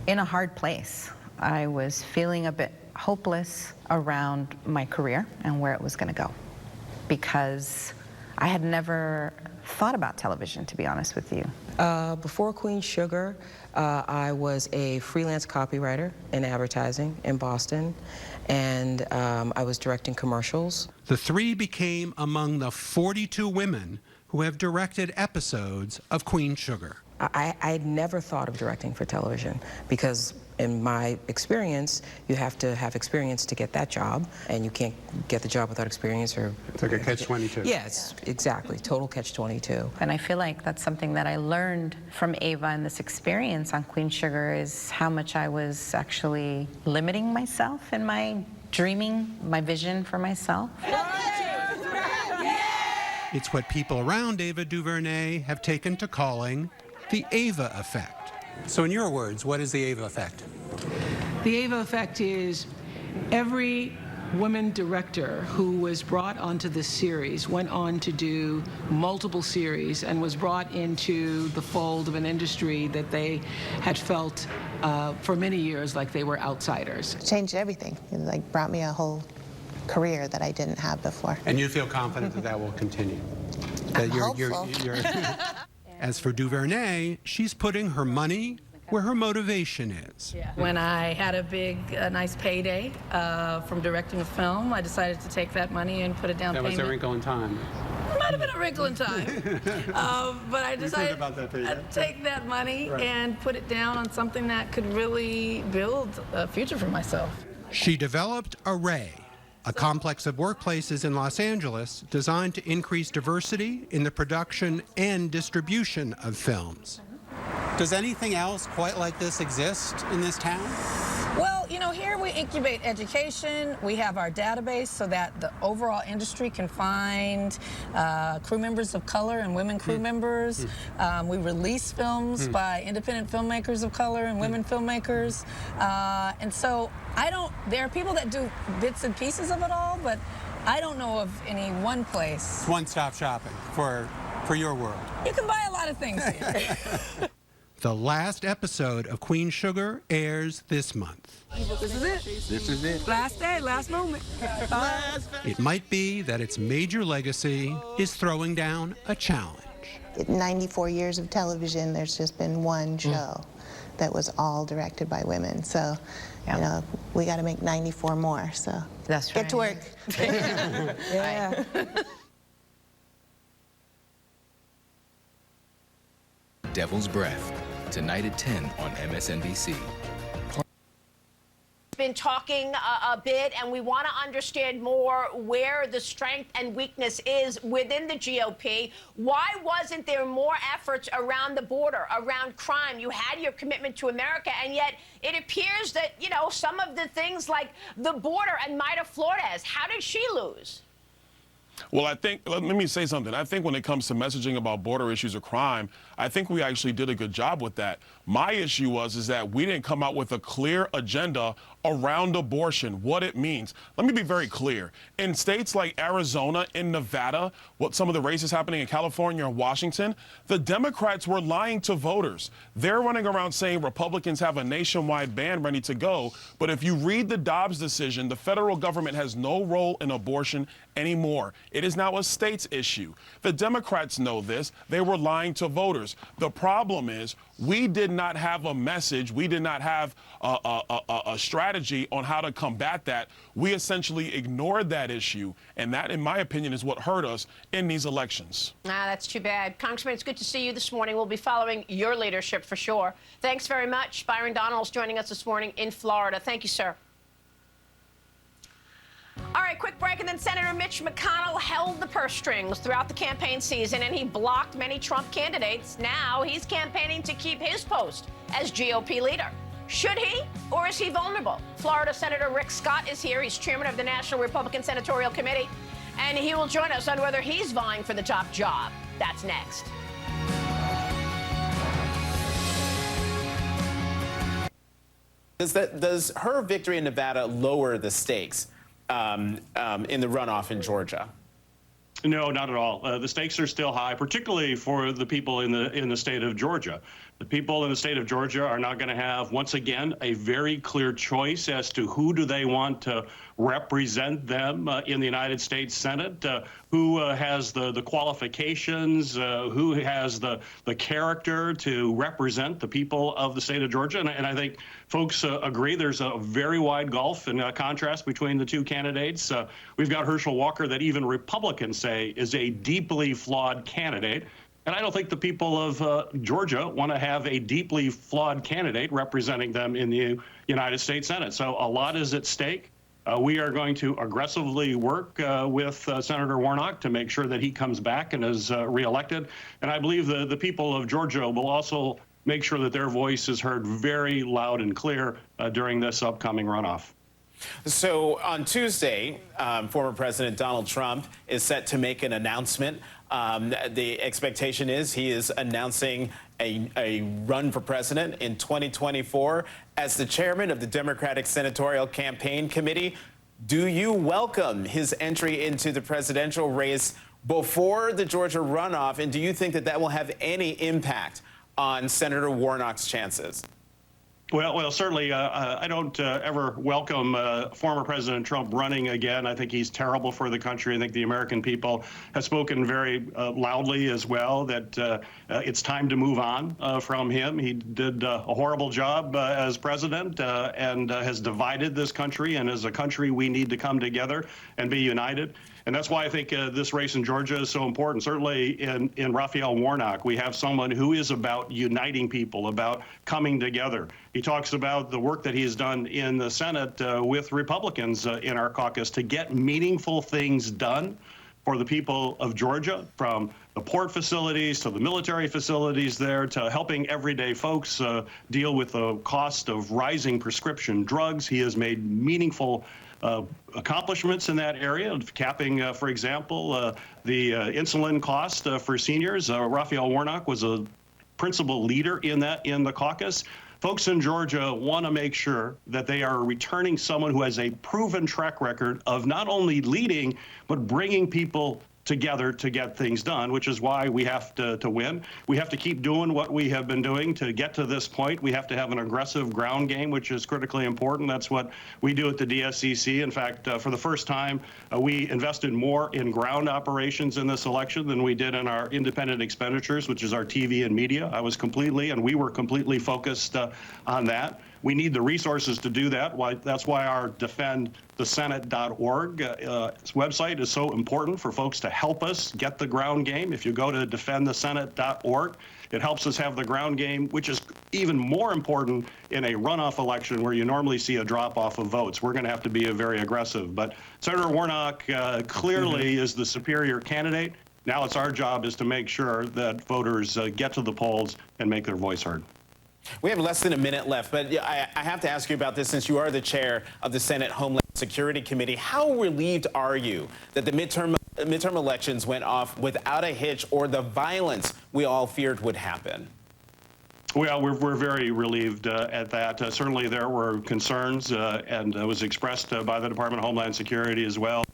in a hard place. I was feeling a bit hopeless around my career and where it was going to go, because I had never thought about television, to be honest with you. Before Queen Sugar, I was a freelance copywriter in advertising in Boston, and I was directing commercials. The three became among the 42 women who have directed episodes of Queen Sugar. I had never thought of directing for television because in my experience, you have to have experience to get that job, and you can't get the job without experience. Or it's like a catch-22. Yes, exactly, total catch-22. And I feel like that's something that I learned from Ava and this experience on Queen Sugar, is how much I was actually limiting myself in my dreaming, my vision for myself. It's what people around Ava DuVernay have taken to calling the Ava effect. So in your words, what is the Ava effect? The Ava effect is every woman director who was brought onto this series went on to do multiple series and was brought into the fold of an industry that they had felt for many years like they were outsiders. Changed everything. It like brought me a whole career that I didn't have before. And you feel confident that that will continue? That you're As for DuVernay, she's putting her money where her motivation is. When I had a nice payday from directing a film, I decided to take that money and put a down payment. That was a wrinkle in time. It might have been a wrinkle in time. But I decided to take that money and put it down on something that could really build a future for myself. She developed Array, a complex of workplaces in Los Angeles designed to increase diversity in the production and distribution of films. Does anything else quite like this exist in this town? Well, you know, here we incubate education. We have our database so that the overall industry can find crew members of color and women crew members. We release films by independent filmmakers of color and women filmmakers. And so there are people that do bits and pieces of it all, but I don't know of any one place. One-stop shopping for your world. You can buy a lot of things here. The last episode of Queen Sugar airs this month. This is it. This is it. Last day, last moment. It might be that its major legacy is throwing down a challenge. In 94 years of television, there's just been one show that was all directed by women. So, you know, we got to make 94 more. So that's get to work. Yeah. Devil's Breath, tonight at 10 on MSNBC. Been talking a bit, and we want to understand more where the strength and weakness is within the GOP. Why wasn't there more efforts around the border, around crime? You had your commitment to America, and yet it appears that, you know, some of the things like the border and Mayra Flores, how did she lose? Well, I think, let me say something. I think when it comes to messaging about border issues or crime, I think we actually did a good job with that. My issue is that we didn't come out with a clear agenda around abortion, what it means. Let me be very clear. In states like Arizona and Nevada, what some of the races happening in California and Washington, the Democrats were lying to voters. They're running around saying Republicans have a nationwide ban ready to go. But if you read the Dobbs decision, the federal government has no role in abortion anymore. It is now a state's issue. The Democrats know this. They were lying to voters. The problem is we did not have a message. We did not have a strategy on how to combat that. We essentially ignored that issue, and that, in my opinion, is what hurt us in these elections. That's too bad. Congressman, it's good to see you this morning. We'll be following your leadership for sure. Thanks very much. Byron Donalds joining us this morning in Florida. Thank you, sir. All right, quick break, and then Senator Mitch McConnell held the purse strings throughout the campaign season, and he blocked many Trump candidates. Now he's campaigning to keep his post as GOP leader. Should he, or is he vulnerable? Florida Senator Rick Scott is here. He's chairman of the National Republican Senatorial Committee, and he will join us on whether he's vying for the top job. That's next. Does her victory in Nevada lower the stakes in the runoff in Georgia? No, not at all. The stakes are still high, particularly for the people in the state of Georgia. The people in the state of Georgia are not going to have, once again, a very clear choice as to who do they want to represent them in the United States Senate, who has the qualifications, who has the character to represent the people of the state of Georgia. And I think folks agree there's a very wide gulf and contrast between the two candidates. We've got Herschel Walker that even Republicans say is a deeply flawed candidate. And I don't think the people of Georgia want to have a deeply flawed candidate representing them in the United States Senate. So a lot is at stake. We are going to aggressively work with Senator Warnock to make sure that he comes back and is reelected. And I believe the people of Georgia will also make sure that their voice is heard very loud and clear during this upcoming runoff. So on Tuesday, former President Donald Trump is set to make an announcement. The expectation is he is announcing a run for president in 2024. As the chairman of the Democratic Senatorial Campaign Committee, do you welcome his entry into the presidential race before the Georgia runoff? And do you think that that will have any impact on Senator Warnock's chances? Well, certainly, I don't ever welcome former President Trump running again. I think he's terrible for the country. I think the American people have spoken very loudly as well that it's time to move on from him. He did a horrible job as president and has divided this country. And as a country, we need to come together and be united. And that's why I think this race in Georgia is so important. Certainly in Raphael Warnock, we have someone who is about uniting people, about coming together. He talks about the work that he's done in the Senate with Republicans in our caucus to get meaningful things done for the people of Georgia, from the port facilities to the military facilities there to helping everyday folks deal with the cost of rising prescription drugs. He has made meaningful accomplishments in that area, of capping, for example, the insulin cost for seniors. Raphael Warnock was a principal leader in the caucus. Folks in Georgia want to make sure that they are returning someone who has a proven track record of not only leading, but bringing people together to get things done, which is why we have to win. We have to keep doing what we have been doing to get to this point. We have to have an aggressive ground game, which is critically important. That's what we do at the DSCC. In fact, for the first time, we invested more in ground operations in this election than we did in our independent expenditures, which is our TV and media. We were completely focused on that. We need the resources to do that. That's why our defendthesenate.org website is so important for folks to help us get the ground game. If you go to defendthesenate.org, it helps us have the ground game, which is even more important in a runoff election where you normally see a drop-off of votes. We're going to have to be very aggressive. But Senator Warnock clearly is the superior candidate. Now it's our job is to make sure that voters get to the polls and make their voice heard. We have less than a minute left, but I have to ask you about this since you are the chair of the Senate Homeland Security Committee. How relieved are you that the midterm elections went off without a hitch or the violence we all feared would happen? Well, we're very relieved at that. Certainly there were concerns, and it was expressed by the Department of Homeland Security as well.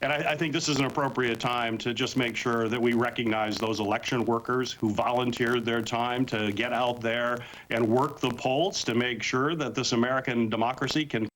And I think this is an appropriate time to just make sure that we recognize those election workers who volunteered their time to get out there and work the polls to make sure that this American democracy can